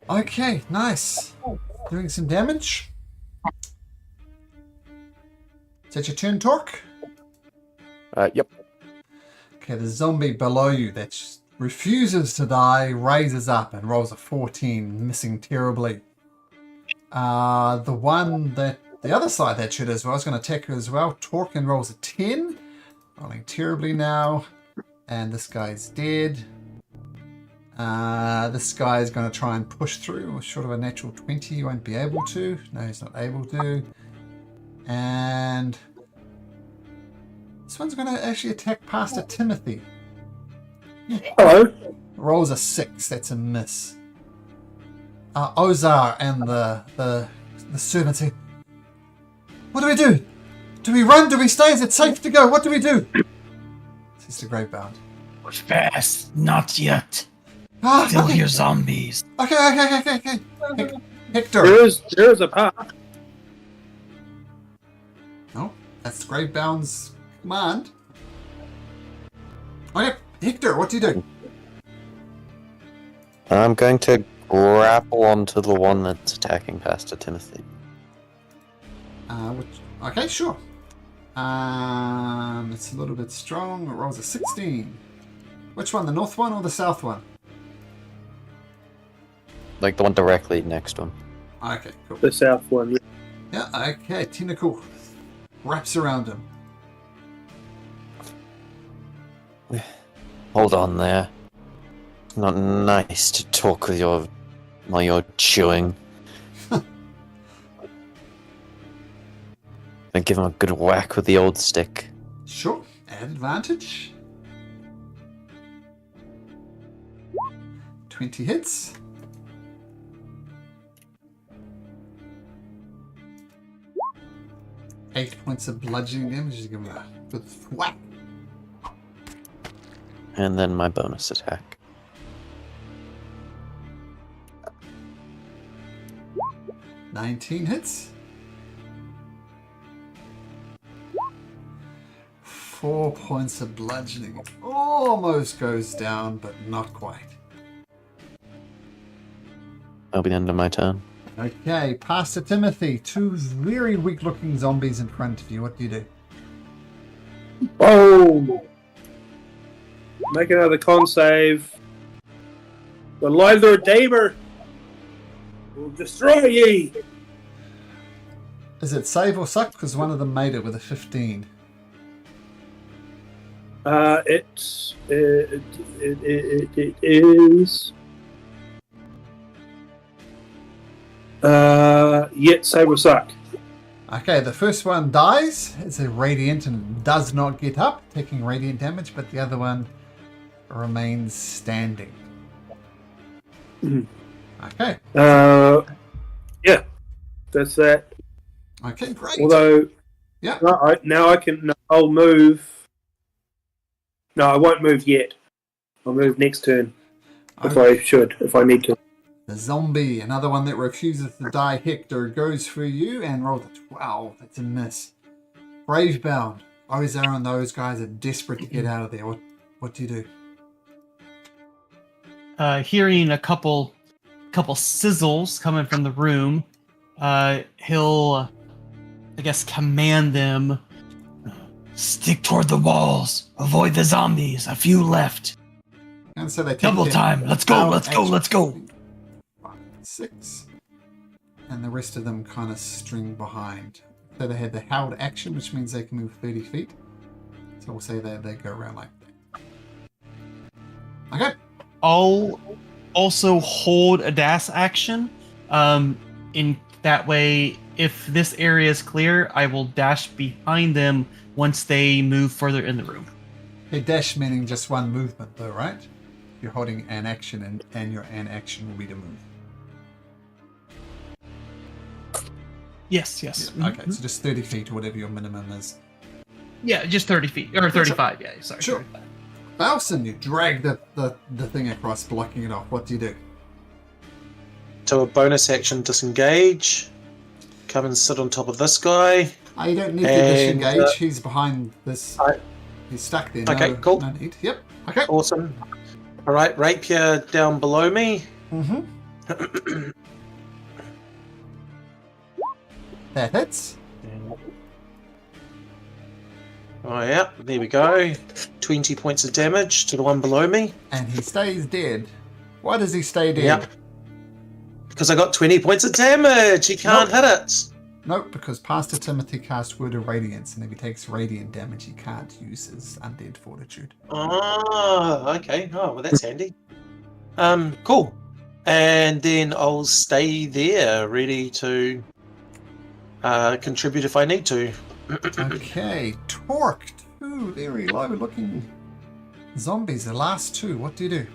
Okay, nice. Doing some damage. Is that your turn, Torque? Yep. Okay, the zombie below you that refuses to die raises up and rolls a 14, missing terribly. The one that the other side that should as well is going to attack her as well. Torkin rolls a 10, rolling terribly now, and this guy's dead. This guy is going to try and push through. Short of a natural 20, he won't be able to. No, he's not able to. And this one's going to actually attack Pastor Timothy. Hello. Rolls a 6. That's a miss. Ozar and the servant say, "What do we do? Do we run? Do we stay? Is it safe to go? What do we do?" Says the Greybound. Fast, not yet. Still Okay. hear zombies. Okay. Hector. There is a path. No, that's Greybound's command. Okay, Hector, what do you do? I'm going to grapple onto the one that's attacking Pastor Timothy. Okay, sure. It's a little bit strong. It rolls a 16. Which one, the north one or the south one? Like the one directly next to him. Okay, cool. The south one. Yeah, okay, tentacle wraps around him. Hold on there. Not nice to talk with while you're chewing. And give him a good whack with the old stick. Sure. Advantage. 20 hits. Eight points of bludgeoning damage. Just give him a good whack. And then my bonus attack. 19 hits. 4 points of bludgeoning. Almost goes down, but not quite. That'll be the end of my turn. Okay, Pastor Timothy. Two very weak-looking zombies in front of you. What do you do? Oh! Make another con save. The Lither Daber will destroy ye! Is it save or suck? Because one of them made it with a 15. It is. Yet save or suck. Okay, the first one dies. It's a radiant and does not get up, taking radiant damage, but the other one remains standing. Okay. Yeah, that's that. Okay, great. Although, yeah, I'll move. No, I won't move yet. I'll move next turn if I need to. The zombie, another one that refuses to die, Hector, goes for you and rolls a 12. That's a miss. Bravebound. Ozar and those guys are desperate to get out of there. What do you do? Hearing a couple sizzles coming from the room, he'll, I guess, command them, stick toward the walls, avoid the zombies, a few left. And so they take Double time, let's go. 6. And the rest of them kind of string behind. So they had the held action, which means they can move 30 feet. So we'll say they go around like that. Okay. I'll also hold a dash action. In that way, if this area is clear, I will dash behind them once they move further in the room. A dash meaning just one movement though, right? You're holding an action and your an action will be to move. Yes. Yeah, okay, so just 30 feet or whatever your minimum is. Yeah, just 30 feet. Or 35, yeah, sorry. Sure. 35. Balson, you drag the thing across, blocking it off. What do you do? To a bonus action, disengage. Come and sit on top of this guy. Oh, you don't need to disengage. He's behind this. He's stuck there. Okay, cool. No need. Yep. Okay. Awesome. All right, rapier down below me. Mm-hmm. That hits. Oh yeah, there we go. 20 points of damage to the one below me. And he stays dead. Why does he stay dead? Yep. Because I got 20 points of damage. He can't hit it. Nope, because Pastor Timothy cast Word of Radiance, and if he takes radiant damage, he can't use his Undead Fortitude. Oh, okay. Oh, well, that's handy. Cool. And then I'll stay there, ready to contribute if I need to. Okay, Torque. Two very low-looking zombies. The last two. What do you do?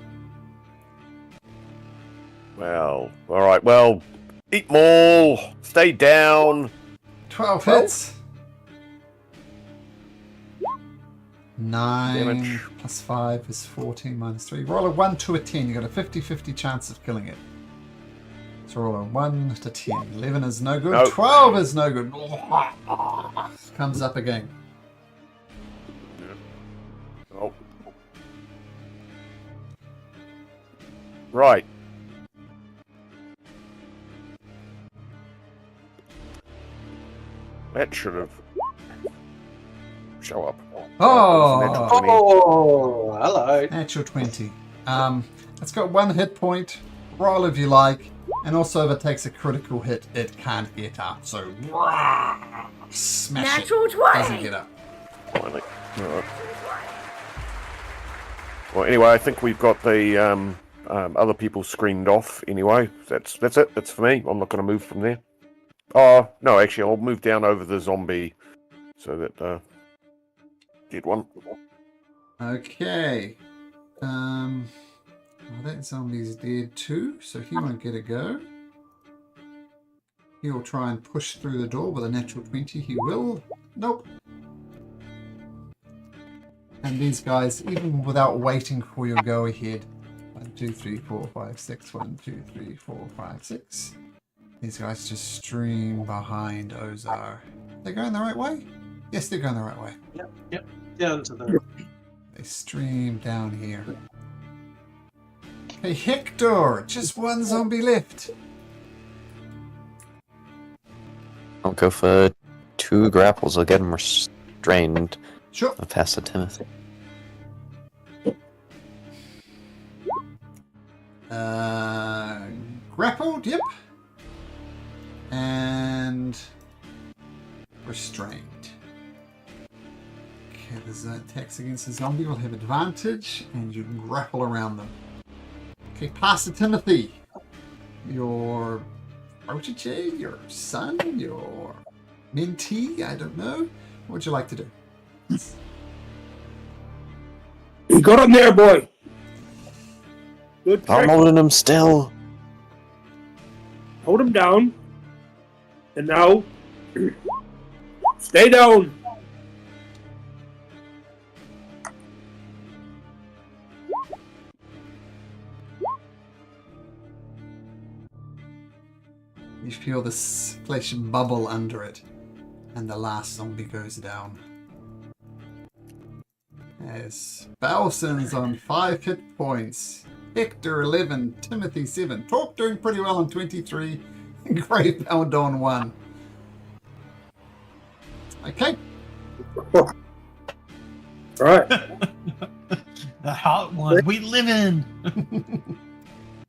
Well, all right. Well, eat more. Stay down. 12 hits. 9 Damage. plus 5 is 14 minus 3. Roll a 1 to a 10. You got a 50-50 chance of killing it. So roll a 1 to 10. 11 is no good. Nope. 12 is no good. Comes up again. Oh. Right. That should have show up. Oh! Oh, hello. Natural 20. It's got 1 hit point. Roll if you like. And also if it takes a critical hit, it can't get up. So, smash Natural it. 20. Doesn't get up. Finally. All right. Well, anyway, I think we've got the Other people screamed off anyway. That's it. That's for me. I'm not going to move from there. Oh, no, actually, I'll move down over the zombie so that get one. Okay. Well, that zombie's dead too, so he won't get a go. He'll try and push through the door with a natural 20. He will. Nope. And these guys, even without waiting for your go ahead, 1, 2, 3, 4, 5, 6, 1, 2, 3, 4, 5, 6. These guys just stream behind Ozar. They're going the right way? Yes, they're going the right way. Yep. Down to the. They stream down here. Hey, Hector! Just one zombie left. I'll go for 2 grapples. I'll get him restrained. Sure. I'll pass to Timothy. Grappled, yep. And restrained. Okay, there's attacks against the zombie will have advantage, and you can grapple around them. Okay, pass to Timothy. Your protege, your son, your mentee, I don't know. What would you like to do? You got him there, boy. Good I'm trick. holding him still. Hold him down. And now, stay down. You feel this flesh bubble under it, and the last zombie goes down. As Balson's on 5 hit points, Hector 11, Timothy 7, Torque doing pretty well on 23, and Gravebound on 1. Okay. Right. The hot one we live in.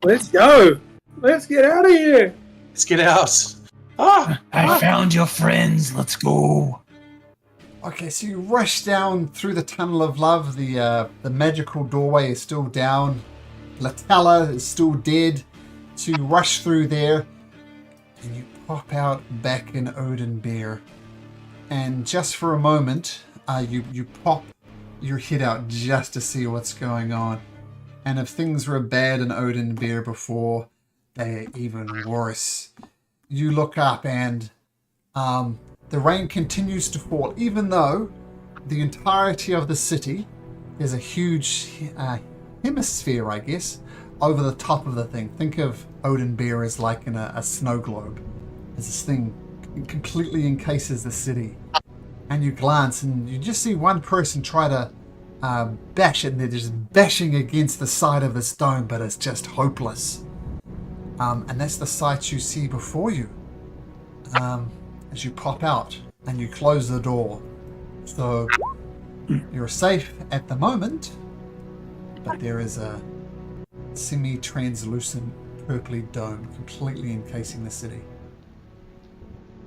Let's go. Let's get out of here. Let's get out. Ah! I found your friends. Let's go. Okay, so you rush down through the Tunnel of Love. The magical doorway is still down. Latella is still dead. So you rush through there, and you pop out back in Odin Bear. And just for a moment, you pop your head out just to see what's going on. And if things were bad in Odin Bear before, they're even worse. You look up and the rain continues to fall, even though the entirety of the city is a huge hemisphere, I guess, over the top of the thing. Think of Odin Bear as like in a snow globe. As this thing completely encases the city. And you glance and you just see one person try to bash it, and they're just bashing against the side of this dome, but it's just hopeless. And that's the sight you see before you as you pop out and you close the door. So you're safe at the moment, but there is a semi-translucent purpley dome completely encasing the city.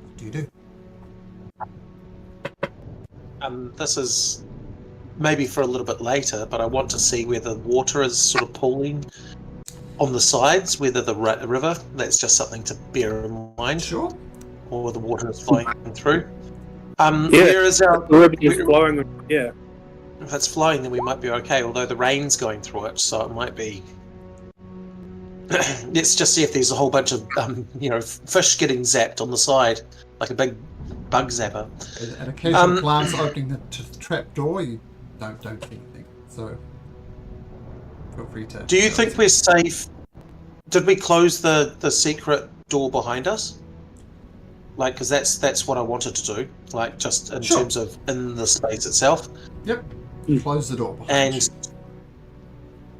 What do you do? This is maybe for a little bit later, but I want to see whether water is sort of pooling on the sides, whether the river, that's just something to bear in mind. Sure. Or the water is flowing through. Where is our... The river is flowing. Yeah. If it's flowing, then we might be okay, although the rain's going through it, so it might be... Let's just see if there's a whole bunch of, fish getting zapped on the side, like a big bug zapper. An occasional glance opening the trap door, you don't see anything. So feel free to... Do you think we're safe? Did we close the secret door behind us? Like, because that's what I wanted to do. Like, just in terms of in the space itself. Yep. Close the door behind And you.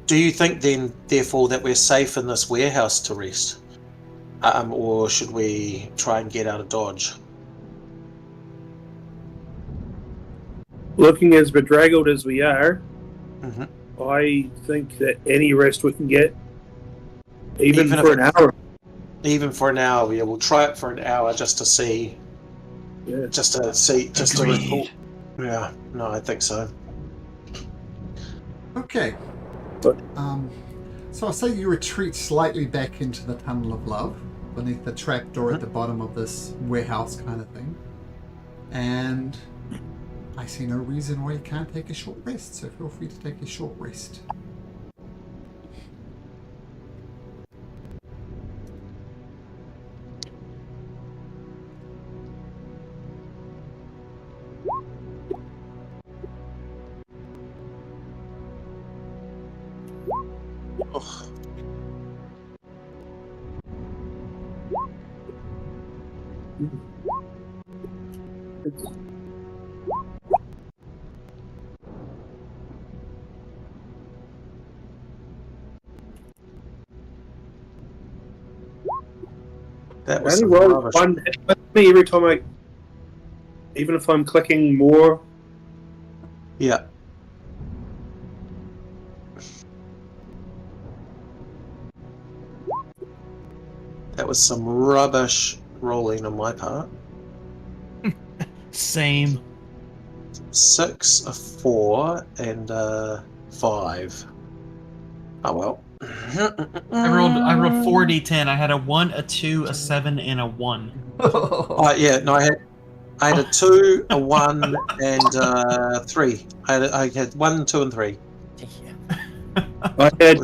do you think then, therefore, that we're safe in this warehouse to rest? Or should we try and get out of Dodge? Looking as bedraggled as we are, Mm-hmm. I think that any rest we can get, even for an hour. Even for an hour, yeah, we'll try it for an hour just to see. Yeah. Just to see. Just to Agreed. report. Yeah, no, I think so. Okay. But- So I'll say you retreat slightly back into the Tunnel of Love, beneath the trapdoor at the bottom of this warehouse kind of thing. And I see no reason why you can't take a short rest, so feel free to take a short rest. Oh. That I was only some roll rubbish. one hit with me every time I, even if I'm clicking more. Yeah. That was some rubbish rolling on my part. Same. 6, a 4, and 5. Oh well. I rolled 4d10. I had a 1, a 2, a 7, and a 1. Oh yeah, no, I had a 2, a 1, and 3. I had 1, 2, and 3. I had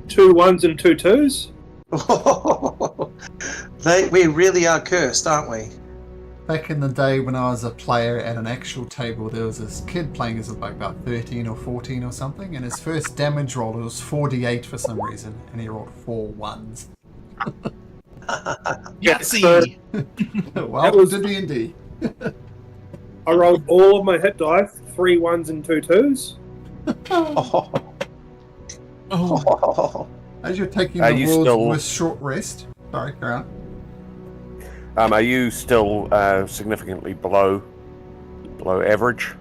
2 1s and 2 2s. We really are cursed, aren't we? Back in the day when I was a player at an actual table, there was this kid playing as like about 13 or 14 or something, and his first damage roll was 4d8 for some reason, and he rolled 4 1s. Yahtzee! Welcome to D&D. I rolled all of my hit dice, 3 1s and 2 2s. Oh, As you're taking Are the you world's still- worst short rest. Sorry, carry on. Are you still significantly below average?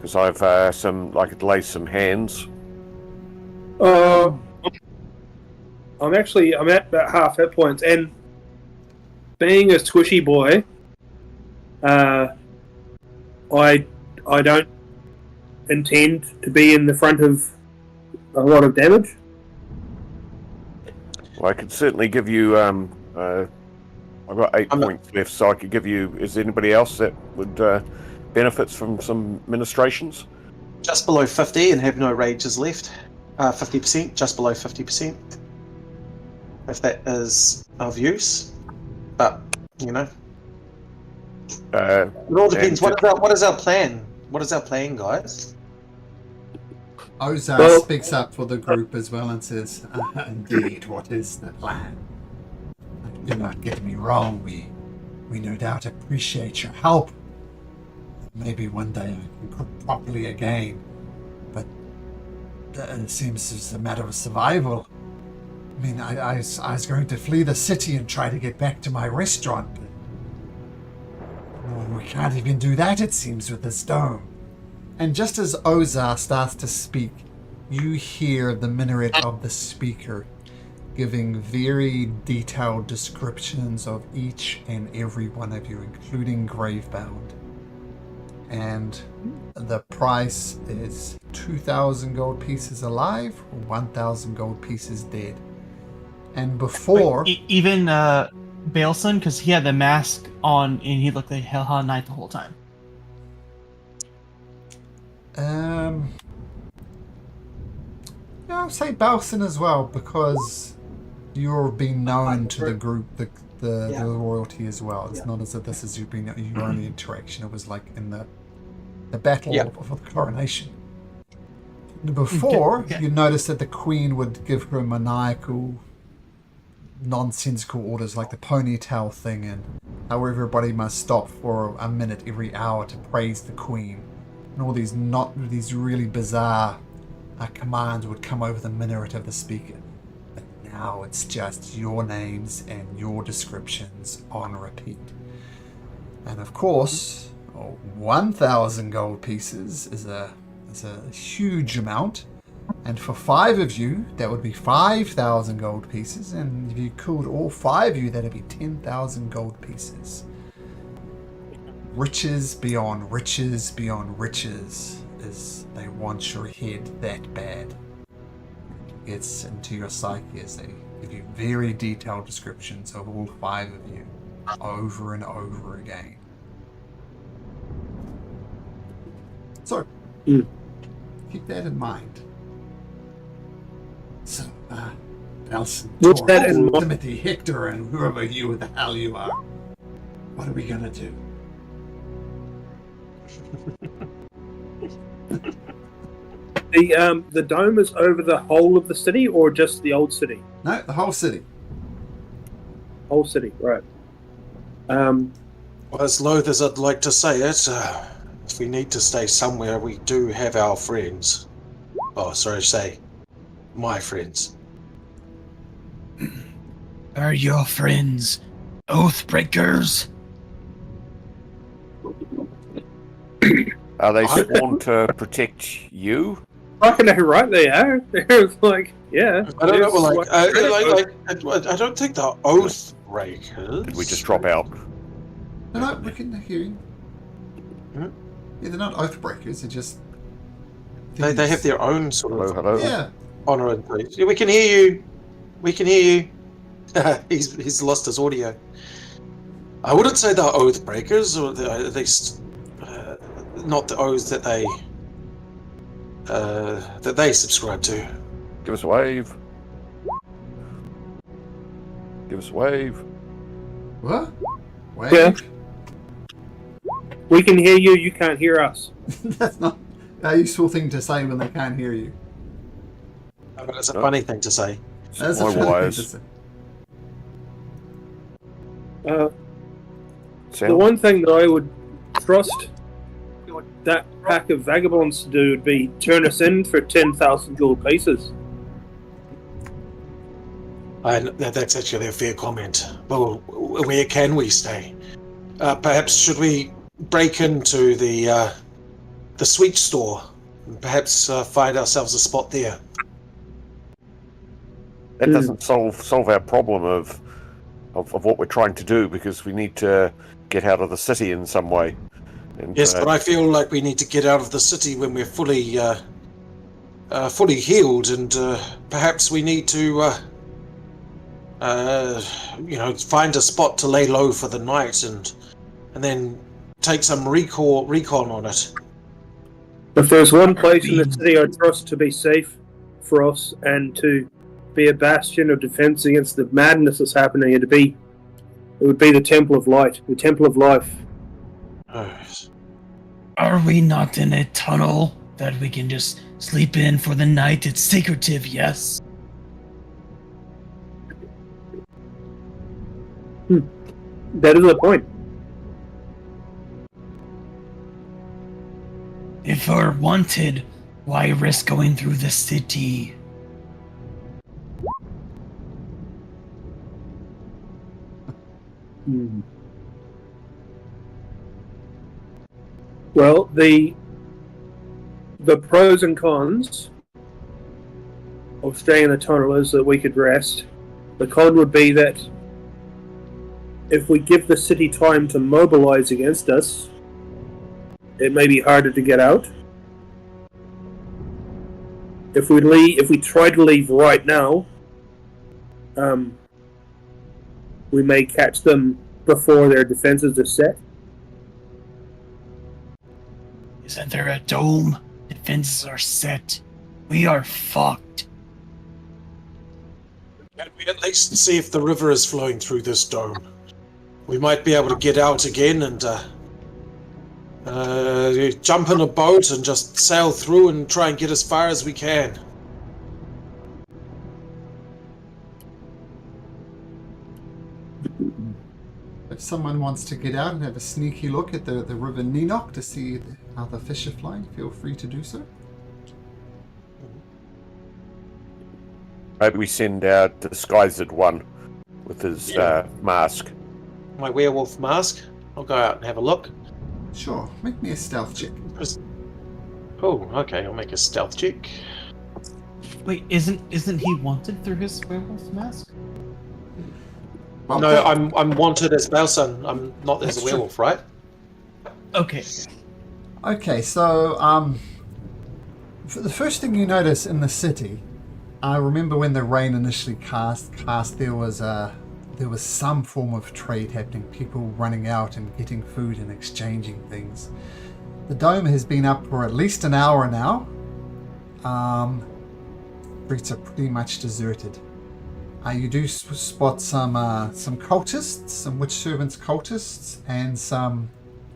Because I've laid some hands. I'm at about half hit points, and being a squishy boy, I don't intend to be in the front of a lot of damage. Well, I could certainly give you. I've got 8 I'm not- points left, so I could give you. Is there anybody else that would benefits from some ministrations? Just below 50 and have no rages left. 50%, just below 50%. If that is of use. But, you know. It all depends. and What is our plan? What is our plan, guys? Ozar Well- speaks up for the group as well and says, indeed, what is the plan? Do not get me wrong, we no doubt appreciate your help. Maybe one day I can cook properly again, but it seems it's a matter of survival. I mean, I was going to flee the city and try to get back to my restaurant, but we can't even do that, it seems, with this dome. And just as Ozar starts to speak, you hear the minaret of the speaker giving very detailed descriptions of each and every one of you, including Gravebound. And the price is 2,000 gold pieces alive, or 1,000 gold pieces dead. And before... even Baleson, because he had the mask on and he looked like Hell Knight the whole time. Yeah, I'll say Balson as well, because you're being known to the group, the royalty as well. It's not as if this is your only interaction. It was like in the battle for the coronation. Before, you noticed that the Queen would give her maniacal, nonsensical orders like the ponytail thing and how everybody must stop for a minute every hour to praise the Queen. And all these really bizarre commands would come over the minaret of the speaker. But now it's just your names and your descriptions on repeat. And of course, 1,000 gold pieces is a huge amount. And for 5 of you, that would be 5,000 gold pieces. And if you killed all 5 of you, that'd be 10,000 gold pieces. Riches beyond riches beyond riches, is they want your head that bad. gets into your psyche as they give you very detailed descriptions of all 5 of you over and over again. So, keep that in mind. So, Nelson, What's that in mind? Timothy, Hector, and whoever you the hell you are, what are we gonna do? The dome is over the whole of the city, or just the old city? No, the whole city. Whole city, right. Well, as loath as I'd like to say it, if we need to stay somewhere, we do have our friends. Oh, sorry, say, my friends. Are your friends Oathbreakers? Are they sworn to protect you? Fucking right, they are. They're like, yeah. I don't know. Well, I don't think they're Oathbreakers. Did we just drop out? No, we can hear you. Hmm? Yeah, they're not Oathbreakers, they're just... They have their own sort of Hello. Yeah. honor and place. Yeah, we can hear you. We can hear you. He's lost his audio. I wouldn't say they're Oathbreakers, or at least not the oaths that they subscribe to. Give us a wave. Give us a wave. What? Wait. Yeah. We can hear you, you can't hear us. That's not a useful thing to say when they can't hear you. But it's a funny thing to say. That's a My funny thing wires. to say. The one thing that I would trust that pack of vagabonds to do would be turn us in for 10,000 gold pieces. And that's actually a fair comment. Well, where can we stay? Perhaps should we break into the sweet store and perhaps find ourselves a spot there? That doesn't solve our problem of what we're trying to do, because we need to get out of the city in some way. And, Yes, but I feel like we need to get out of the city when we're fully healed, and perhaps we need to, find a spot to lay low for the night, and then take some recon on it. If there's one place in the city I trust to be safe for us and to be a bastion of defense against the madness that's happening, it would be the Temple of Light, the Temple of Life. Are we not in a tunnel that we can just sleep in for the night? It's secretive, yes? That is the point. If we're wanted, why risk going through the city? Well, the pros and cons of staying in the tunnel is that we could rest. The con would be that if we give the city time to mobilize against us, it may be harder to get out. If we try to leave right now, we may catch them before their defenses are set. Isn't there a dome? Defenses are set. We are fucked. Can we at least see if the river is flowing through this dome? We might be able to get out again and jump in a boat and just sail through and try and get as far as we can. If someone wants to get out and have a sneaky look at the River Ninok to see how the fish are flying, feel free to do so. Maybe we send our disguised one with his mask. My werewolf mask. I'll go out and have a look. Sure, make me a stealth check. Oh, okay. I'll make a stealth check. Wait, isn't he wanted through his werewolf mask? Well, No, I'm wanted as Balsan. I'm not as a That's werewolf, right? Okay. Okay, so the first thing you notice in the city I remember when the rain initially cast, there was some form of trade happening, people running out and getting food and exchanging things. The dome has been up for at least an hour now. Streets are pretty much deserted. You do spot some cultists, some witch servants cultists, and some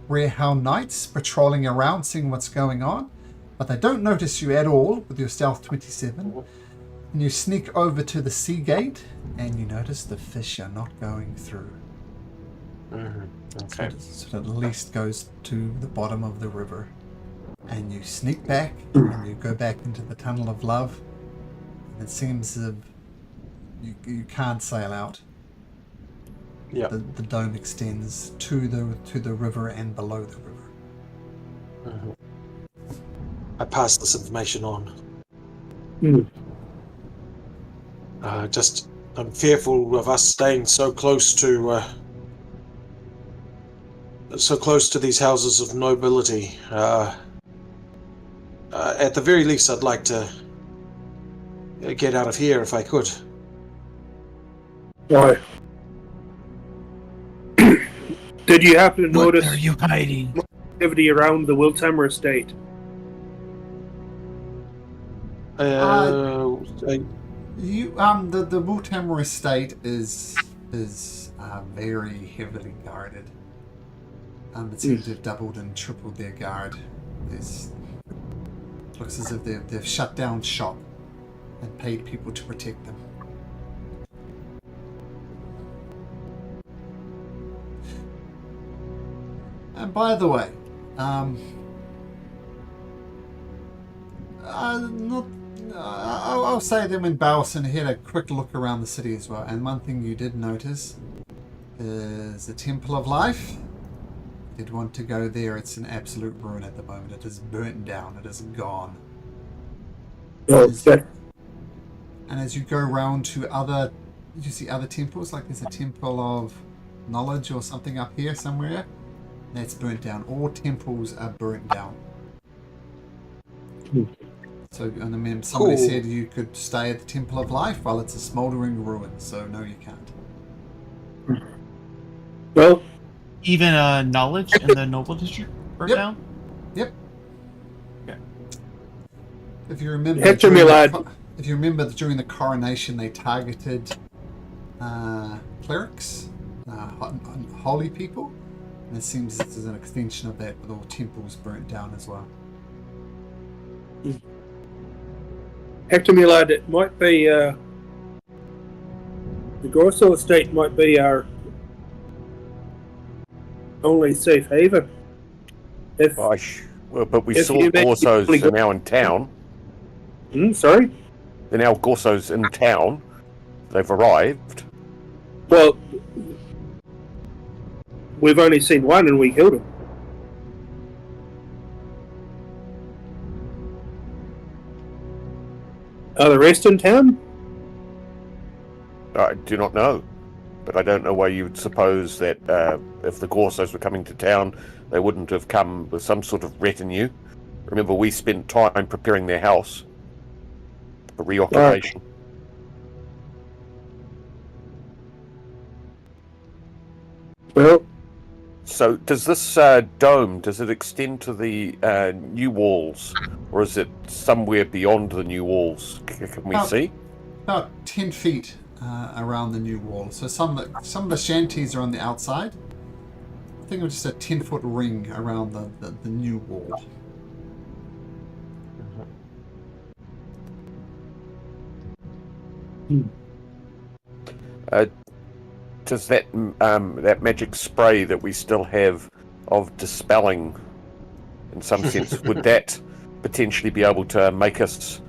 rare hound knights patrolling around, seeing what's going on. But they don't notice you at all with your stealth 27. And you sneak over to the sea gate, and you notice the fish are not going through. Okay. So it at least goes to the bottom of the river. And you sneak back, and you go back into the Tunnel of Love. And it seems as if you can't sail out. Yeah. The dome extends to the river and below the river. I pass this information on. I'm fearful of us staying so close to these houses of nobility. At the very least, I'd like to get out of here if I could. Why? Did you happen to What notice are you hiding? activity around the Wiltammer estate? The Wiltammer estate is very heavily guarded. It seems to have doubled and tripled their guard. Looks as if they've shut down shop and paid people to protect them. And by the way, I'll say them in Bowson had a quick look around the city as well. And one thing you did notice is the Temple of Life. If you'd want to go there, it's an absolute ruin at the moment. It is burnt down. It is gone. And as you go around to other, you see other temples, like there's a Temple of Knowledge or something up here somewhere. That's burnt down. All temples are burnt down. So, and then somebody said you could stay at the Temple of Life while it's a smouldering ruin. So, no, you can't. Well, Even knowledge in the Noble District burnt Yep. down? Yep. Okay. If you remember, Hector, my lad. If you remember during the coronation, they targeted clerics, holy people, and it seems this is an extension of that, with all temples burnt down as well. Hector, my lad, it might be the Gorso estate might be our only safe haven. If but we if saw you make- Gorsos are now in town. sorry. They're now Gorsos in town. They've arrived. Well, we've only seen one and we killed him. Are the rest in town? I do not know. But I don't know why you would suppose that if the Gorsos were coming to town, they wouldn't have come with some sort of retinue. Remember, we spent time preparing their house for reoccupation. Well, So, does this dome, does it extend to the new walls? Or is it somewhere beyond the new walls? Can we see? About 10 feet around the new wall. So some of the shanties are on the outside. I think it was just a 10-foot ring around the new wall. Does that that magic spray that we still have of dispelling, in some sense, would that potentially be able to make us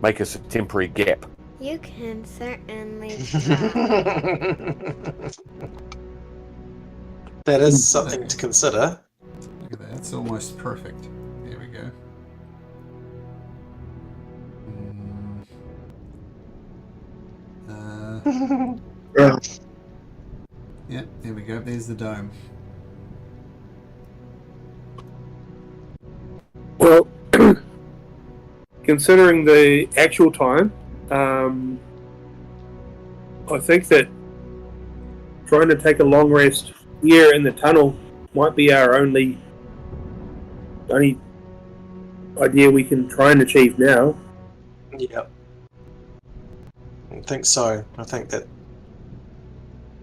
a temporary gap? You can certainly That is something to consider. Look at that. It's almost perfect. There we go. yeah. Yeah, there we go. There's the dome. Well, considering the actual time, I think that trying to take a long rest here in the tunnel might be our only idea we can try and achieve now. Yep. I think so. I think that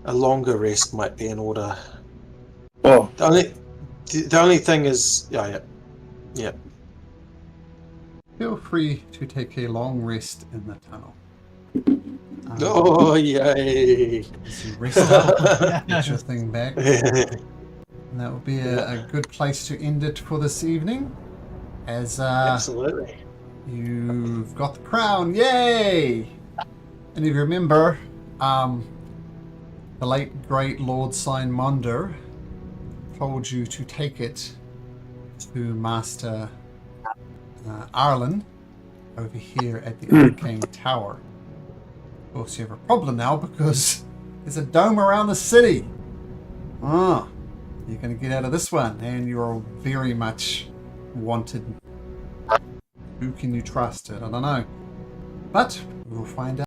a longer rest might be in order. Oh, The only thing is, yeah. Feel free to take a long rest in the tunnel. Oh, yay! As you rest up, get your thing back. And that would be a good place to end it for this evening. As Absolutely. you've got the crown, yay! And if you remember, the late great Lord Signmonder told you to take it to Master Arlen over here at the Arcane Tower. Of course, you have a problem now because there's a dome around the city. You're going to get out of this one, and you're very much wanted. Who can you trust? I don't know. But we'll find out.